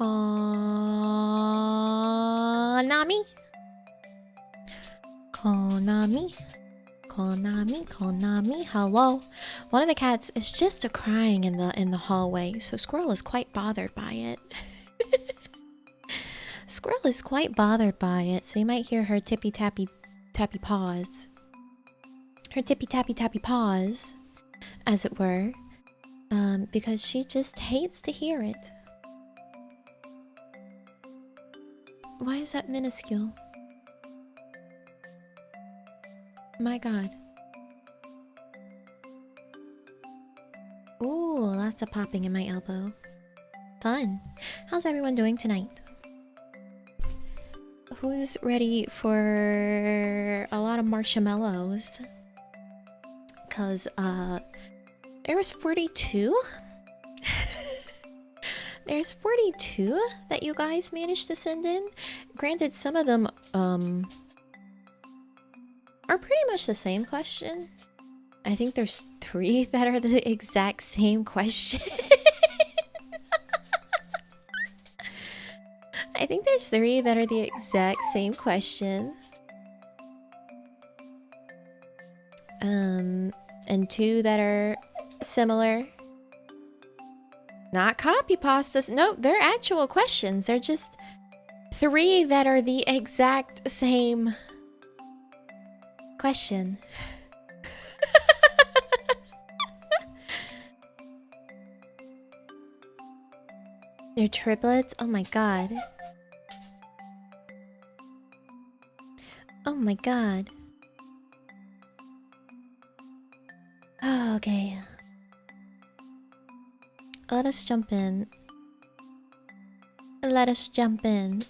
Nami? Nami? Nami, hello. One of the cats is just crying in the hallway, so Squirrel is quite bothered by it. Squirrel is quite bothered by it, so you might hear her tippy tappy paws. Her tippy tappy paws, as it were, because she just hates to hear it. Why is that minuscule? My god. Ooh, lots of popping in my elbow. Fun. How's everyone doing tonight? Who's ready for a lot of marshmallows? Cause, there was 42? There's 42 that you guys managed to send in. Granted, some of them, are pretty much the same question. I think there's 3 that are the exact same question. I think there's 3 that are the exact same question. And 2 that are similar. Not copy pastas. No, they're actual questions. They're just 3 that are the exact same question. They're triplets? Oh my god. Oh my god. Oh, okay. Let us jump in. Let us jump in.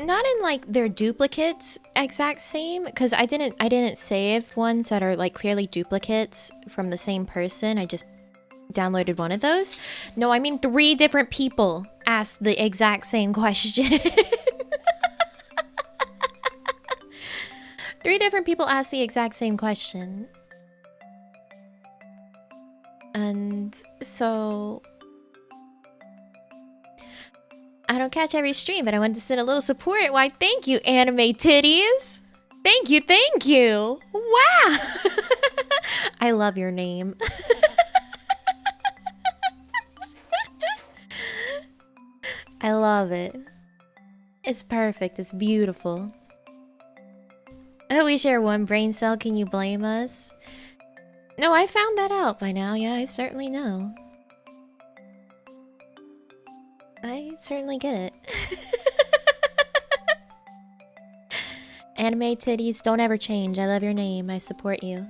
Not in like their duplicates exact same, because I didn't save ones that are like clearly duplicates from the same person. I just downloaded one of those. No, I mean 3 different people asked the exact same question. 3 different people asked the exact same question. And so I don't catch every stream, but I wanted to send a little support. Why, thank you, anime titties. Thank you, thank you. Wow. I love your name. I love it. It's perfect. It's beautiful. Oh, we share one brain cell. Can you blame us? No, I found that out by now. Yeah, I certainly know. I certainly get it. Anime titties, don't ever change. I love your name. I support you.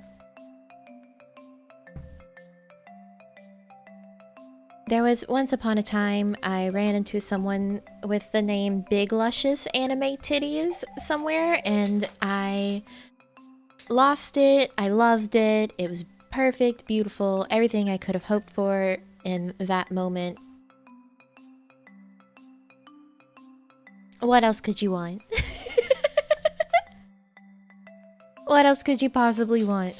There was once upon a time I ran into someone with the name Big Luscious Anime Titties somewhere, and I lost it. I loved it. It was perfect, beautiful, everything I could have hoped for in that moment. What else could you want? What else could you possibly want?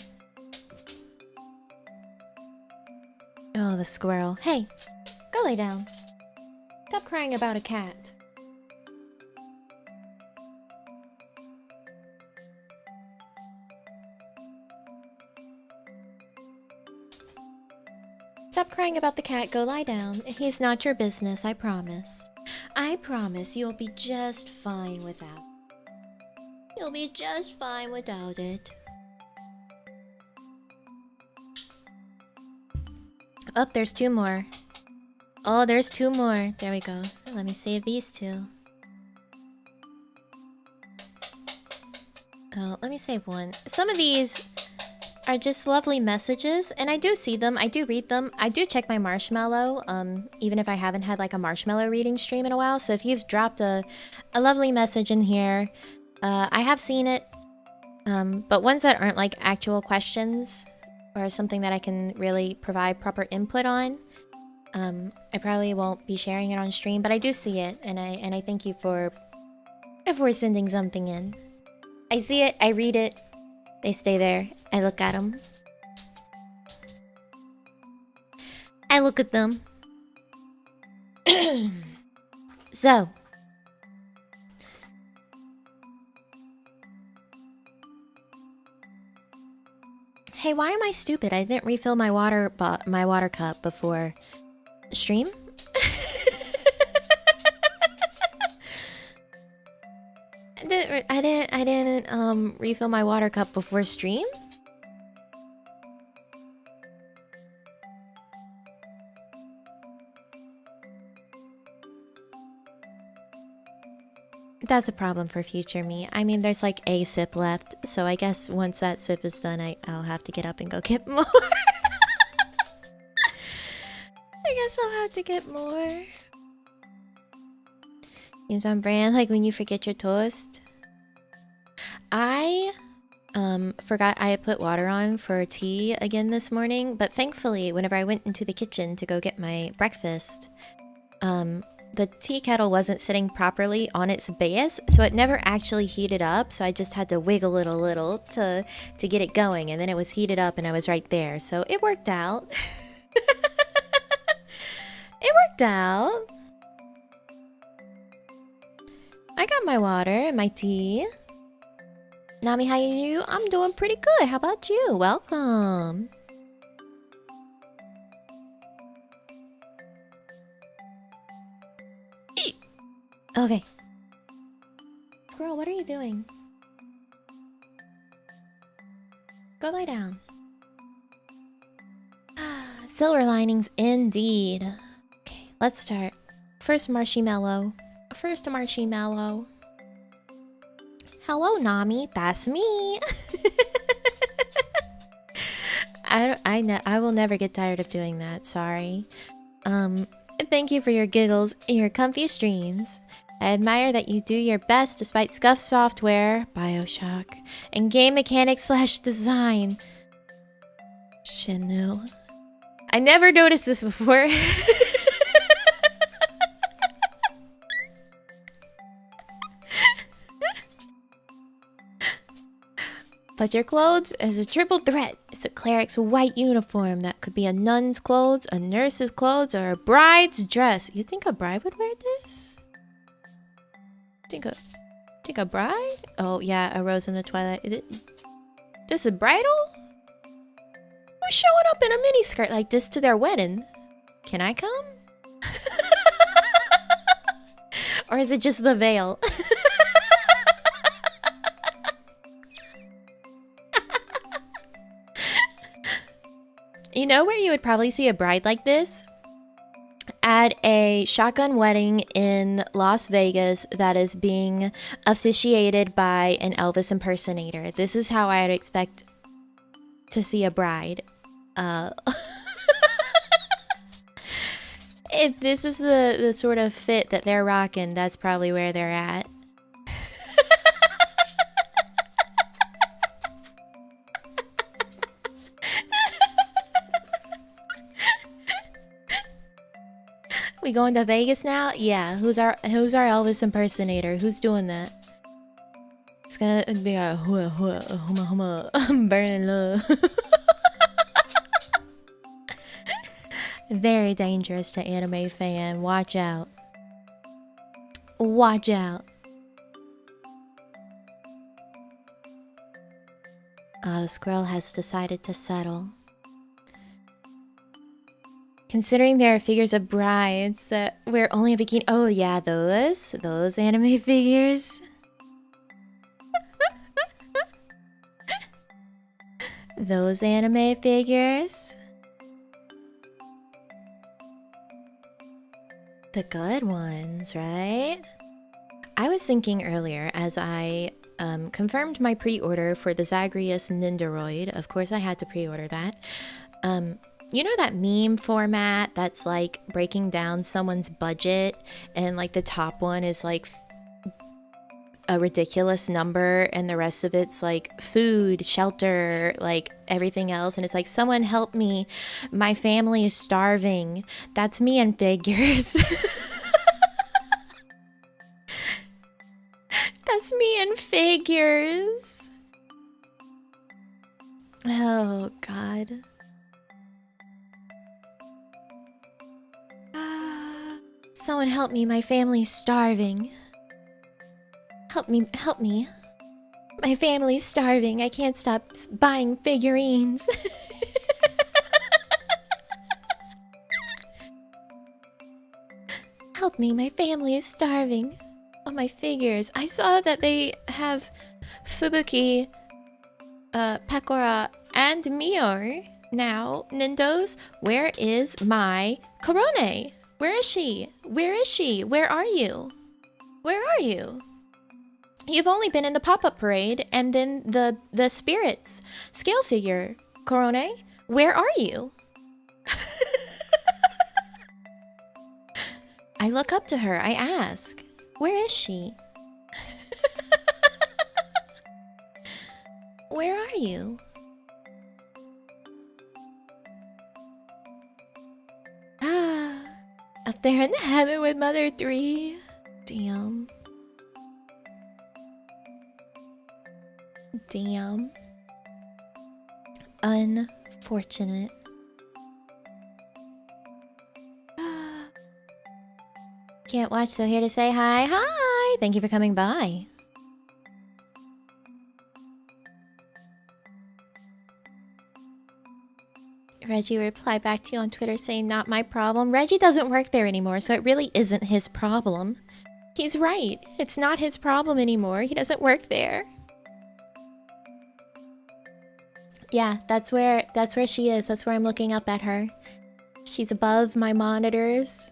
Oh, the squirrel. Hey, go lay down. Stop crying about a cat. Stop crying about the cat, go lie down. He's not your business, I promise. I promise you'll be just fine without. You'll be just fine without it. Oh, there's 2 more. Oh, there's 2 more. There we go. Let me save these 2. Oh, let me save 1. Some of these are just lovely messages, and I do see them, I do read them, I do check my marshmallow, even if I haven't had like a marshmallow reading stream in a while. So if you've dropped a lovely message in here, I have seen it, but ones that aren't like actual questions or something that I can really provide proper input on, I probably won't be sharing it on stream, but I do see it, and I thank you for sending something in. I see it, I read it, they stay there, I look at them. I look at them. So. Hey, why am I stupid? I didn't refill my water cup before stream. I didn't refill my water cup before stream. That's a problem for future me. I mean, there's like a sip left, so I guess once that sip is done, I'll have to get up and go get more. I guess I'll have to get more. Seems on brand, like when you forget your toast. I forgot I had put water on for tea again this morning, but thankfully, whenever I went into the kitchen to go get my breakfast, the tea kettle wasn't sitting properly on its base, so it never actually heated up, so I just had to wiggle it a little to get it going, and then it was heated up and I was right there, so it worked out. It worked out. I got my water and my tea. Nami, how are you? I'm doing pretty good. How about you? Welcome. Okay. Squirrel, what are you doing? Go lie down. Silver linings indeed. Okay, let's start. First marshmallow. Hello, Nami. That's me. I will never get tired of doing that. Sorry. Thank you for your giggles and your comfy streams. I admire that you do your best despite scuffed software, Bioshock, and game mechanics / design. Shenmue. I never noticed this before. But your clothes is a triple threat. It's a cleric's white uniform that could be a nun's clothes, a nurse's clothes, or a bride's dress. You think a bride would wear this? Think a bride? Oh yeah, a rose in the twilight. This is bridal? Who's showing up in a miniskirt like this to their wedding? Can I come? Or is it just the veil? You know where you would probably see a bride like this? At a shotgun wedding in Las Vegas that is being officiated by an Elvis impersonator. This is how I'd expect to see a bride. If this is the sort of fit that they're rocking, that's probably where they're at. We going to Vegas now? Yeah. Who's our Elvis impersonator? Who's doing that? It's gonna be a burning love. Very dangerous to anime fan. Watch out. Watch out. The squirrel has decided to settle. Considering there are figures of brides that wear only a bikini. Oh yeah, those anime figures. Those anime figures. The good ones, right? I was thinking earlier as I confirmed my pre-order for the Zagreus Nindoroid. Of course I had to pre-order that. You know that meme format that's like breaking down someone's budget and like the top one is like a ridiculous number and the rest of it's like food, shelter, like everything else, and it's like, someone help me, my family is starving. That's me in figures. That's me in figures. Oh God. Someone help me, my family's starving. Help me, help me. My family's starving. I can't stop buying figurines. Help me, my family is starving. Oh, my figures. I saw that they have Fubuki, Pekora, and Mior now. Nindos, where is my Korone? Where is she? Where is she? Where are you? Where are you? You've only been in the pop-up parade and then the spirits scale figure. Korone, where are you? I look up to her. I ask, where is she? Where are you? Ah, up there in heaven with Mother 3. Damn. Damn. Unfortunate. Can't watch, so here to say hi. Hi! Thank you for coming by. Reggie replied back to you on Twitter saying, not my problem. Reggie doesn't work there anymore, so it really isn't his problem. He's right. It's not his problem anymore. He doesn't work there. Yeah, that's where she is. That's where I'm looking up at her. She's above my monitors,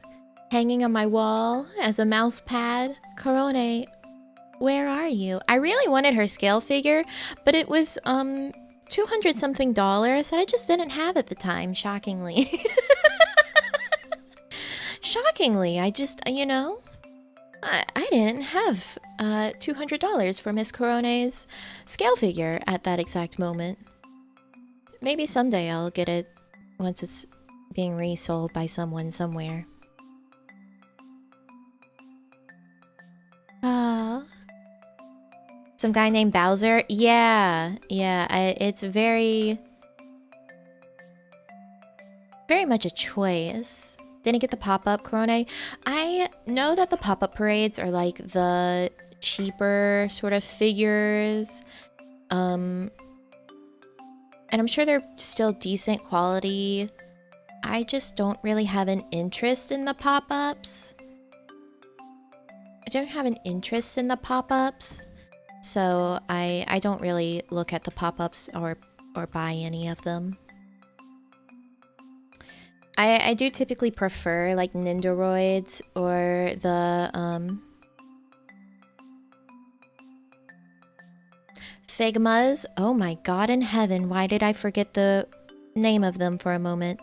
hanging on my wall as a mouse pad. Korone, where are you? I really wanted her scale figure, but it was $200 something that I just didn't have at the time, shockingly. Shockingly, I just, you know, I didn't have $200 for Miss Korone's scale figure at that exact moment. Maybe someday I'll get it once it's being resold by someone somewhere. Some guy named Bowser? Yeah, it's very much a choice. Didn't get the pop-up Korone. I know that the pop-up parades are like the cheaper sort of figures. And I'm sure they're still decent quality. I just don't really have an interest in the pop-ups. I don't have an interest in the pop-ups. So I don't really look at the pop-ups or buy any of them. I do typically prefer like Nindoroids or the Figmas. Oh my god in heaven, why did I forget the name of them for a moment?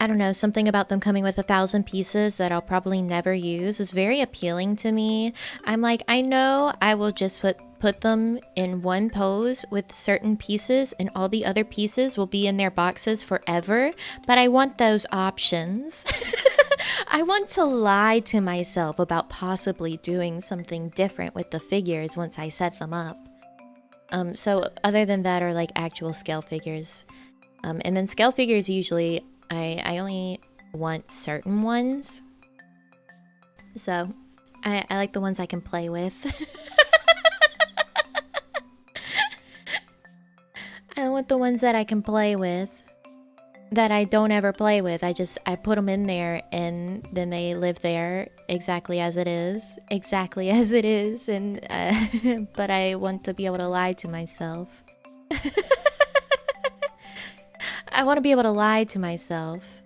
I don't know, something about them coming with 1,000 pieces that I'll probably never use is very appealing to me. I'm like, I know I will just put them in one pose with certain pieces and all the other pieces will be in their boxes forever, but I want those options. I want to lie to myself about possibly doing something different with the figures once I set them up. So other than that are like actual scale figures. And then scale figures usually I only want certain ones. So I like the ones I can play with. I want the ones that I can play with. That I don't ever play with. I put them in there and then they live there exactly as it is. Exactly as it is. And but I want to be able to lie to myself. I want to be able to lie to myself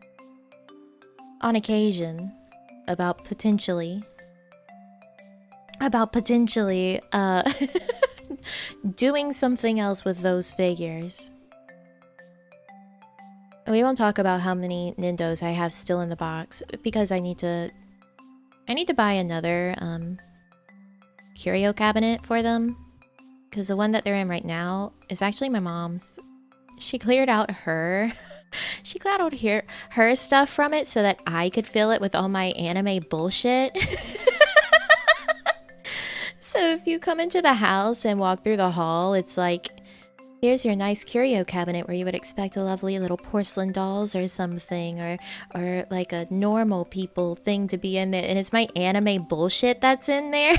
on occasion about potentially doing something else with those figures. We won't talk about how many Nindos I have still in the box because I need to buy another curio cabinet for them because the one that they're in right now is actually my mom's. She cleared out her stuff from it so that I could fill it with all my anime bullshit. So if you come into the house and walk through the hall, it's like Here's your nice curio cabinet where you would expect a lovely little porcelain dolls or something, or like a normal people thing to be in there, and it's my anime bullshit that's in there.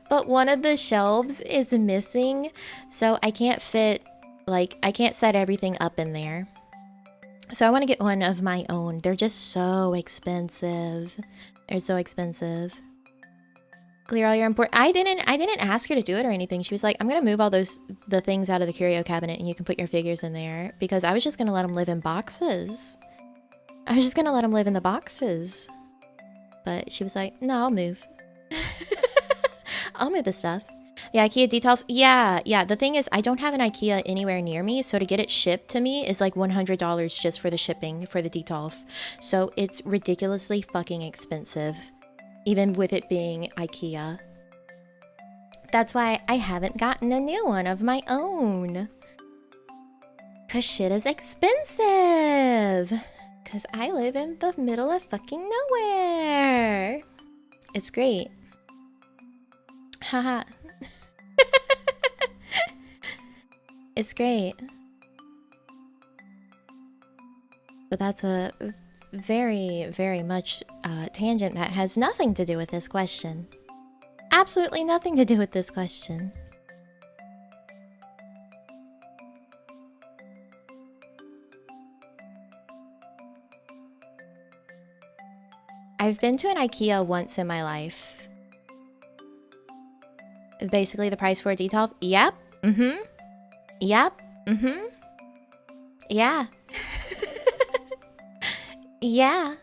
But one of the shelves is missing, so I can't fit, like, I can't set everything up in there. So I want to get one of my own. They're just so expensive. They're so expensive. Clear all your import. I didn't ask her to do it or anything. She was like, I'm gonna move all the things out of the curio cabinet and you can put your figures in there, because I was just gonna let them live in boxes. I was just gonna let them live in the boxes. But she was like, no, I'll move. I'll move the stuff. The IKEA details. Yeah. The thing is, I don't have an IKEA anywhere near me, so to get it shipped to me is like $100 just for the shipping for the detolf. So it's ridiculously fucking expensive, even with it being IKEA. That's why I haven't gotten a new one of my own. Cause shit is expensive. Cause I live in the middle of fucking nowhere. It's great. Haha. It's great. But that's a very, very much tangent that has nothing to do with this question. Absolutely nothing to do with this question. I've been to an IKEA once in my life. Basically the price for a detail. Yep. Mm-hmm. Yep. Mm-hmm. Yeah. Yeah.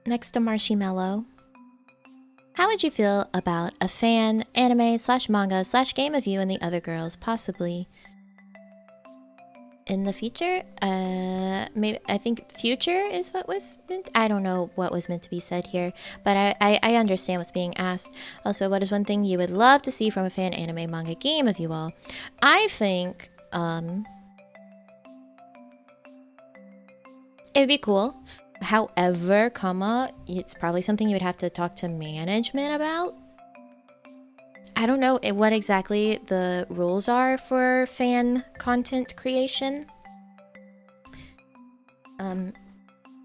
Next to marshmallow. How would you feel about a fan, anime / manga / game of you and the other girls, possibly in the future? Maybe, I think future is what was meant. I don't know what was meant to be said here, but I understand what's being asked. Also, what is one thing you would love to see from a fan, anime, manga, game of you all? I think it'd be cool. However, it's probably something you would have to talk to management about. I don't know what exactly the rules are for fan content creation.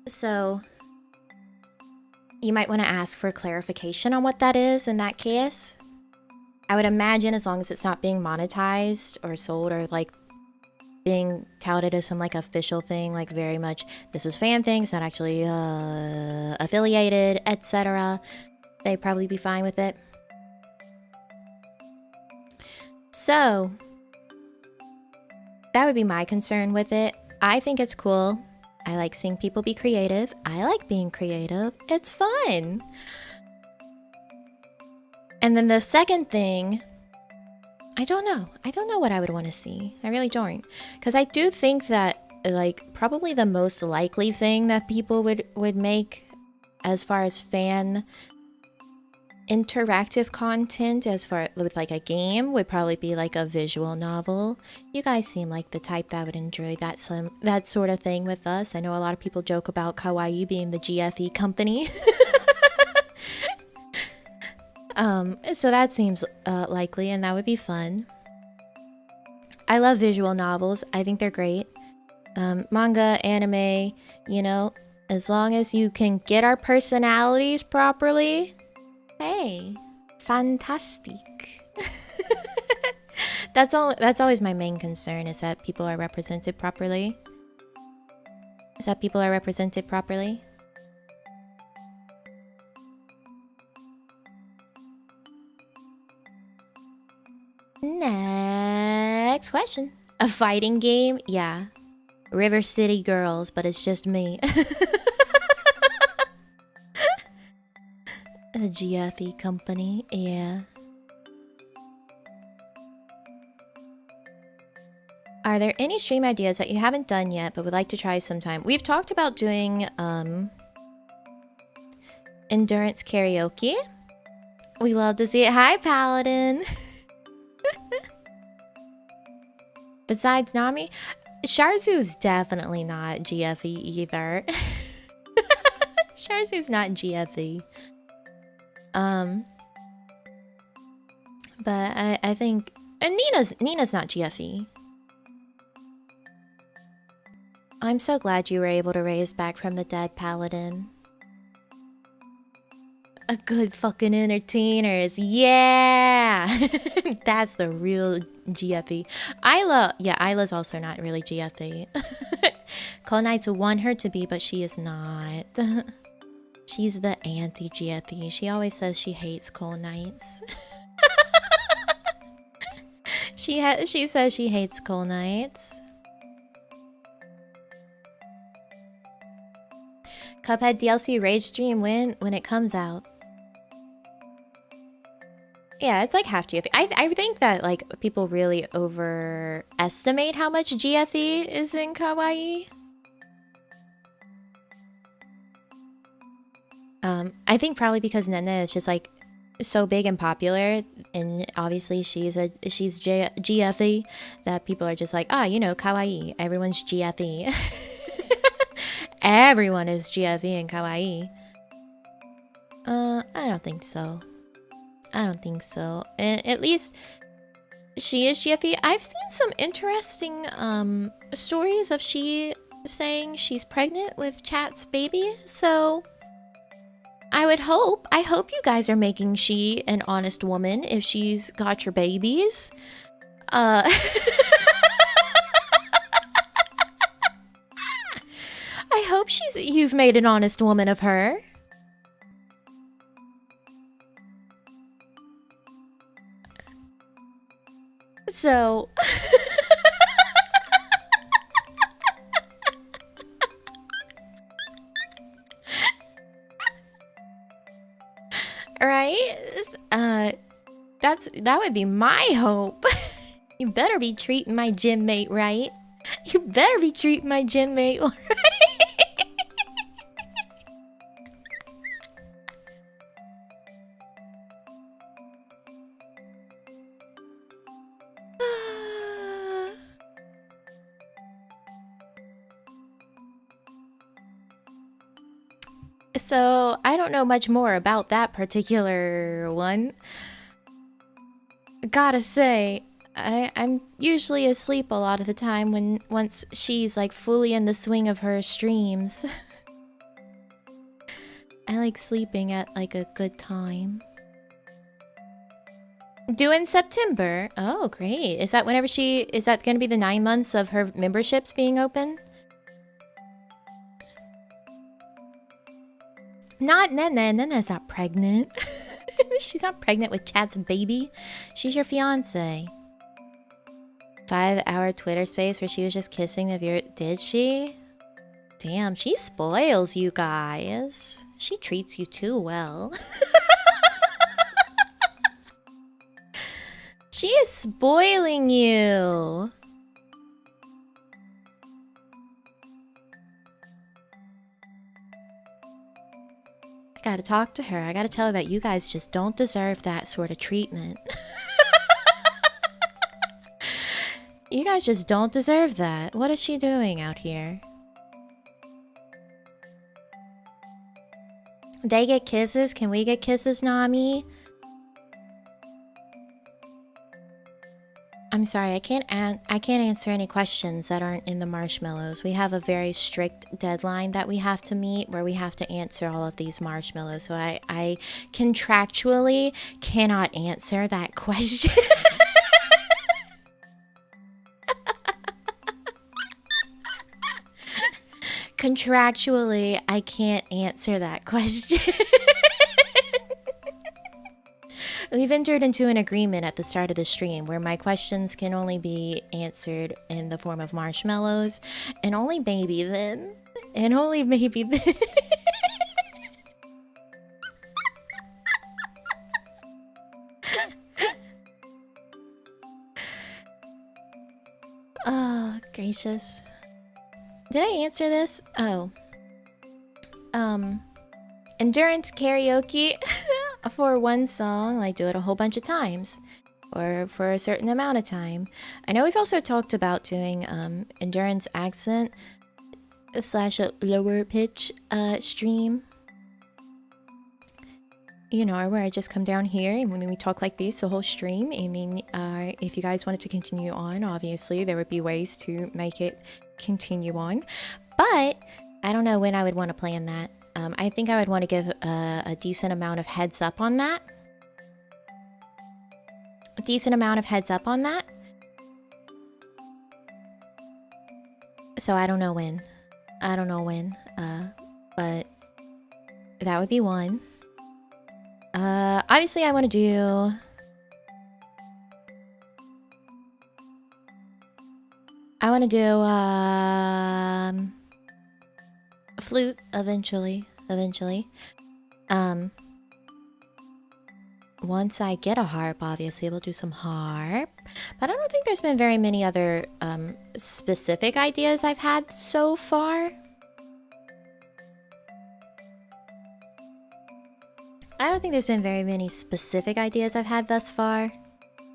So you might want to ask for clarification on what that is in that case. I would imagine as long as it's not being monetized or sold or like being touted as some like official thing, like very much this is fan thing, it's not actually affiliated, etc. They'd probably be fine with it. So that would be my concern with it. I think it's cool. I like seeing people be creative. I like being creative. It's fun. And then the second thing, I don't know what I would want to see. I really don't. Because I do think that, like, probably the most likely thing that people would make as far as fan interactive content, as far with like a game, would probably be like a visual novel. You guys seem like the type that would enjoy that sort of thing with us. I know a lot of people joke about Kawaii being the GFE company. So that seems likely, and that would be fun. I love visual novels. I think they're great. Manga, anime, you know, as long as you can get our personalities properly, hey, fantastic. That's always my main concern, is that people are represented properly. Next question. A fighting game? Yeah. River City Girls, but it's just me. The GFE company, yeah. Are there any stream ideas that you haven't done yet but would like to try sometime? We've talked about doing endurance karaoke. We love to see it. Hi, Paladin. Besides Nami, Sharzu's definitely not GFE either. Sharzu's not GFE. But I think, and Nina's not GFE. I'm so glad you were able to raise back from the dead, Paladin. A good fucking entertainers, yeah! That's the real GFE. Isla's also not really GFE. Cold Knights want her to be, but she is not. She's the anti-GFE. She always says she hates Cold Knights. She says she hates Cold Knights. Cuphead DLC Rage Dream when it comes out. Yeah, it's like half GFE. I think that like people really overestimate how much GFE is in Kawaii. I think probably because Nene is just like so big and popular, and obviously she's GFE, that people are just like, ah, you know, Kawaii. Everyone's GFE. Everyone is GFE in Kawaii. I don't think so. I don't think so. And at least she is GFE. I've seen some interesting stories of she saying she's pregnant with Chat's baby. So I hope you guys are making she an honest woman if she's got your babies. I hope you've made an honest woman of her. So right? That would be my hope. You better be treating my gym mate right. You better be treating my gym mate right. So, I don't know much more about that particular one. Gotta say, I'm usually asleep a lot of the time once she's like fully in the swing of her streams. I like sleeping at like a good time. Due in September. Oh, great. Is that is that gonna be the 9 months of her memberships being open? Not Nene. Nene's not pregnant. She's not pregnant with Chad's baby. She's your fiance. 5-hour Twitter space where she was just kissing the viewer. Did she? Damn, she spoils you guys. She treats you too well. She is spoiling you. Gotta talk to her. I gotta tell her that you guys just don't deserve that sort of treatment. You guys just don't deserve that. What is she doing out here? They get kisses? Can we get kisses, Nami? I'm sorry, I can't answer any questions that aren't in the marshmallows. We have a very strict deadline that we have to meet where we have to answer all of these marshmallows. So I contractually cannot answer that question. Contractually, I can't answer that question. We've entered into an agreement at the start of the stream where my questions can only be answered in the form of marshmallows, and only maybe then. And only maybe then. Oh, gracious. Did I answer this? Oh. Endurance karaoke. For one song, like do it a whole bunch of times. or for a certain amount of time. I know we've also talked about doing endurance accent slash a lower pitch stream. You know, where I just come down here and when we talk like this the whole stream. I mean, if you guys wanted to continue on, obviously there would be ways to make it continue on. But I don't know when I would want to plan that. I think I would want to give a decent amount of heads up on that. A decent amount of heads up on that. So I don't know when. I don't know when. But that would be one. Obviously I want to do... a flute eventually. Once I get a harp, obviously we'll do some harp. But I don't think there's been very many other specific ideas I've had so far. I don't think there's been very many specific ideas I've had thus far.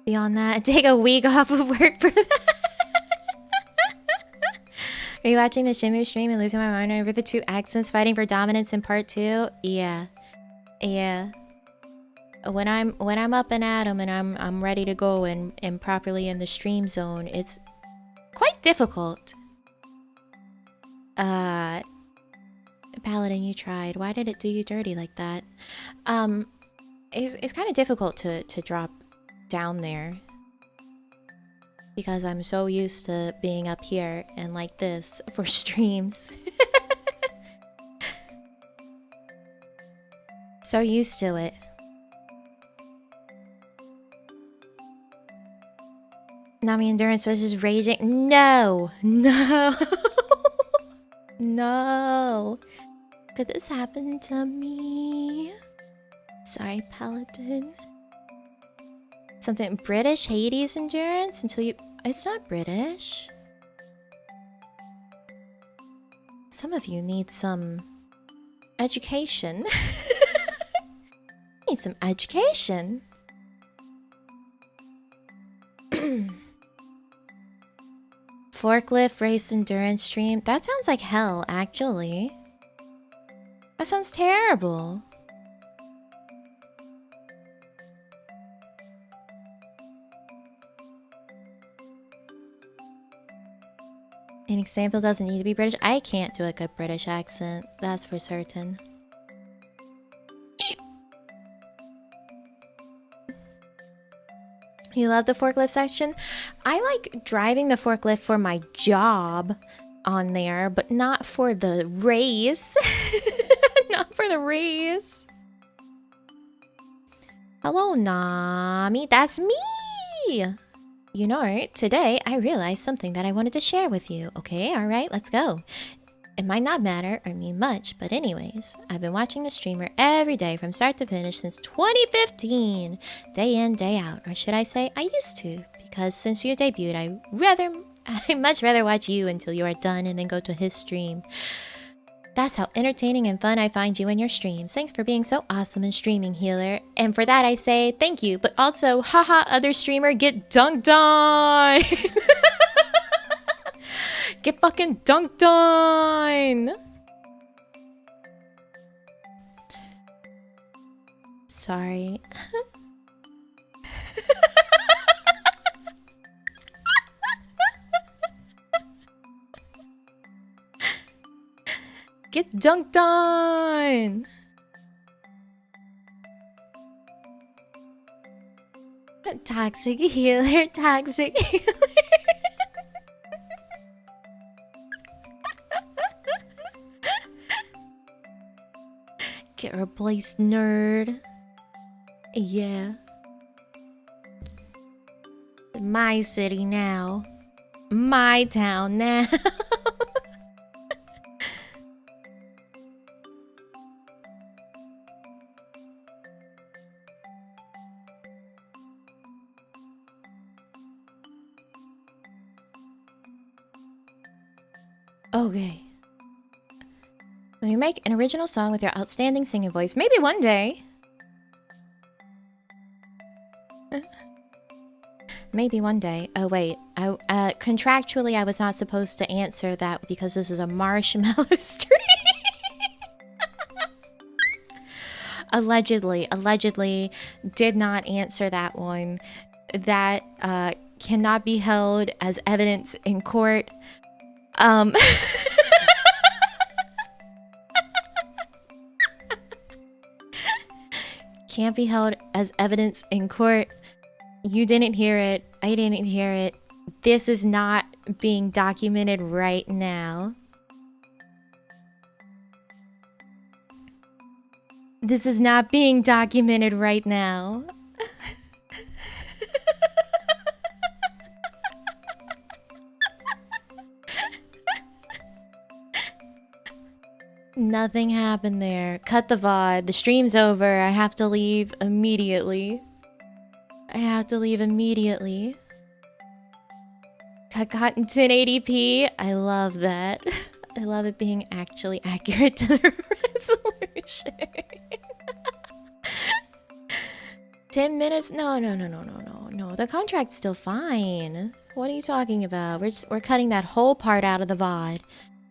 Beyond that, take a week off of work for that. Are you watching the Shimu stream and losing my mind over the two accents fighting for dominance in part 2? Yeah. Yeah. When I'm up and at 'em and I'm ready to go and properly in the stream zone, it's quite difficult. Paladin, you tried. Why did it do you dirty like that? It's kind of difficult to drop down there. Because I'm so used to being up here and like this for streams. So used to it. Nami endurance versus raging. No! No! No! Could this happen to me? Sorry, Paladin. Something British Hades endurance until you... It's not British. Some of you need some education. Need some education. Forklift race endurance stream. That sounds like hell, actually. That sounds terrible. An example doesn't need to be British. I can't do a good British accent. That's for certain. You love the forklift section? I like driving the forklift for my job on there, but not for the race. Not for the race. Hello, Nami. That's me! You know, today I realized something that I wanted to share with you. Okay, alright, let's go. It might not matter or mean much, but anyways, I've been watching the streamer every day from start to finish since 2015. Day in, day out. Or should I say, I used to. Because since you debuted, I much rather watch you until you are done and then go to his stream. That's how entertaining and fun I find you and your streams. Thanks for being so awesome and streaming, healer. And for that I say thank you, but also, haha, other streamer, get dunked on! Get fucking dunked on! Sorry. Get dunked on! Toxic healer, toxic healer. Get replaced, nerd. Yeah. My city now. My town now. Okay. Will you make an original song with your outstanding singing voice? Maybe one day. Maybe one day. Oh wait, contractually I was not supposed to answer that because this is a marshmallow stream. Allegedly did not answer that one. That cannot be held as evidence in court. Can't be held as evidence in court. You didn't hear it. I didn't hear it. This is not being documented right now. This is not being documented right now. Nothing happened there. Cut the VOD. The stream's over. I have to leave immediately. Cut in 1080p. I love that. I love it being actually accurate to the resolution. 10 minutes? No. The contract's still fine. What are you talking about? We're cutting that whole part out of the VOD.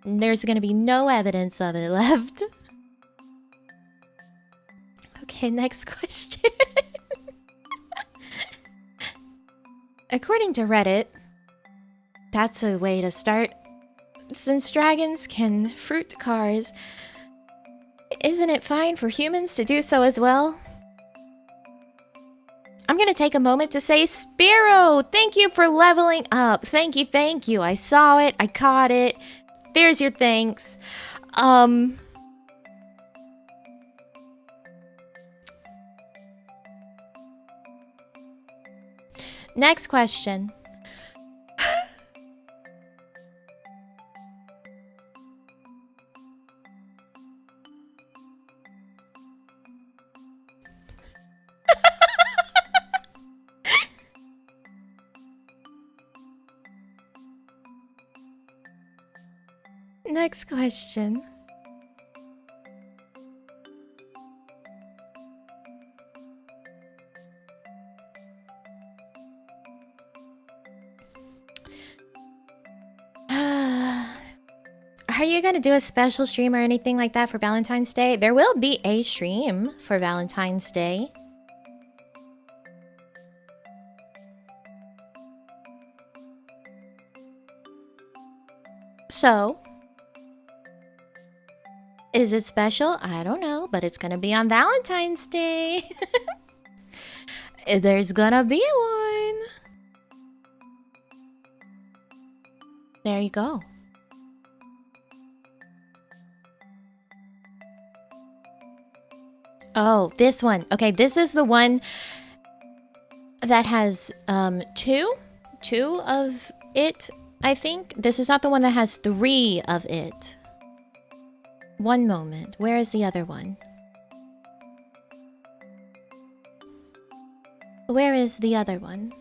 There's gonna be no evidence of it left. Okay, next question. According to Reddit, that's a way to start. Since dragons can fruit cars, isn't it fine for humans to do so as well? I'm gonna take a moment to say, Spiro, thank you for leveling up. Thank you. I saw it. I caught it. There's your thanks. Next question. Next question. Are you gonna do a special stream or anything like that for Valentine's Day? There will be a stream for Valentine's Day. So, is it special? I don't know, but it's gonna be on Valentine's Day. There's gonna be one. There you go. Oh, this one. Okay, this is the one that has two of it, I think. This is not the one that has 3 of it. One moment. Where is the other one? Where is the other one?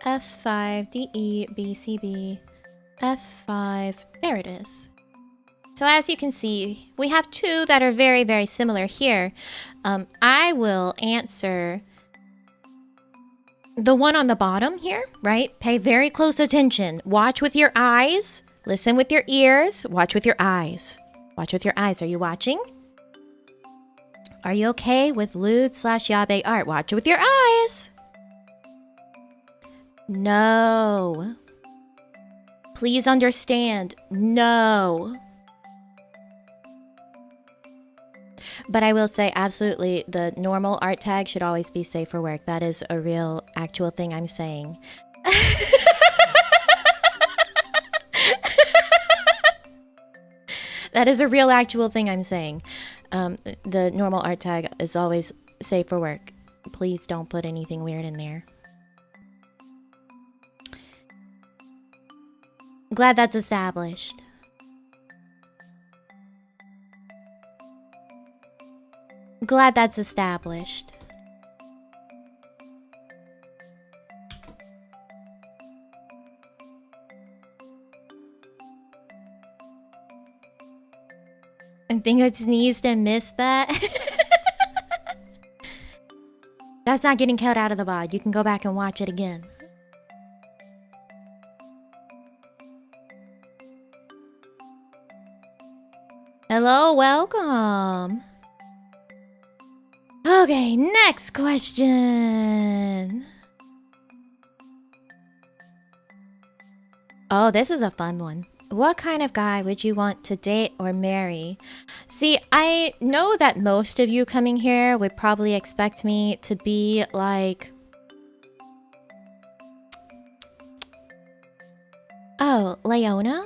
F5, DE, BCB, F5. There it is. So as you can see, we have 2 that are very, very similar here. I will answer the one on the bottom here, right? Pay very close attention. Watch with your eyes. Listen with your ears. Watch with your eyes. Watch with your eyes. Are you watching? Are you okay with lewd/yabe art? Watch with your eyes. No. Please understand. No. But I will say, absolutely, the normal art tag should always be safe for work. That is a real, actual thing I'm saying. That is a real, actual thing I'm saying. The normal art tag is always safe for work. Please don't put anything weird in there. Glad that's established. Glad that's established. I think I sneezed and missed that. That's not getting cut out of the VOD. You can go back and watch it again. Hello, welcome. Okay, next question. Oh, this is a fun one. What kind of guy would you want to date or marry? See, I know that most of you coming here would probably expect me to be like... Oh, Leona?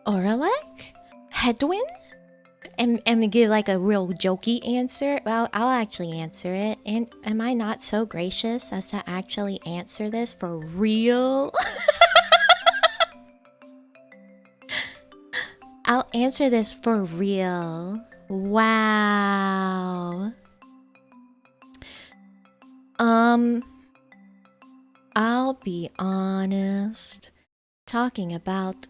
Oralek? Hedwin? And give like a real jokey answer? Well, I'll actually answer it. And am I not so gracious as to actually answer this for real? I'll answer this for real. Wow. I'll be honest. Talking about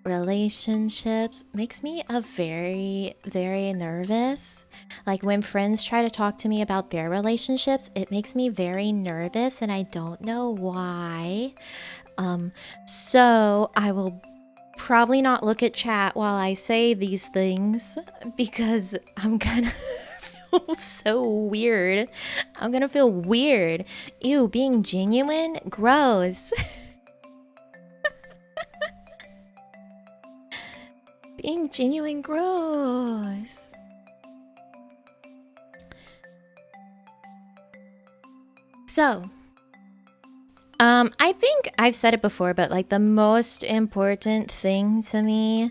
relationships makes me a very, very nervous. Like when friends try to talk to me about their relationships, it makes me very nervous and I don't know why. So I will probably not look at chat while I say these things because I'm gonna feel so weird. I'm gonna feel weird. Ew, being genuine? Gross. Being genuine, gross. So, I think I've said it before, but like the most important thing to me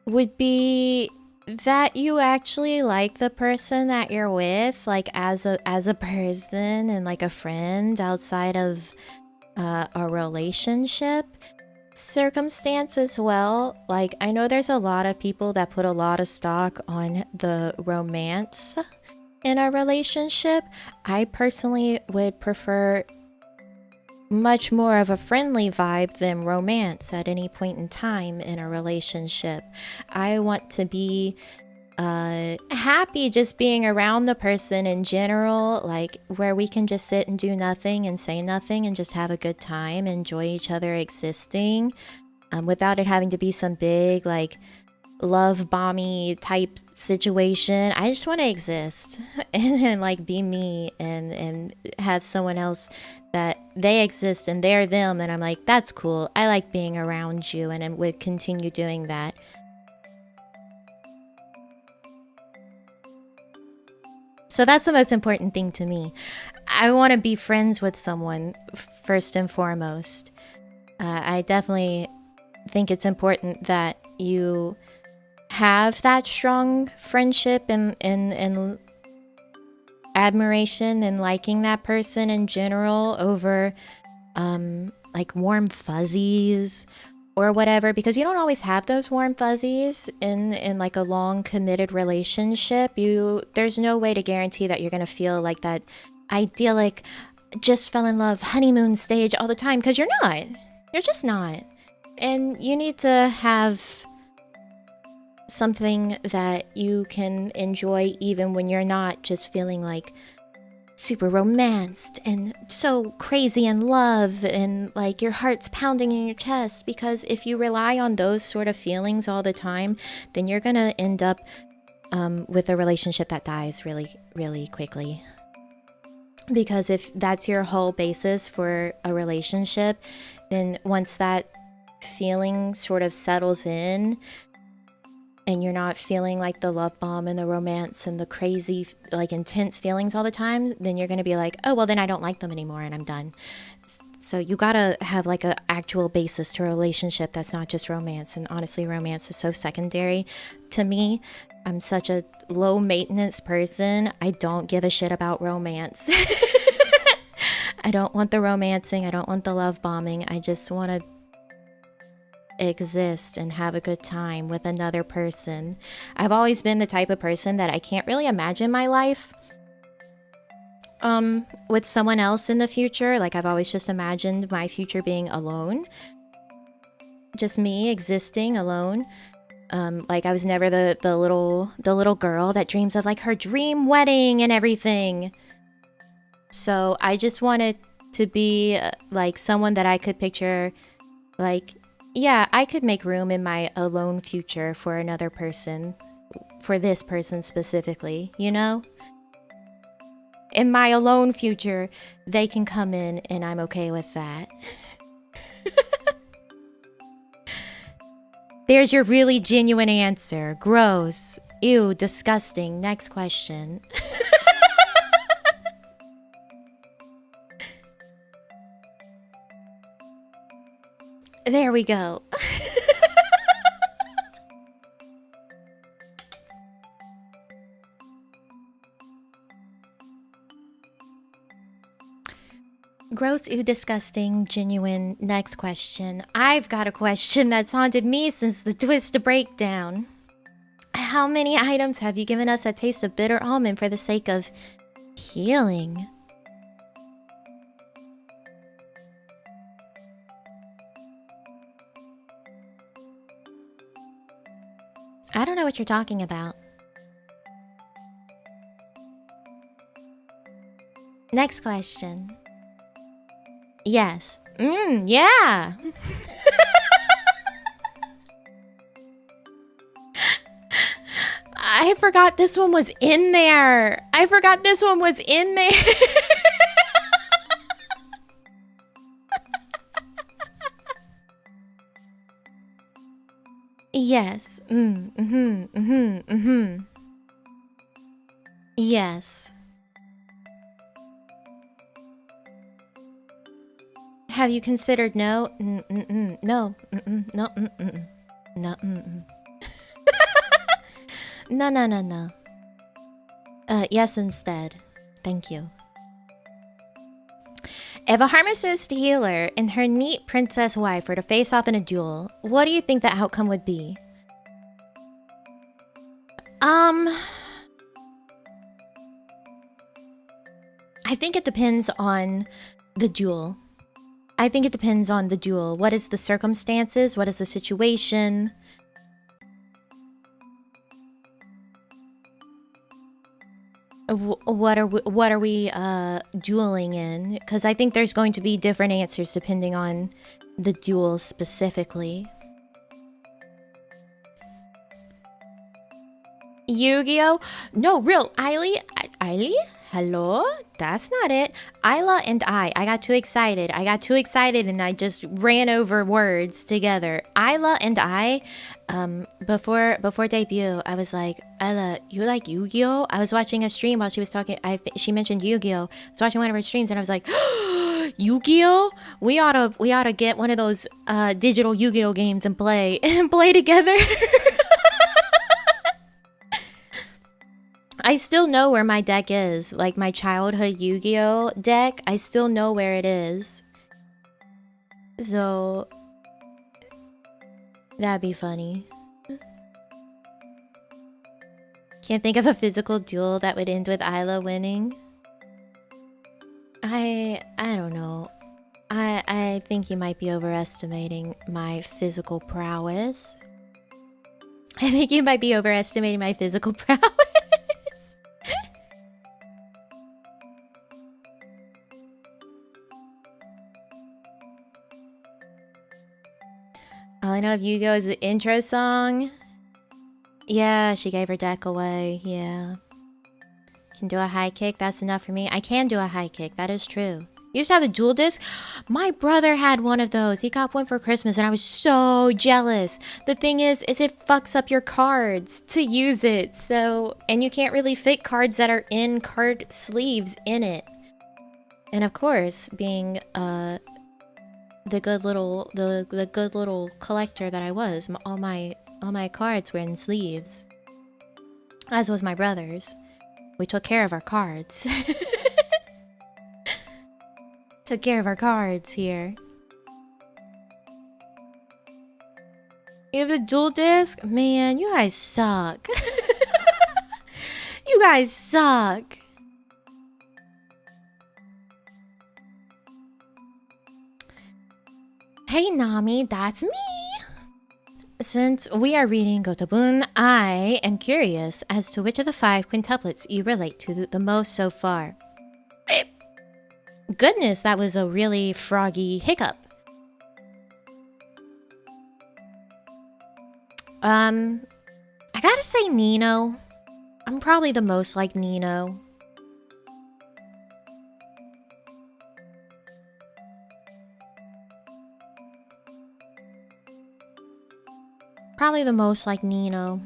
would be that you actually like the person that you're with, like as a person and like a friend outside of a relationship circumstance as well. Like I know there's a lot of people that put a lot of stock on the romance in a relationship. I personally would prefer much more of a friendly vibe than romance at any point in time in a relationship. I want to be happy just being around the person in general, like where we can just sit and do nothing and say nothing and just have a good time, enjoy each other existing, without it having to be some big like love bomby type situation. I just want to exist and like be me and have someone else that they exist and they're them and I'm like, that's cool, I like being around you, and I would continue doing that. So that's the most important thing to me. I want to be friends with someone first and foremost. I definitely think it's important that you have that strong friendship and admiration and liking that person in general over like warm fuzzies or whatever, because you don't always have those warm fuzzies in like a long committed relationship. There's no way to guarantee that you're gonna feel like that idyllic just fell in love honeymoon stage all the time, because you're just not. And you need to have something that you can enjoy even when you're not just feeling like super romanced and so crazy in love and like your heart's pounding in your chest. Because if you rely on those sort of feelings all the time, then you're gonna end up with a relationship that dies really, really quickly. Because if that's your whole basis for a relationship, then once that feeling sort of settles in and you're not feeling like the love bomb and the romance and the crazy, like intense feelings all the time, then you're gonna be like, oh, well, then I don't like them anymore and I'm done. So you gotta have like an actual basis to a relationship that's not just romance. And honestly, romance is so secondary to me. I'm such a low maintenance person. I don't give a shit about romance. I don't want the romancing. I don't want the love bombing. I just want to exist and have a good time with another person. I've always been the type of person that I can't really imagine my life with someone else in the future. Like I've always just imagined my future being alone, just me existing alone. Like I was never the little girl that dreams of like her dream wedding and everything. So I just wanted to be like someone that I could picture, like, yeah, I could make room in my alone future for another person, for this person specifically, you know? In my alone future, they can come in and I'm okay with that. There's your really genuine answer. Gross. Ew, disgusting. Next question. There we go. Gross, ew, disgusting, genuine. Next question. I've got a question that's haunted me since the twist breakdown. How many items have you given us that taste of bitter almond for the sake of healing? I don't know what you're talking about. Next question. Yes. Yeah. I forgot this one was in there. I forgot this one was in there. Yes. Yes. Have you considered no? No. No. No. No. No. Yes instead. Thank you. If a pharmacist healer and her neat princess wife were to face off in a duel, what do you think the outcome would be? I think it depends on the duel. What is the circumstances? What is the situation? What are we dueling in? Because I think there's going to be different answers depending on the duel specifically. Yu-Gi-Oh? No, real. Eily? Hello? That's not it. Isla and I got too excited. And I just ran over words together. Isla and I, before debut, I was like, Isla, you like Yu-Gi-Oh? I was watching a stream while she was talking. She mentioned Yu-Gi-Oh. I was watching one of her streams and I was like, Yu-Gi-Oh? We ought to get one of those digital Yu-Gi-Oh games and play together. I still know where my deck is. Like my childhood Yu-Gi-Oh deck, I still know where it is. So that'd be funny. Can't think of a physical duel that would end with Isla winning. I don't know. I think you might be overestimating my physical prowess. All I know of Yu-Gi-Oh is the intro song. Yeah, she gave her deck away. Yeah. Can do a high kick. That's enough for me. I can do a high kick. That is true. You used to have the dual disc? My brother had one of those. He got one for Christmas and I was so jealous. The thing is it fucks up your cards to use it. So, and you can't really fit cards that are in card sleeves in it. And of course, being the good little collector that I was, all my cards were in sleeves. As was my brother's. We took care of our cards. Took care of our cards here. You have the dual disc? Man, you guys suck. You guys suck. Hey Nami, that's me. Since we are reading Gotobun, I am curious as to which of the 5 quintuplets you relate to the most so far. Goodness, that was a really froggy hiccup. I gotta say Nino. I'm probably the most like Nino. Probably the most like Nino.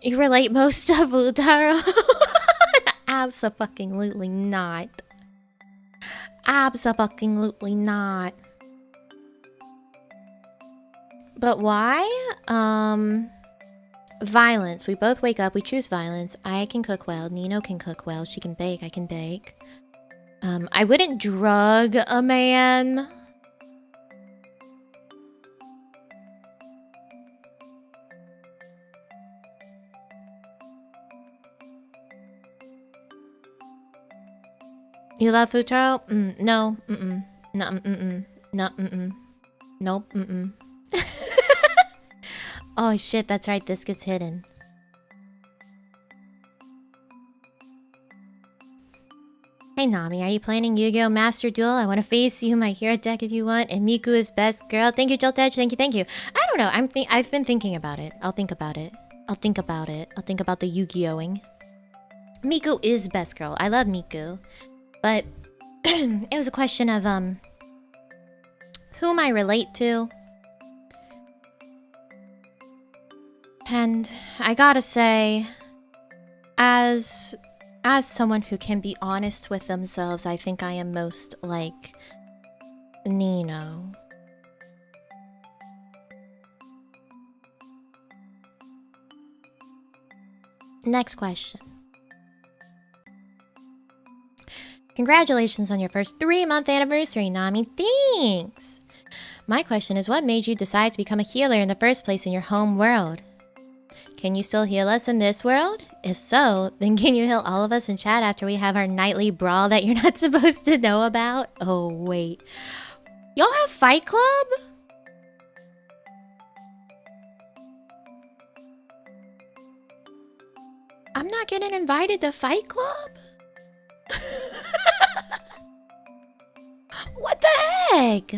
You relate most to Futaro? Abso-fucking-lutely not. Abso-fucking-lutely not. But why? Violence. We both wake up, we choose violence. I can cook well. Nino can cook well. She can bake. I can bake. I wouldn't drug a man. You love Futaro? No. No. No. Nope. Oh shit, that's right. This gets hidden. Hey Nami, are you planning Yu-Gi-Oh! Master Duel? I want to face you, my hero deck if you want, and Miku is best girl. Thank you, Joltej. Thank you. I don't know. I've been thinking about it. I'll think about it. I'll think about the Yu-Gi-Oh!ing. Miku is best girl. I love Miku. But it was a question of whom I relate to. And I gotta say, as someone who can be honest with themselves, I think I am most like Nino. Next question. Congratulations on your first 3-month anniversary, Nami. Thanks! My question is, what made you decide to become a healer in the first place in your home world? Can you still heal us in this world? If so, then can you heal all of us in chat after we have our nightly brawl that you're not supposed to know about? Oh, wait. Y'all have Fight Club? I'm not getting invited to Fight Club? What the heck?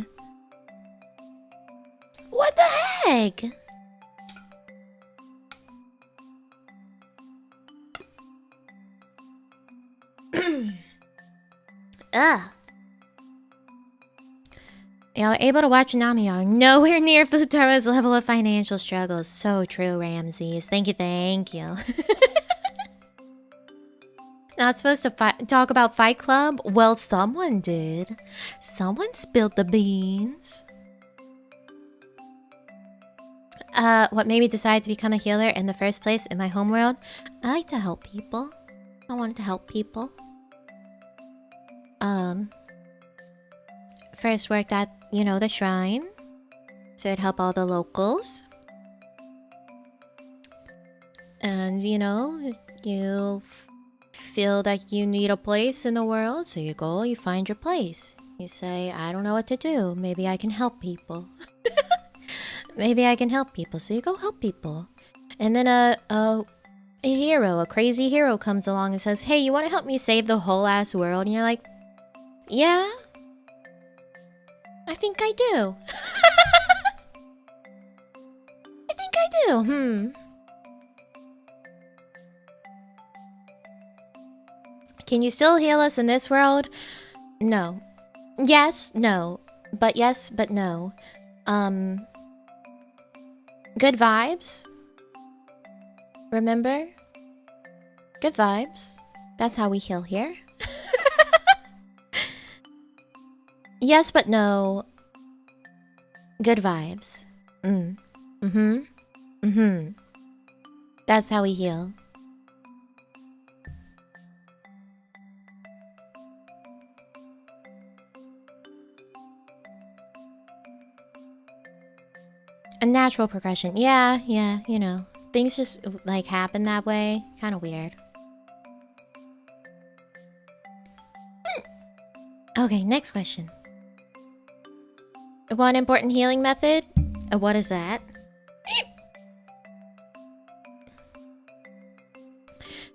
What the heck? Ugh. Y'all are able to watch Nami are nowhere near Futaro's level of financial struggles. So true, Ramses. Thank you. Not supposed to talk about Fight Club? Well, someone did. Someone spilled the beans. What made me decide to become a healer in the first place in my homeworld? I like to help people. I wanted to help people. First worked at, the shrine. So it'd help all the locals. And, you feel that you need a place in the world, so you go, you find your place. You say, I don't know what to do. Maybe I can help people. Maybe I can help people. So you go help people. And then a crazy hero comes along and says, hey, you want to help me save the whole ass world? And you're like, yeah, I think I do. I think I do. Can you still heal us in this world? No. Yes, no. But yes, but no. Good vibes. Remember? Good vibes. That's how we heal here. Yes, but no. Good vibes. That's how we heal. A natural progression. Yeah, things just, happen that way. Kind of weird. Okay, next question. One important healing method? What is that?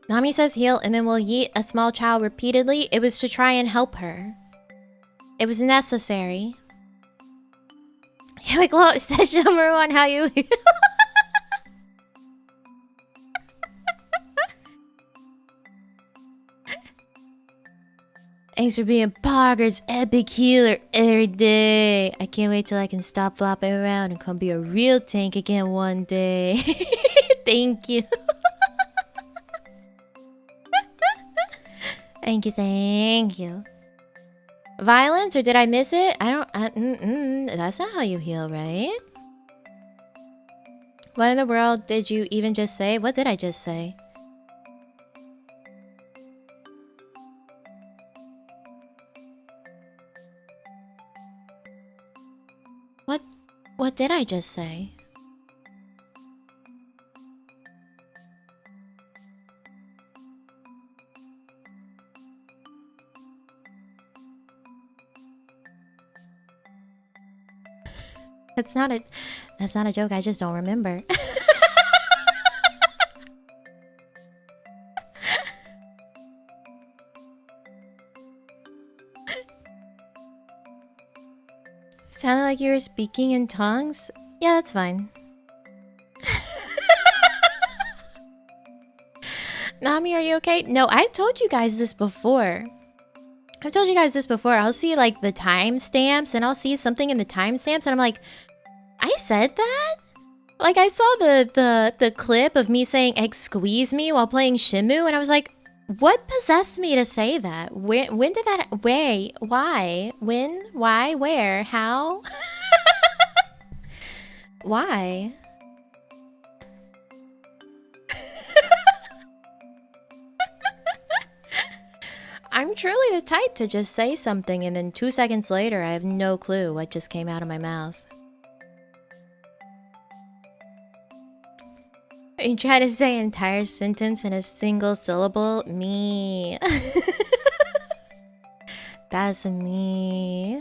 Nami says heal and then will yeet a small child repeatedly. It was to try and help her. It was necessary. Yeah, like, well, is that number one how you heal? Thanks for being Parker's epic healer every day. I can't wait till I can stop flopping around and come be a real tank again one day. Thank you. Thank you, thank you. Violence, or did I miss it? I don't... that's not how you heal, right? What in the world did you even just say? What did I just say? What did I just say? That's not a joke, I just don't remember. Sounded like you were speaking in tongues? Yeah, that's fine. Nami, are you okay? No, I told you guys this before. I'll see like the timestamps and I'll see something in the timestamps and I'm like, I said that? Like I saw the clip of me saying egg squeeze me while playing Shimu and I was like, what possessed me to say that? When did that... Wait, why? When? Why? Where? How? Why? I'm truly the type to just say something and then 2 seconds later I have no clue what just came out of my mouth. You try to say an entire sentence in a single syllable? Me. That's me.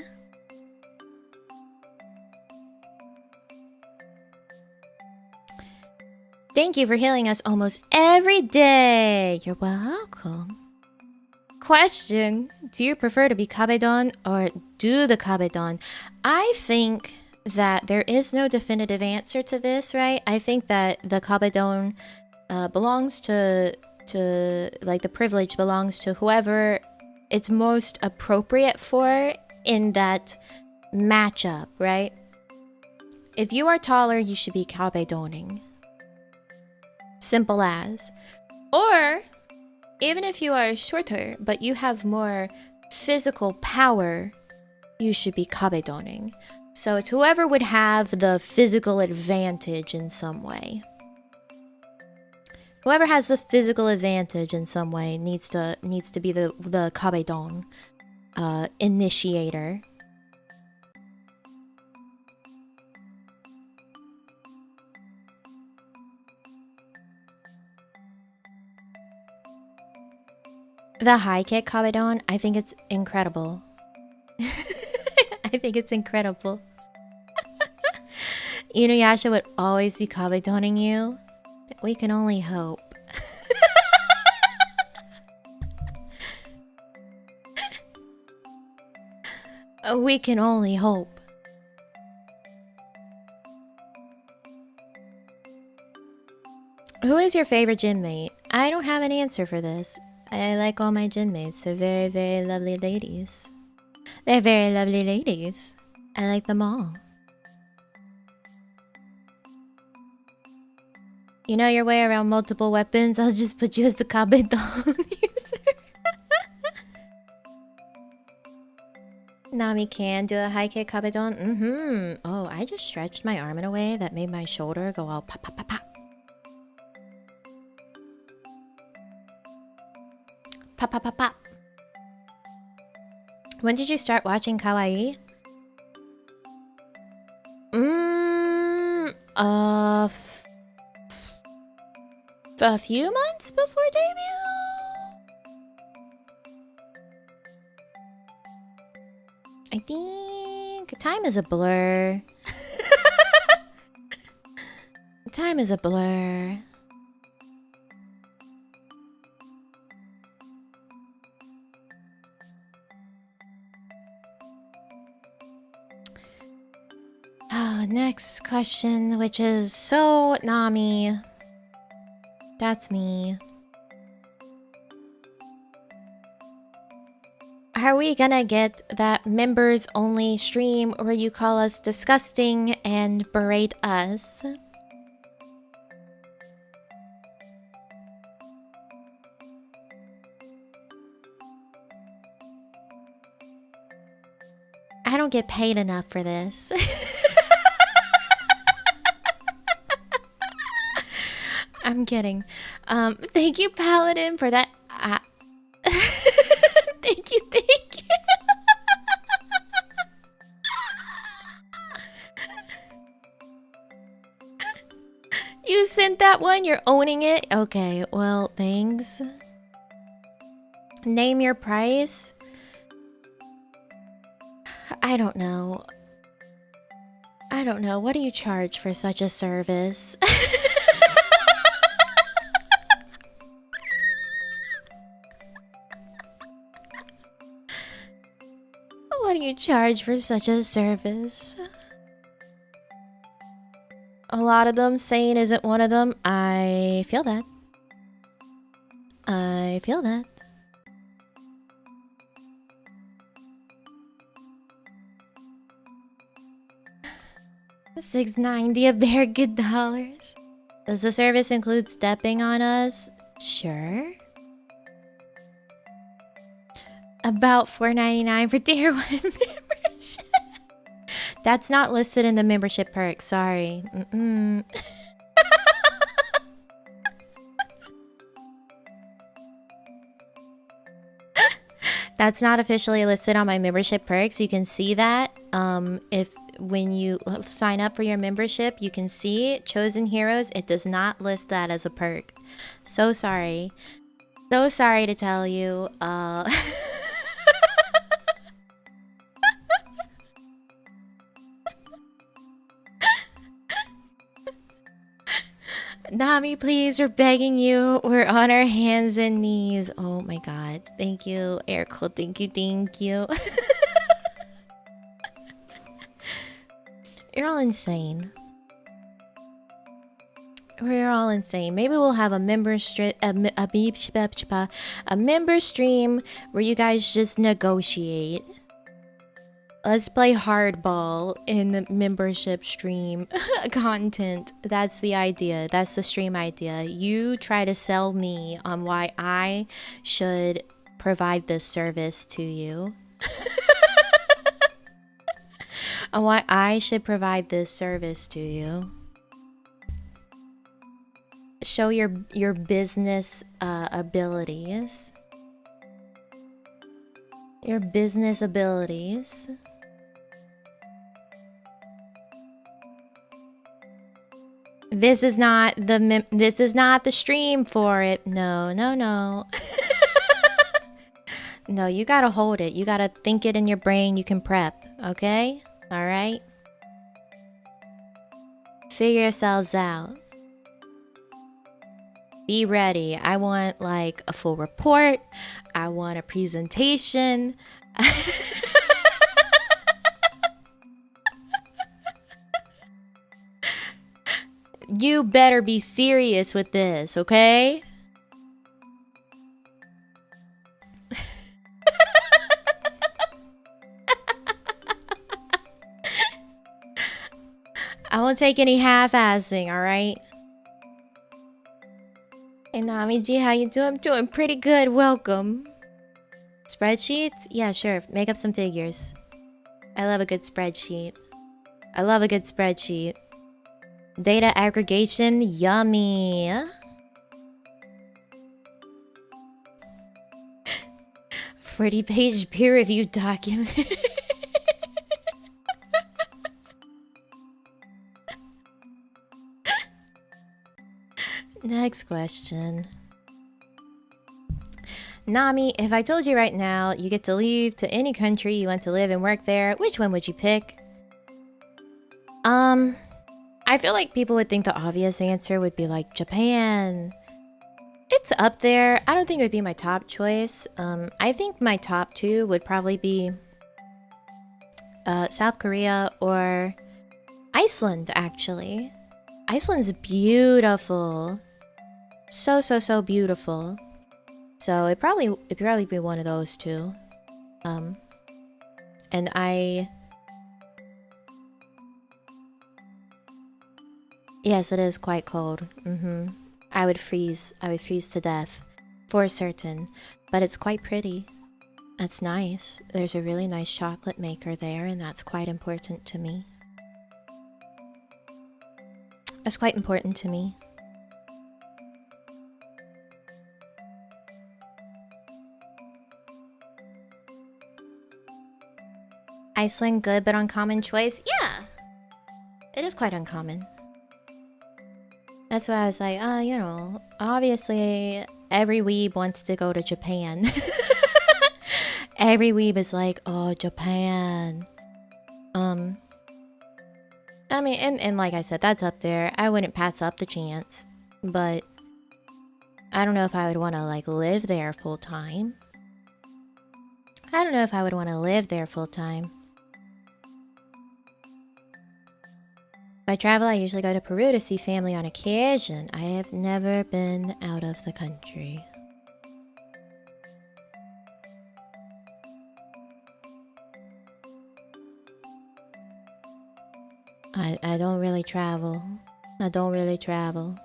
Thank you for healing us almost every day. You're welcome. Question. Do you prefer to be Kabedon or do the Kabedon? I think that there is no definitive answer to this, right? I think that the Kabedon belongs to like the privilege belongs to whoever it's most appropriate for in that matchup, right? If you are taller, you should be Kabedoning. Simple as. Or even if you are shorter but you have more physical power, you should be Kabedoning. So it's whoever would have the physical advantage in some way. Whoever has the physical advantage in some way needs to be the Kabedon initiator. The high kick Kabedon, I think it's incredible. I think it's incredible. Inuyasha would always be Kabedoning you. We can only hope. We can only hope. Who is your favorite gym mate? I don't have an answer for this. I like all my gym mates. They're very, very lovely ladies. They're very lovely ladies. I like them all. You know your way around multiple weapons? I'll just put you as the Kabedon user. Nami can do a high kick Kabedon? Oh, I just stretched my arm in a way that made my shoulder go all pop, pop, pop, pop. Pop, pop, pop, pop. When did you start watching Kawaii? A few months before debut? I think time is a blur. Time is a blur. Oh, next question, which is, so Nami, that's me. Are we gonna get that members only stream where you call us disgusting and berate us? I don't get paid enough for this. I'm kidding. Thank you, Paladin, for that. Thank you, thank you. You sent that one? You're owning it? Okay, well, thanks. Name your price? I don't know. I don't know. What do you charge for such a service? What do you charge for such a service? A lot of them, Sane isn't one of them. I feel that. I feel that. $6.90 a bare good dollars. Does the service include stepping on us? Sure. About $4.99 for tier 1 membership. That's not listed in the membership perks. Sorry. That's not officially listed on my membership perks. You can see that when you sign up for your membership, you can see Chosen Heroes. It does not list that as a perk. So sorry. So sorry to tell you. Nami, please, we're begging you. We're on our hands and knees. Oh my god. Thank you, Airco. Thank you, thank you. You're all insane. We're all insane. Maybe we'll have a member stream where you guys just negotiate. Let's play hardball in the membership stream content. That's the idea. That's the stream idea. You try to sell me on why I should provide this service to you. On why I should provide this service to you. Show your business abilities. Your business abilities. This is not the stream for it. No. No, you gotta hold it. You gotta think it in your brain. You can prep, okay? All right? Figure yourselves out. Be ready. I want like a full report. I want a presentation. You better be serious with this, okay? I won't take any half-assing, alright? Hey Nami G, how you doing? I'm doing pretty good, welcome. Spreadsheets? Yeah, sure. Make up some figures. I love a good spreadsheet. I love a good spreadsheet. Data aggregation, yummy. 40-page peer-reviewed document. Next question. Nami, if I told you right now you get to leave to any country you want to live and work there, which one would you pick? I feel like people would think the obvious answer would be like Japan. It's up there. I don't think it would be my top choice. I think my top two would probably be South Korea or Iceland, actually. Iceland's beautiful. So beautiful. So it'd probably be one of those two. And yes, it is quite cold. I would freeze to death for certain, but it's quite pretty. That's nice. There's a really nice chocolate maker there, and that's quite important to me. That's quite important to me. Iceland, good but uncommon choice? Yeah! It is quite uncommon. That's why I was like, you know, obviously every weeb wants to go to Japan. Every weeb is like, oh, Japan. I mean, and like I said, that's up there. I wouldn't pass up the chance. But I don't know if I would want to, like, live there full time. I don't know if I would want to live there full time. If I travel, I usually go to Peru to see family on occasion. I have never been out of the country. I don't really travel. I don't really travel.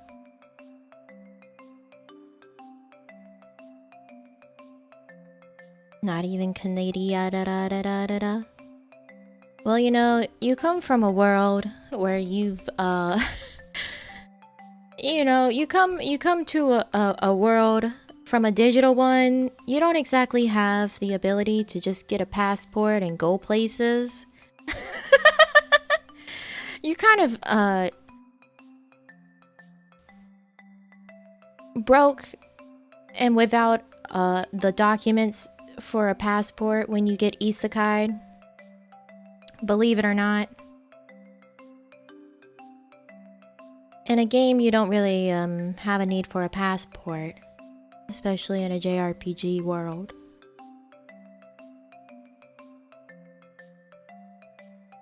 Not even Canada. Well, you know, you come from a world where you've you know, you come to a world from a digital one. You don't exactly have the ability to just get a passport and go places. You kind of broke and without the documents for a passport when you get isekai'd. Believe it or not. In a game, you don't really have a need for a passport, especially in a JRPG world.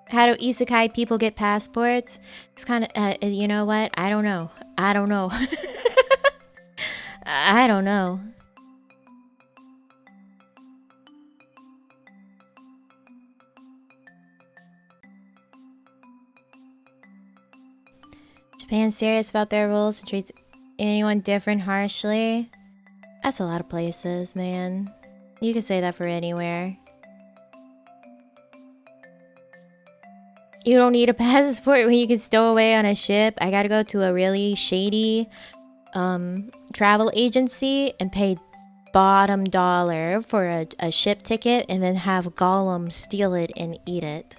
How do isekai people get passports? It's kind of, you know what? I don't know. I don't know. I don't know. Japan's serious about their rules and treats anyone different harshly. That's a lot of places, man. You can say that for anywhere. You don't need a passport when you can stow away on a ship. I gotta go to a really shady travel agency and pay bottom dollar for a ship ticket and then have Gollum steal it and eat it.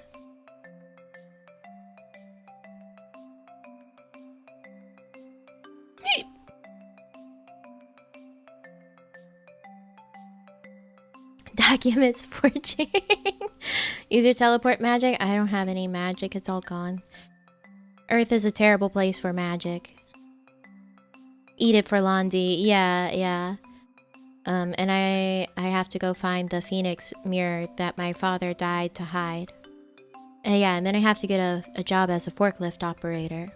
Documents forging. Use your teleport magic. I don't have any magic. It's all gone. Earth is a terrible place for magic. Eat it for Londi. Yeah. And I have to go find the phoenix mirror that my father died to hide. And then I have to get a job as a forklift operator.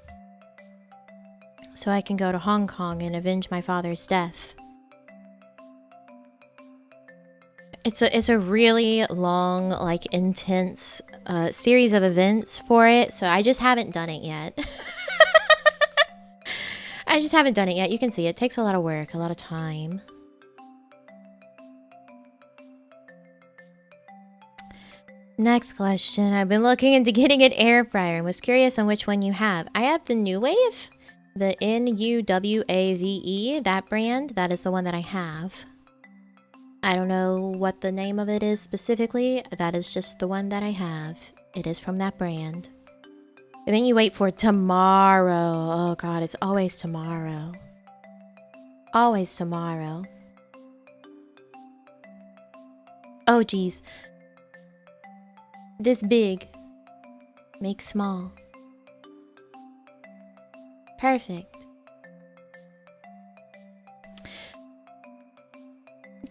So I can go to Hong Kong and avenge my father's death. It's a really long, like, intense series of events for it, so I just haven't done it yet. I just haven't done it yet. You can see it takes a lot of work, a lot of time. Next question. I've been looking into getting an air fryer and was curious on which one you have. I have the New Wave, the NUWAVE, that brand. That is the one that I have. I don't know what the name of it is specifically. That is just the one that I have. It is from that brand. And then you wait for tomorrow. Oh god, it's always tomorrow. Always tomorrow. Oh, geez. This big. Make small. Perfect.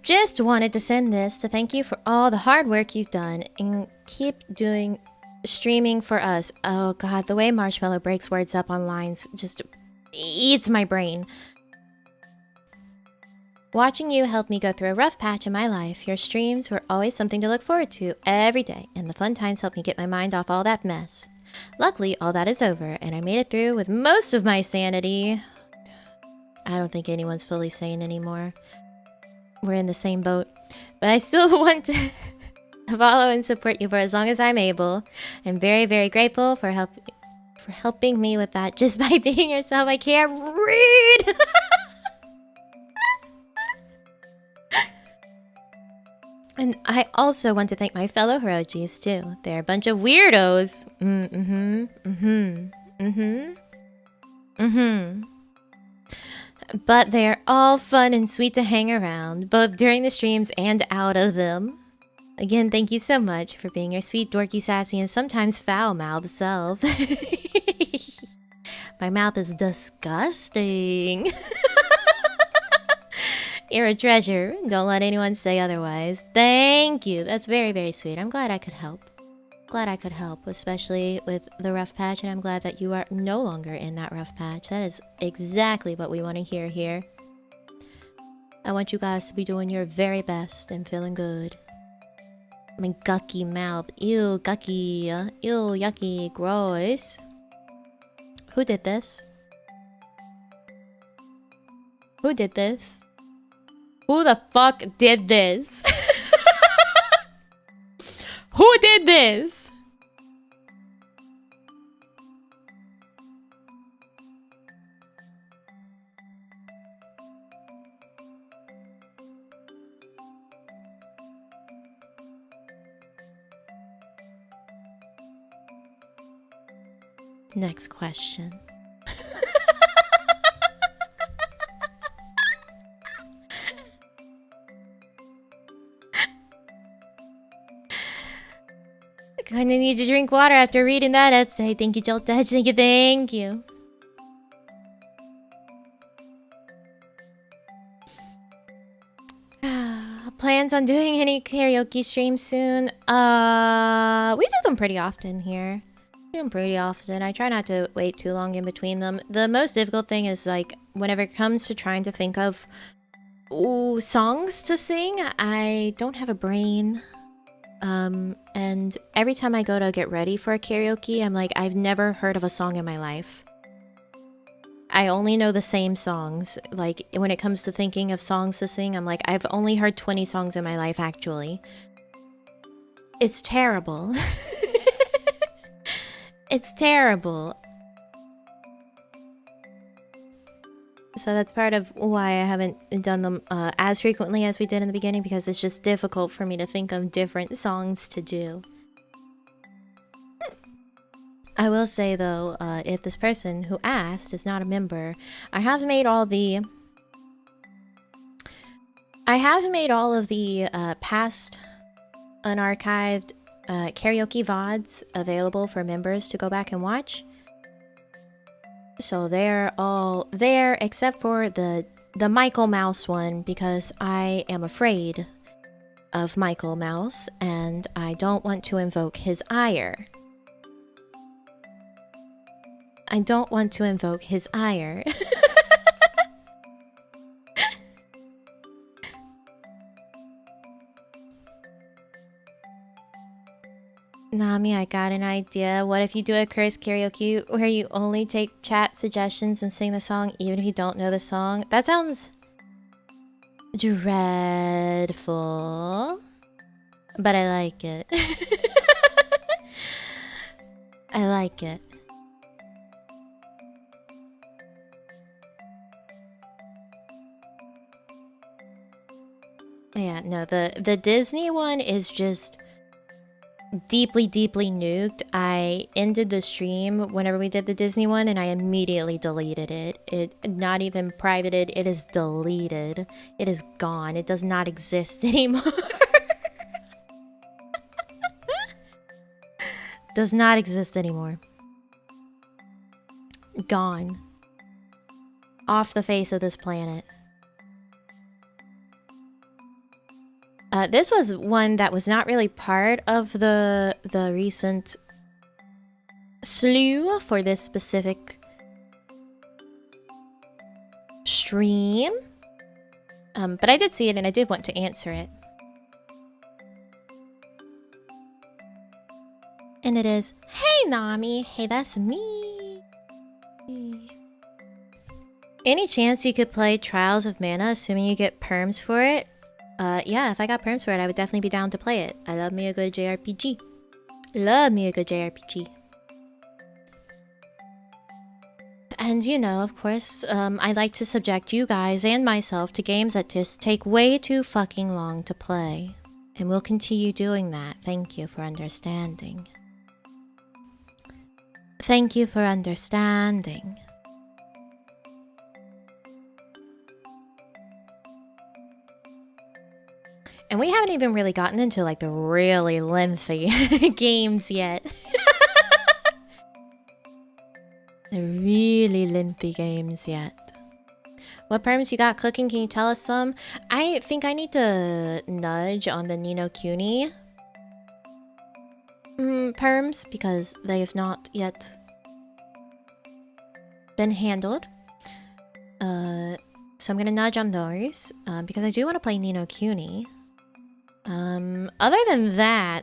Just wanted to send this to thank you for all the hard work you've done and keep doing streaming for us. Oh god, the way Marshmallow breaks words up on lines just eats my brain. Watching you helped me go through a rough patch in my life. Your streams were always something to look forward to every day, and the fun times helped me get my mind off all that mess. Luckily, all that is over, and I made it through with most of my sanity. I don't think anyone's fully sane anymore. We're in the same boat. But I still want to follow and support you for as long as I'm able. I'm very, very grateful for helping me with that just by being yourself. I can't read! And I also want to thank my fellow Hirojis too. They're a bunch of weirdos. But they are all fun and sweet to hang around, both during the streams and out of them. Again, thank you so much for being your sweet, dorky, sassy, and sometimes foul-mouthed self. My mouth is disgusting. You're a treasure. Don't let anyone say otherwise. Thank you. That's very, very sweet. I'm glad I could help. Glad I could help, especially with the rough patch, and I'm glad that you are no longer in that rough patch. That is exactly what we want to hear here. I want you guys to be doing your very best and feeling good. My gucky mouth. Ew, gucky. Ew, yucky. Gross. Who did this? Who did this? Who the fuck did this? Who did this? Next question. Kinda need to drink water after reading that essay. Thank you, Jolt Edge. Thank you, thank you. Plans on doing any karaoke streams soon? We do them pretty often here. We do them pretty often. I try not to wait too long in between them. The most difficult thing is like whenever it comes to trying to think of songs to sing, I don't have a brain. And every time I go to get ready for a karaoke, I'm like, I've never heard of a song in my life. I only know the same songs. Like, when it comes to thinking of songs to sing, I'm like, I've only heard 20 songs in my life, actually. It's terrible. It's terrible. So that's part of why I haven't done them as frequently as we did in the beginning, because it's just difficult for me to think of different songs to do. I will say though, if this person who asked is not a member, I have made all of the past unarchived karaoke VODs available for members to go back and watch. So they're all there except for the Michael Mouse one, because I am afraid of Michael Mouse and I don't want to invoke his ire. I don't want to invoke his ire. Nami, I got an idea. What if you do a curse karaoke where you only take chat suggestions and sing the song even if you don't know the song? That sounds dreadful, but I like it. I like it. Yeah, no, the Disney one is just deeply nuked. I ended the stream whenever we did the Disney one and I immediately deleted it. It not even privated, it is deleted. It is gone. It does not exist anymore. Does not exist anymore. Gone. Off the face of this planet. This was one that was not really part of the recent slew for this specific stream. But I did see it and I did want to answer it. And it is, hey Nami, hey that's me. Any chance you could play Trials of Mana assuming you get perms for it? Yeah, if I got perms for it, I would definitely be down to play it. I love me a good JRPG. Love me a good JRPG. And you know, of course, I like to subject you guys and myself to games that just take way too fucking long to play. And we'll continue doing that. Thank you for understanding. Thank you for understanding. And we haven't even really gotten into like the really lengthy games yet. The really lengthy games yet. What perms you got cooking? Can you tell us some? I think I need to nudge on the Ni no Kuni perms because they have not yet been handled. So I'm gonna nudge on those because I do want to play Ni no Kuni. Other than that,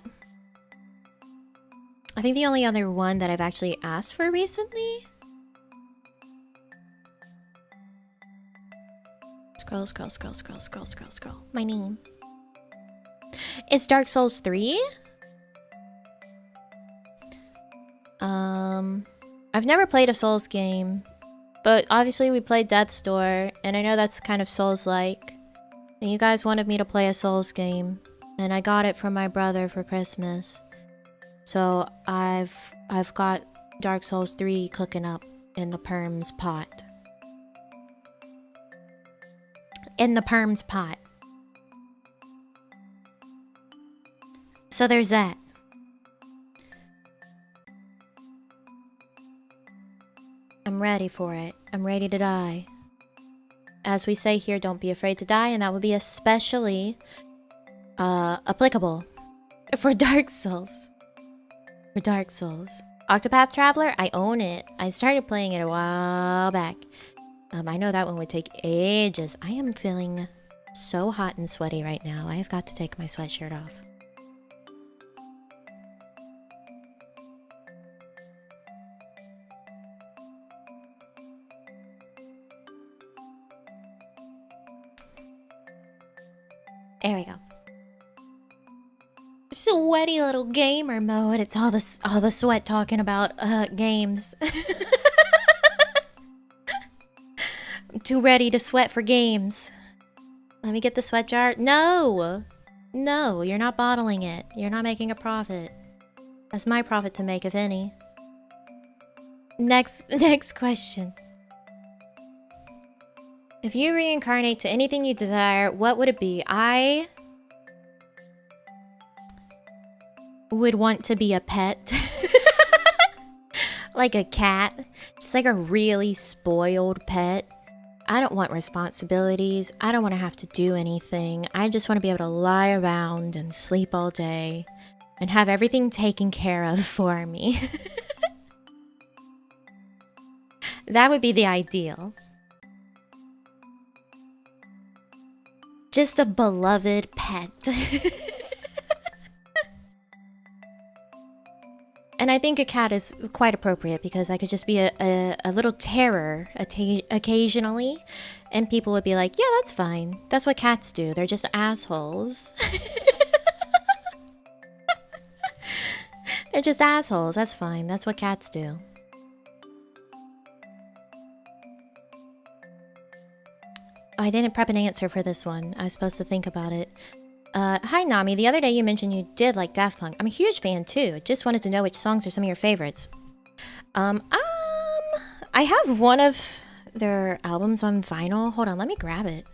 I think the only other one that I've actually asked for recently. Scroll. My name is Dark Souls 3. I've never played a Souls game, but obviously we played Death's Door, and I know that's kind of Souls-like. And you guys wanted me to play a Souls game, and I got it from my brother for Christmas. So I've got Dark Souls 3 cooking up in the perms pot. In the perms pot. So there's that. I'm ready for it. I'm ready to die. As we say here, don't be afraid to die, and that would be especially applicable for Dark Souls. For Dark Souls. Octopath Traveler, I own it. I started playing it a while back. I know that one would take ages. I am feeling so hot and sweaty right now. I have got to take my sweatshirt off. There we go. Sweaty little gamer mode. It's all the sweat talking about games. I'm too ready to sweat for games. Let me get the sweat jar. No! No, you're not bottling it. You're not making a profit. That's my profit to make, if any. Next question. If you reincarnate to anything you desire, what would it be? I would want to be a pet. Like a cat. Just like a really spoiled pet. I don't want responsibilities. I don't want to have to do anything. I just want to be able to lie around and sleep all day and have everything taken care of for me. That would be the ideal. Just a beloved pet. And I think a cat is quite appropriate because I could just be a little terror occasionally. And people would be like, yeah, that's fine. That's what cats do. They're just assholes. They're just assholes. That's fine. That's what cats do. I didn't prep an answer for this one. I was supposed to think about it. Hi Nami, the other day you mentioned you did like Daft Punk. I'm a huge fan too. Just wanted to know which songs are some of your favorites. I have one of their albums on vinyl. Hold on, let me grab it.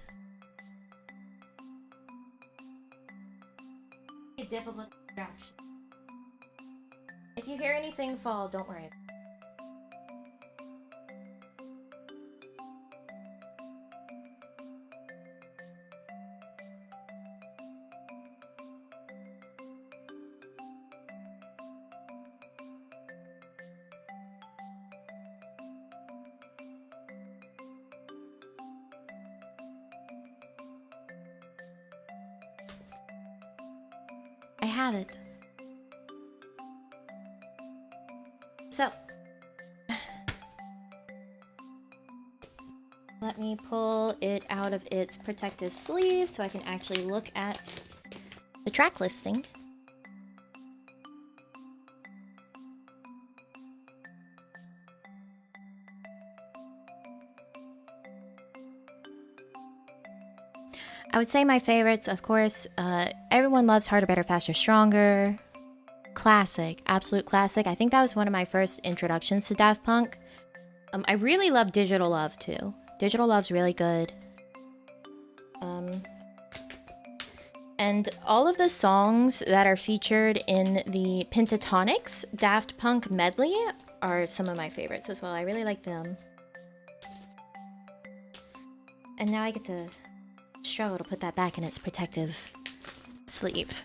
If you hear anything fall, don't worry. I have it. So, let me pull it out of its protective sleeve so I can actually look at the track listing. I would say my favorites, of course, everyone loves Harder, Better, Faster, Stronger. Classic, absolute classic. I think that was one of my first introductions to Daft Punk. I really love Digital Love too. Digital Love's really good. And all of the songs that are featured in the Pentatonix Daft Punk medley are some of my favorites as well. I really like them. And now I get to struggle to put that back in its protective sleeve.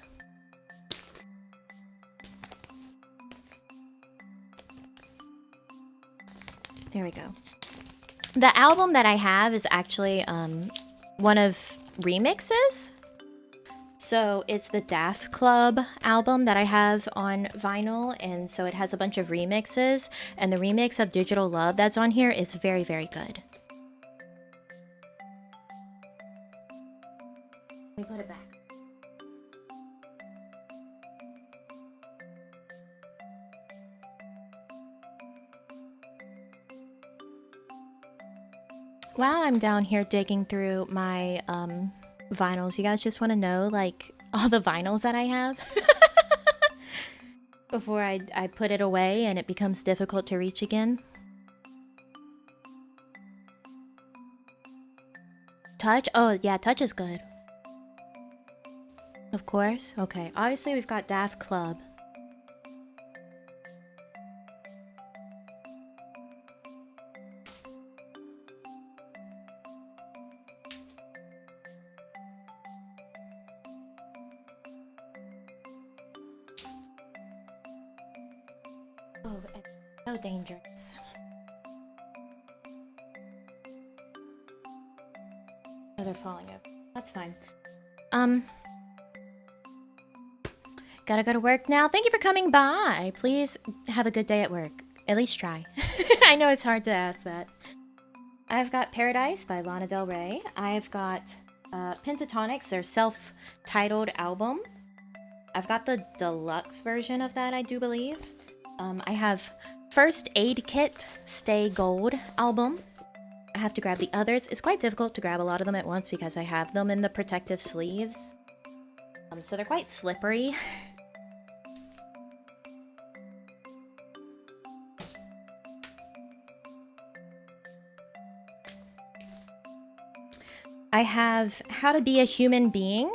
There we go. The album that I have is actually one of remixes. So it's the Daft Club album that I have on vinyl, and so it has a bunch of remixes, and the remix of Digital Love that's on here is very, very good. Let me put it back. While I'm down here digging through my vinyls, you guys just want to know like all the vinyls that I have before I put it away and it becomes difficult to reach again. Touch? Oh yeah, Touch is good. Of course. Okay, obviously we've got Daft Club. Oh, it's so dangerous. Oh, they're falling over. That's fine. Gotta go to work now. Thank you for coming by. Please have a good day at work. At least try. I know it's hard to ask that. I've got Paradise by Lana Del Rey. I've got Pentatonix, their self-titled album. I've got the deluxe version of that, I do believe. I have First Aid Kit Stay Gold album. I have to grab the others. It's quite difficult to grab a lot of them at once because I have them in the protective sleeves. So they're quite slippery. I have How to Be a Human Being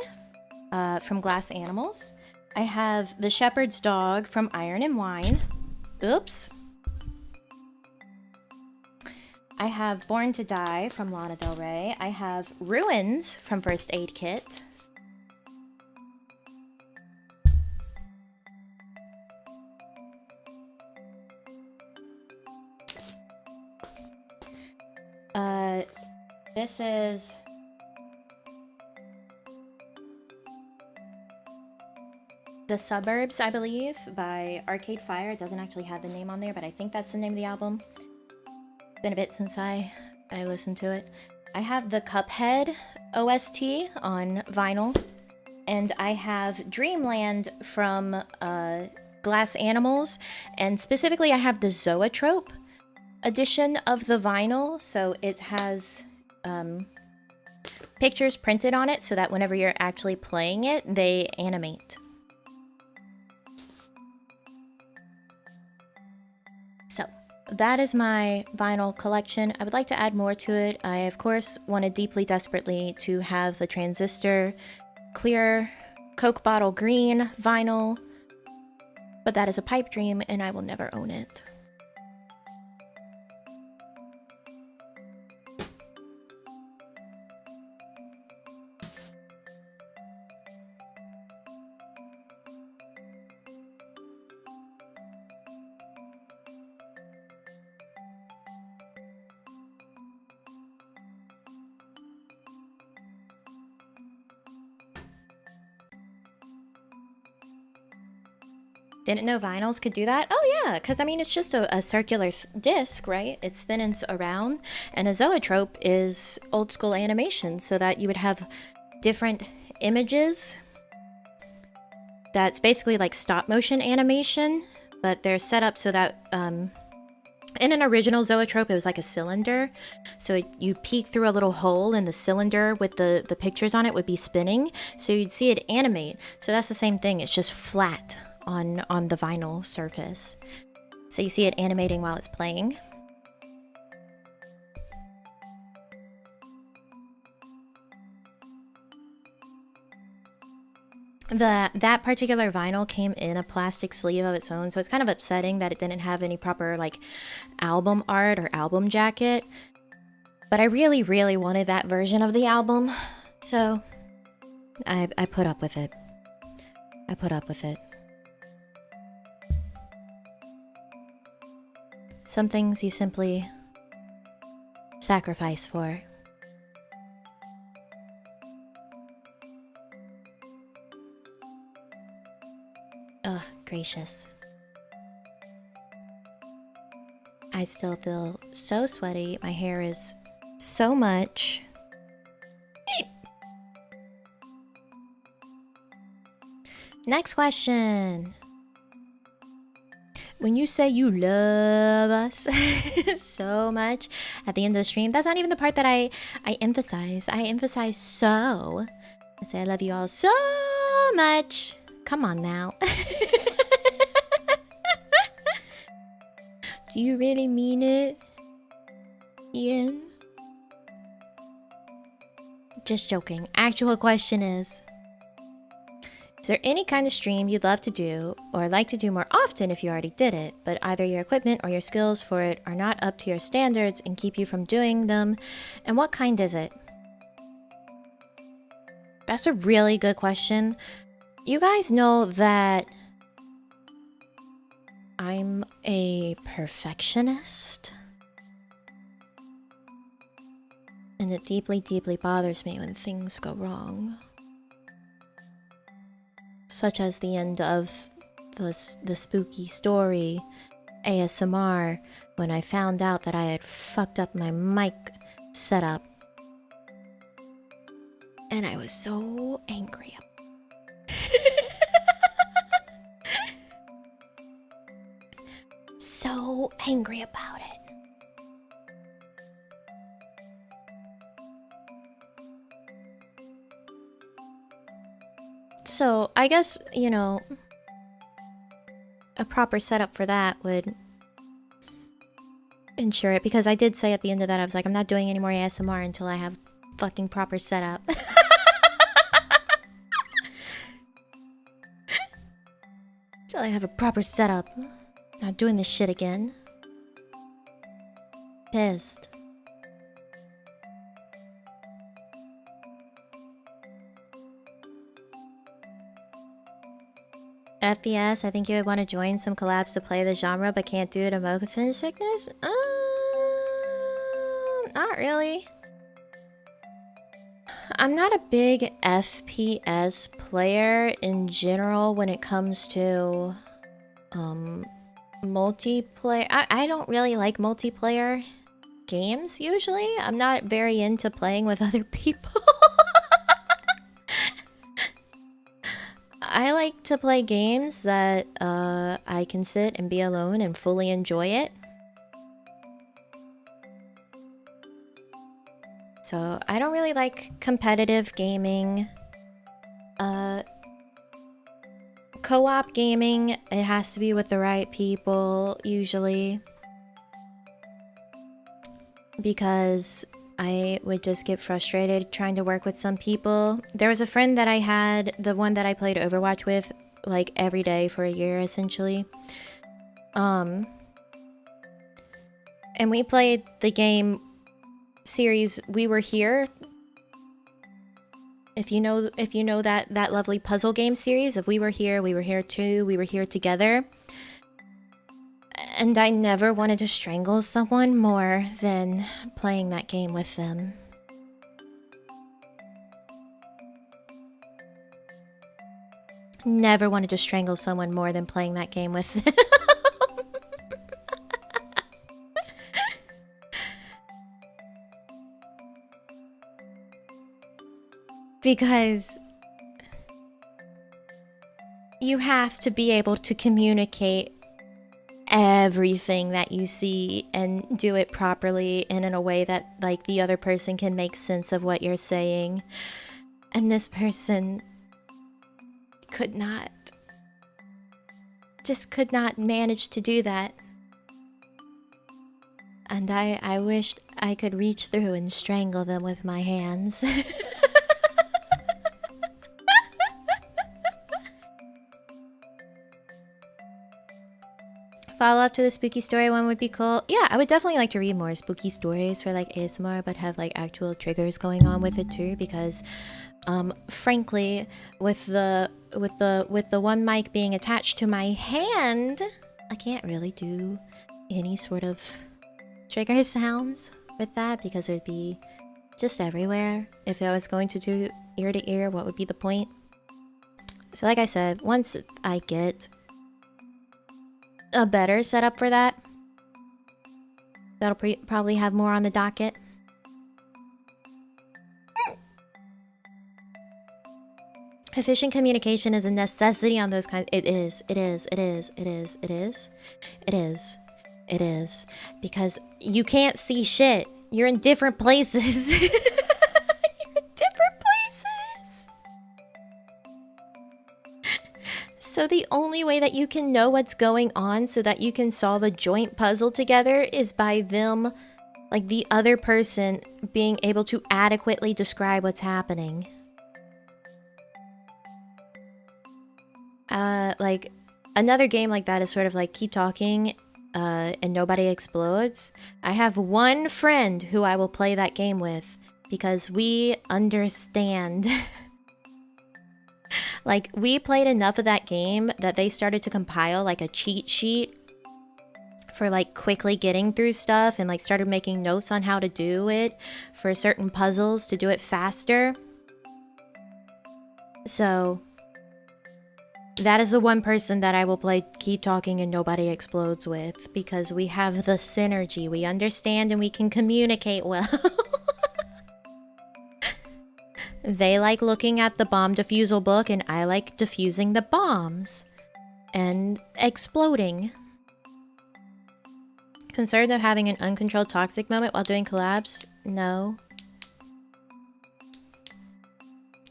from Glass Animals. I have The Shepherd's Dog from Iron and Wine. Oops. I have Born to Die from Lana Del Rey. I have Ruins from First Aid Kit. This is The Suburbs, I believe, by Arcade Fire. It doesn't actually have the name on there, but I think that's the name of the album. It's been a bit since I listened to it. I have the Cuphead OST on vinyl, and I have Dreamland from Glass Animals, and specifically I have the Zoetrope edition of the vinyl, so it has pictures printed on it so that whenever you're actually playing it, they animate. So that is my vinyl collection. I would like to add more to it. I, of course, wanted deeply, desperately to have the Transistor clear Coke bottle green vinyl. But that is a pipe dream and I will never own it. Didn't know vinyls could do that? Oh yeah, because I mean it's just a circular disc, right? It spins around, and a zoetrope is old school animation, so that you would have different images. That's basically like stop motion animation, but they're set up so that in an original zoetrope it was like a cylinder, so you peek through a little hole in the cylinder with the pictures on it would be spinning, so you'd see it animate. So that's the same thing, it's just flat on the vinyl surface. So you see it animating while it's playing. That particular vinyl came in a plastic sleeve of its own, so it's kind of upsetting that it didn't have any proper like album art or album jacket. But I really, really wanted that version of the album, so I put up with it. I put up with it. Some things you simply sacrifice for. Ugh, gracious. I still feel so sweaty. My hair is so much. Next question. When you say you love us so much at the end of the stream, that's not even the part that I emphasize. I emphasize so. I say I love you all so much. Come on now. Do you really mean it, Ian? Just joking. Actual question is there any kind of stream you'd love to do or like to do more often if you already did it, but either your equipment or your skills for it are not up to your standards and keep you from doing them? And what kind is it? That's a really good question. You guys know that I'm a perfectionist. And it deeply, deeply bothers me when things go wrong. Such as the end of the spooky story ASMR, when I found out that I had fucked up my mic setup. And I was so angry. So angry about it. So I guess, you know, a proper setup for that would ensure it, because I did say at the end of that, I was like, I'm not doing any more ASMR until I have fucking proper setup. Until I have a proper setup. Not doing this shit again. Pissed. FPS, I think you would want to join some collabs to play the genre, but can't do it to motion sickness? Not really. I'm not a big FPS player in general when it comes to multiplayer. I don't really like multiplayer games usually. I'm not very into playing with other people. I like to play games that I can sit and be alone and fully enjoy it. So I don't really like competitive gaming. Co-op gaming, it has to be with the right people usually, because I would just get frustrated trying to work with some people. There was a friend that I had, the one that I played Overwatch with like every day for a year essentially. And we played the game series We Were Here. If you know that lovely puzzle game series of We Were Here too, we were here together. And I never wanted to strangle someone more than playing that game with them. Never wanted to strangle someone more than playing that game with them. Because you have to be able to communicate everything that you see and do it properly and in a way that like the other person can make sense of what you're saying. And this person could not manage to do that. And I wished I could reach through and strangle them with my hands. Follow up to the spooky story one would be cool. Yeah, I would definitely like to read more spooky stories for like ASMR, but have like actual triggers going on with it too, because frankly, with the one mic being attached to my hand, I can't really do any sort of trigger sounds with that because it would be just everywhere. If I was going to do ear to ear, what would be the point? So like I said, once I get a better setup for that, that'll probably have more on the docket. Efficient communication is a necessity on those kinds. It is. Because you can't see shit. You're in different places. You're in different places. So the only way that you can know what's going on so that you can solve a joint puzzle together is by them, like the other person, being able to adequately describe what's happening. Like another game like that is sort of like Keep Talking and Nobody Explodes. I have one friend who I will play that game with because we understand. Like, we played enough of that game that they started to compile like a cheat sheet for like quickly getting through stuff, and like started making notes on how to do it for certain puzzles to do it faster. So that is the one person that I will play Keep Talking and Nobody Explodes with, because we have the synergy. We understand and we can communicate well. They like looking at the bomb defusal book, and I like defusing the bombs and exploding. Concerned of having an uncontrolled toxic moment while doing collabs? No.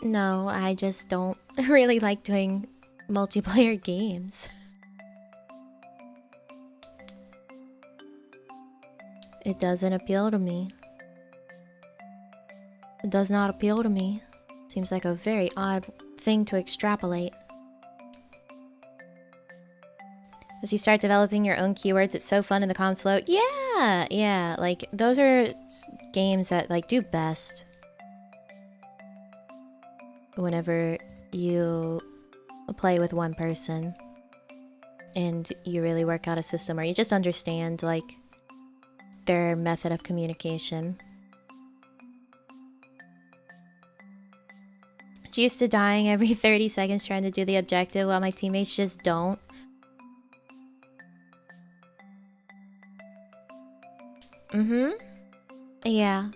No, I just don't really like doing multiplayer games. It doesn't appeal to me. It does not appeal to me. Seems like a very odd thing to extrapolate. As you start developing your own keywords, it's so fun in the console. Yeah, like those are games that like do best whenever you play with one person and you really work out a system, or you just understand like their method of communication. Used to dying every 30 seconds trying to do the objective while my teammates just don't. Yeah.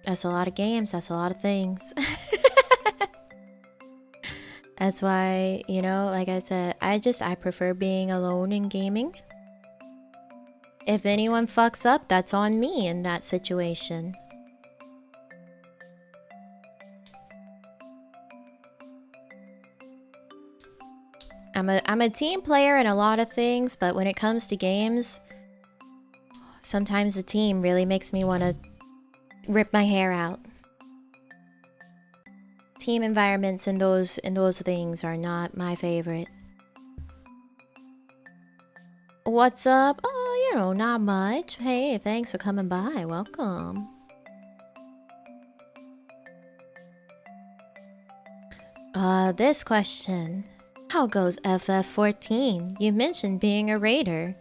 That's a lot of games. That's a lot of things. That's why, you know, like I said, I prefer being alone in gaming. If anyone fucks up, that's on me in that situation. I'm a team player in a lot of things, but when it comes to games, sometimes the team really makes me want to rip my hair out. Team environments and those things are not my favorite. What's up? Oh, you know, not much. Hey, thanks for coming by. Welcome. This question. How goes FF14? You mentioned being a raider.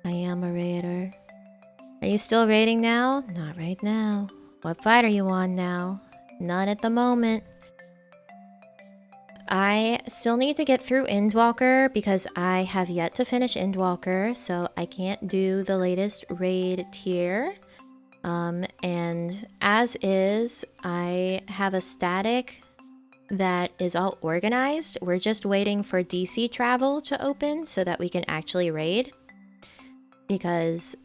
I am a raider. Are you still raiding now? Not right now. What fight are you on now? None at the moment. I still need to get through Endwalker because I have yet to finish Endwalker, so I can't do the latest raid tier. And as is, I have a static that is all organized. We're just waiting for DC travel to open so that we can actually raid. Because,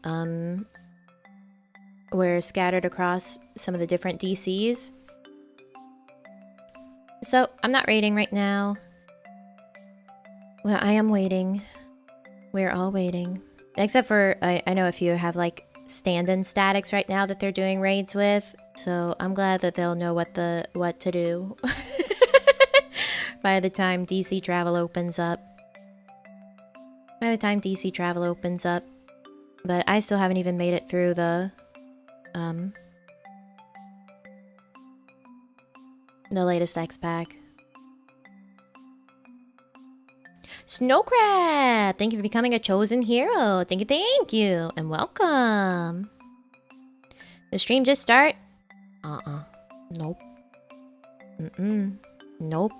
we're scattered across some of the different DCs. So, I'm not raiding right now. Well, I am waiting. We're all waiting. Except for, I know a few have like stand-in statics right now that they're doing raids with. So, I'm glad that they'll know what to do. By the time DC travel opens up. But I still haven't even made it through the latest X pack. Snowcrab! Thank you for becoming a chosen hero. Thank you, and welcome. The stream just start? Nope. Nope.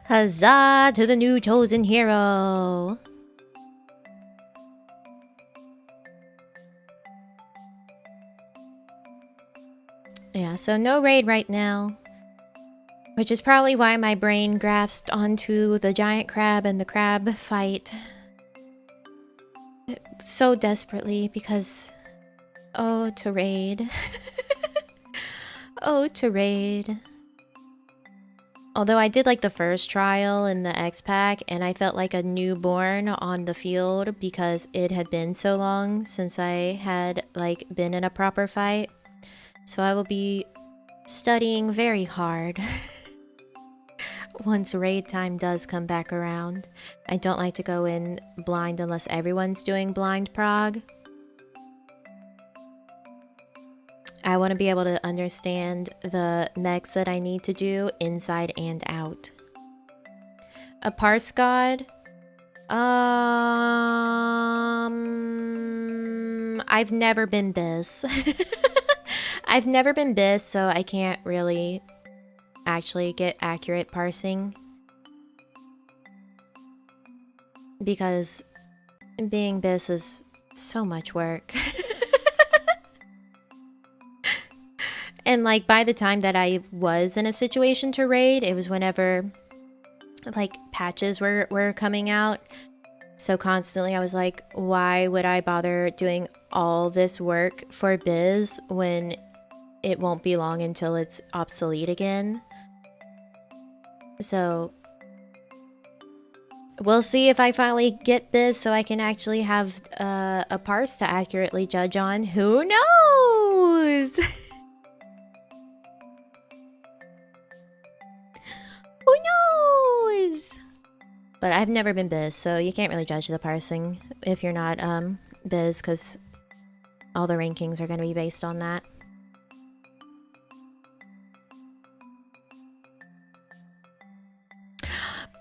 Huzzah to the new chosen hero! Yeah, so no raid right now. Which is probably why my brain grasped onto the giant crab and the crab fight so desperately because... Oh, to raid. Oh, to raid. Although I did like the first trial in the X-Pack and I felt like a newborn on the field because it had been so long since I had like been in a proper fight. So I will be studying very hard once raid time does come back around. I don't like to go in blind unless everyone's doing blind prog. I want to be able to understand the mechs that I need to do inside and out. A parse god? I've never been Biz. I've never been Biz, so I can't really actually get accurate parsing. Because being Biz is so much work. And like by the time that I was in a situation to raid, it was whenever like patches were coming out. So constantly I was like, why would I bother doing all this work for Biz when it won't be long until it's obsolete again? So we'll see if I finally get Biz so I can actually have a parse to accurately judge on. Who knows? Who knows? But I've never been Biz, so you can't really judge the parsing if you're not Biz, because all the rankings are going to be based on that.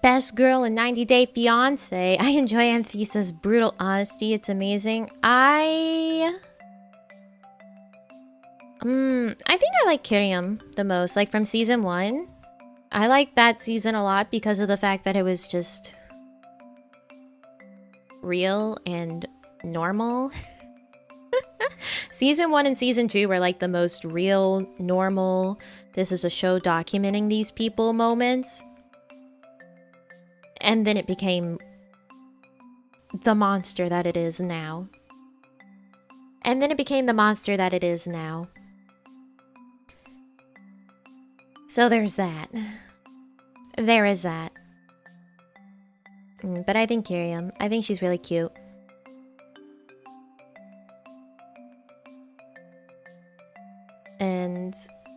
Best girl in 90 Day Fiancé. I enjoy Anthesa's brutal honesty. It's amazing. I think I like Kyriam the most, like from season 1. I like that season a lot because of the fact that it was just real and normal. Season 1 and season 2 were like the most real, normal, this is a show documenting these people moments. And then it became the monster that it is now. So there's that. There is that. But I think Kyriam, I think she's really cute.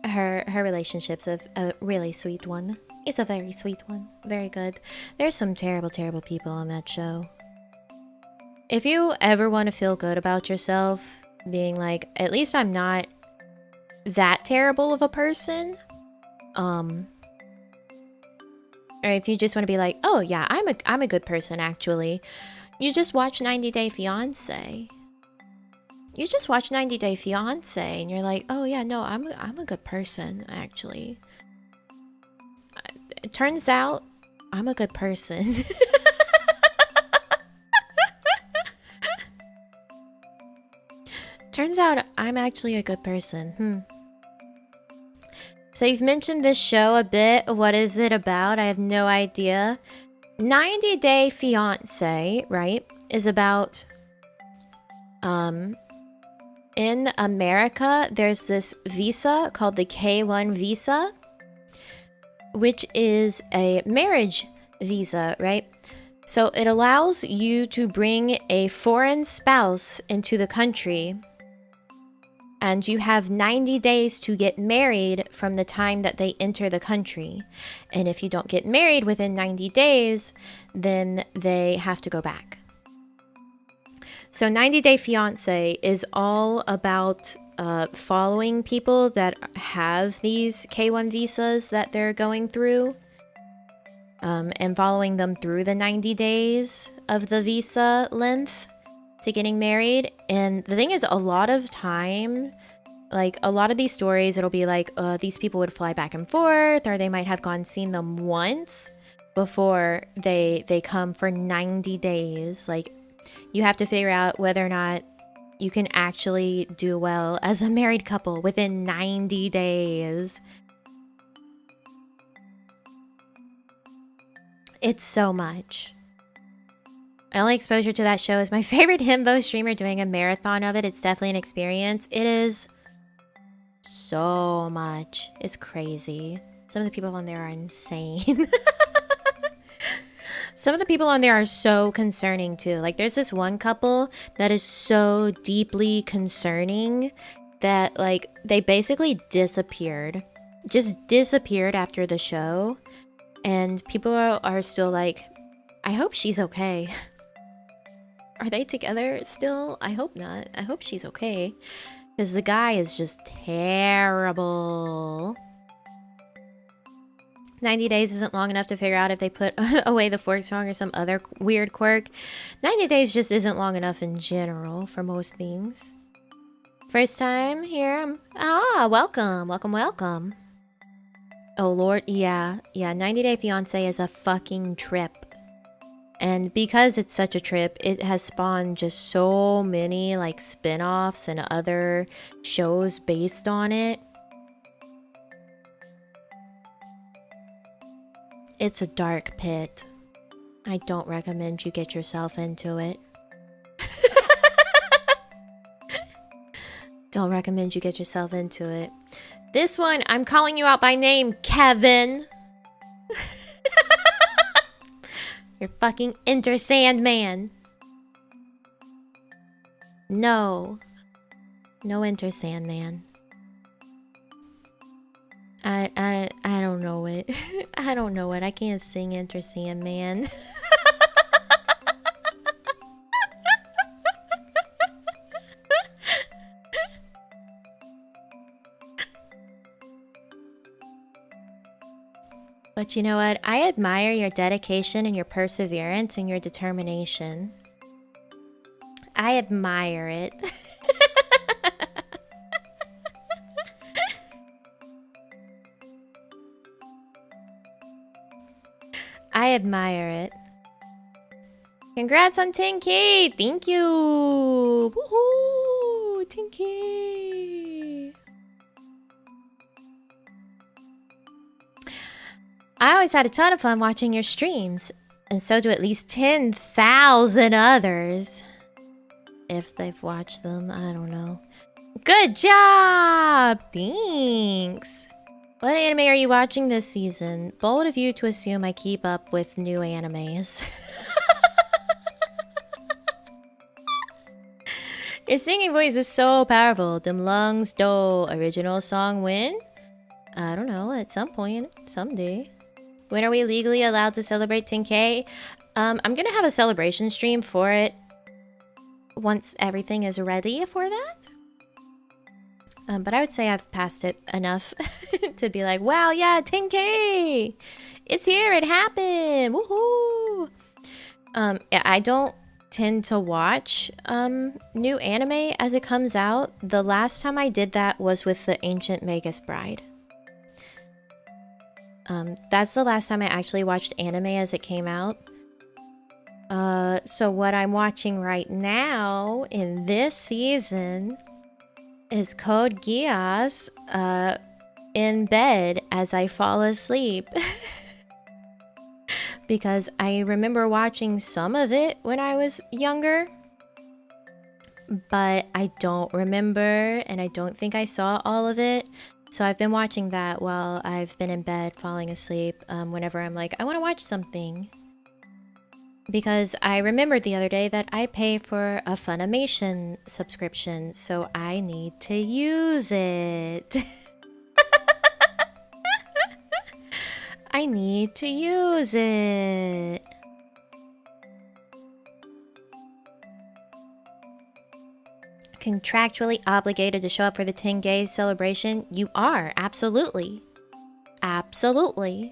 and her relationship's a really sweet one. It's a very sweet one. Very good. There's some terrible, terrible people on that show. If you ever want to feel good about yourself, being like, at least I'm not that terrible of a person, or if you just want to be like, oh yeah, I'm a good person actually, you just watch 90 Day Fiancé. You just watch 90 Day Fiancé and you're like, oh yeah, no, I'm a good person actually. It turns out I'm a good person. Turns out I'm actually a good person. So you've mentioned this show a bit. What is it about? I have no idea. 90 Day Fiancé, right, is about in America, there's this visa called the K1 visa, which is a marriage visa, right? So it allows you to bring a foreign spouse into the country, and you have 90 days to get married from the time that they enter the country. And if you don't get married within 90 days, then they have to go back. So 90 Day Fiancé is all about following people that have these K1 visas that they're going through, and following them through the 90 days of the visa length to getting married. And the thing is, a lot of time, like a lot of these stories, it'll be like these people would fly back and forth, or they might have seen them once before they come for 90 days. Like, you have to figure out whether or not you can actually do well as a married couple within 90 days. It's so much. My only exposure to that show is my favorite himbo streamer doing a marathon of it. It's definitely an experience. It is so much. It's crazy. Some of the people on there are insane. Some of the people on there are so concerning too. Like, there's this one couple that is so deeply concerning that, like, they basically disappeared. Just disappeared after the show. And people are still like, I hope she's okay. Are they together still? I hope not. I hope she's okay. Because the guy is just terrible. 90 days isn't long enough to figure out if they put away the forks wrong or some other weird quirk. 90 days just isn't long enough in general for most things. First time here. Welcome. Welcome, welcome. Oh, Lord. Yeah. 90 Day Fiancé is a fucking trip. And because it's such a trip, it has spawned just so many, like, spin-offs and other shows based on it. It's a dark pit. I don't recommend you get yourself into it. Don't recommend you get yourself into it. This one, I'm calling you out by name, Kevin. You're fucking Enter Sandman. No. No Enter Sandman. I don't know it. I don't know it. I can't sing Enter Sandman. But you know what? I admire your dedication and your perseverance and your determination. I admire it. I admire it. Congrats on 10K! Thank you! Woohoo! 10K! I always had a ton of fun watching your streams, and so do at least 10,000 others. If they've watched them, I don't know. Good job! Thanks! What anime are you watching this season? Bold of you to assume I keep up with new animes. His singing voice is so powerful. Them lungs do. Original song when? I don't know, at some point, someday. When are we legally allowed to celebrate 10K? I'm gonna have a celebration stream for it once everything is ready for that. But I would say I've passed it enough to be like, wow, yeah, 10K! It's here, it happened! Woohoo! Yeah, I don't tend to watch new anime as it comes out. The last time I did that was with the Ancient Magus Bride. That's the last time I actually watched anime as it came out. So what I'm watching right now in this season is Code Geass in bed as I fall asleep. Because I remember watching some of it when I was younger, but I don't remember, and I don't think I saw all of it. So I've been watching that while I've been in bed falling asleep whenever I'm like, I want to watch something. Because I remembered the other day that I pay for a Funimation subscription, so I need to use it. I need to use it. Contractually obligated to show up for the 10K celebration? You are, absolutely. Absolutely.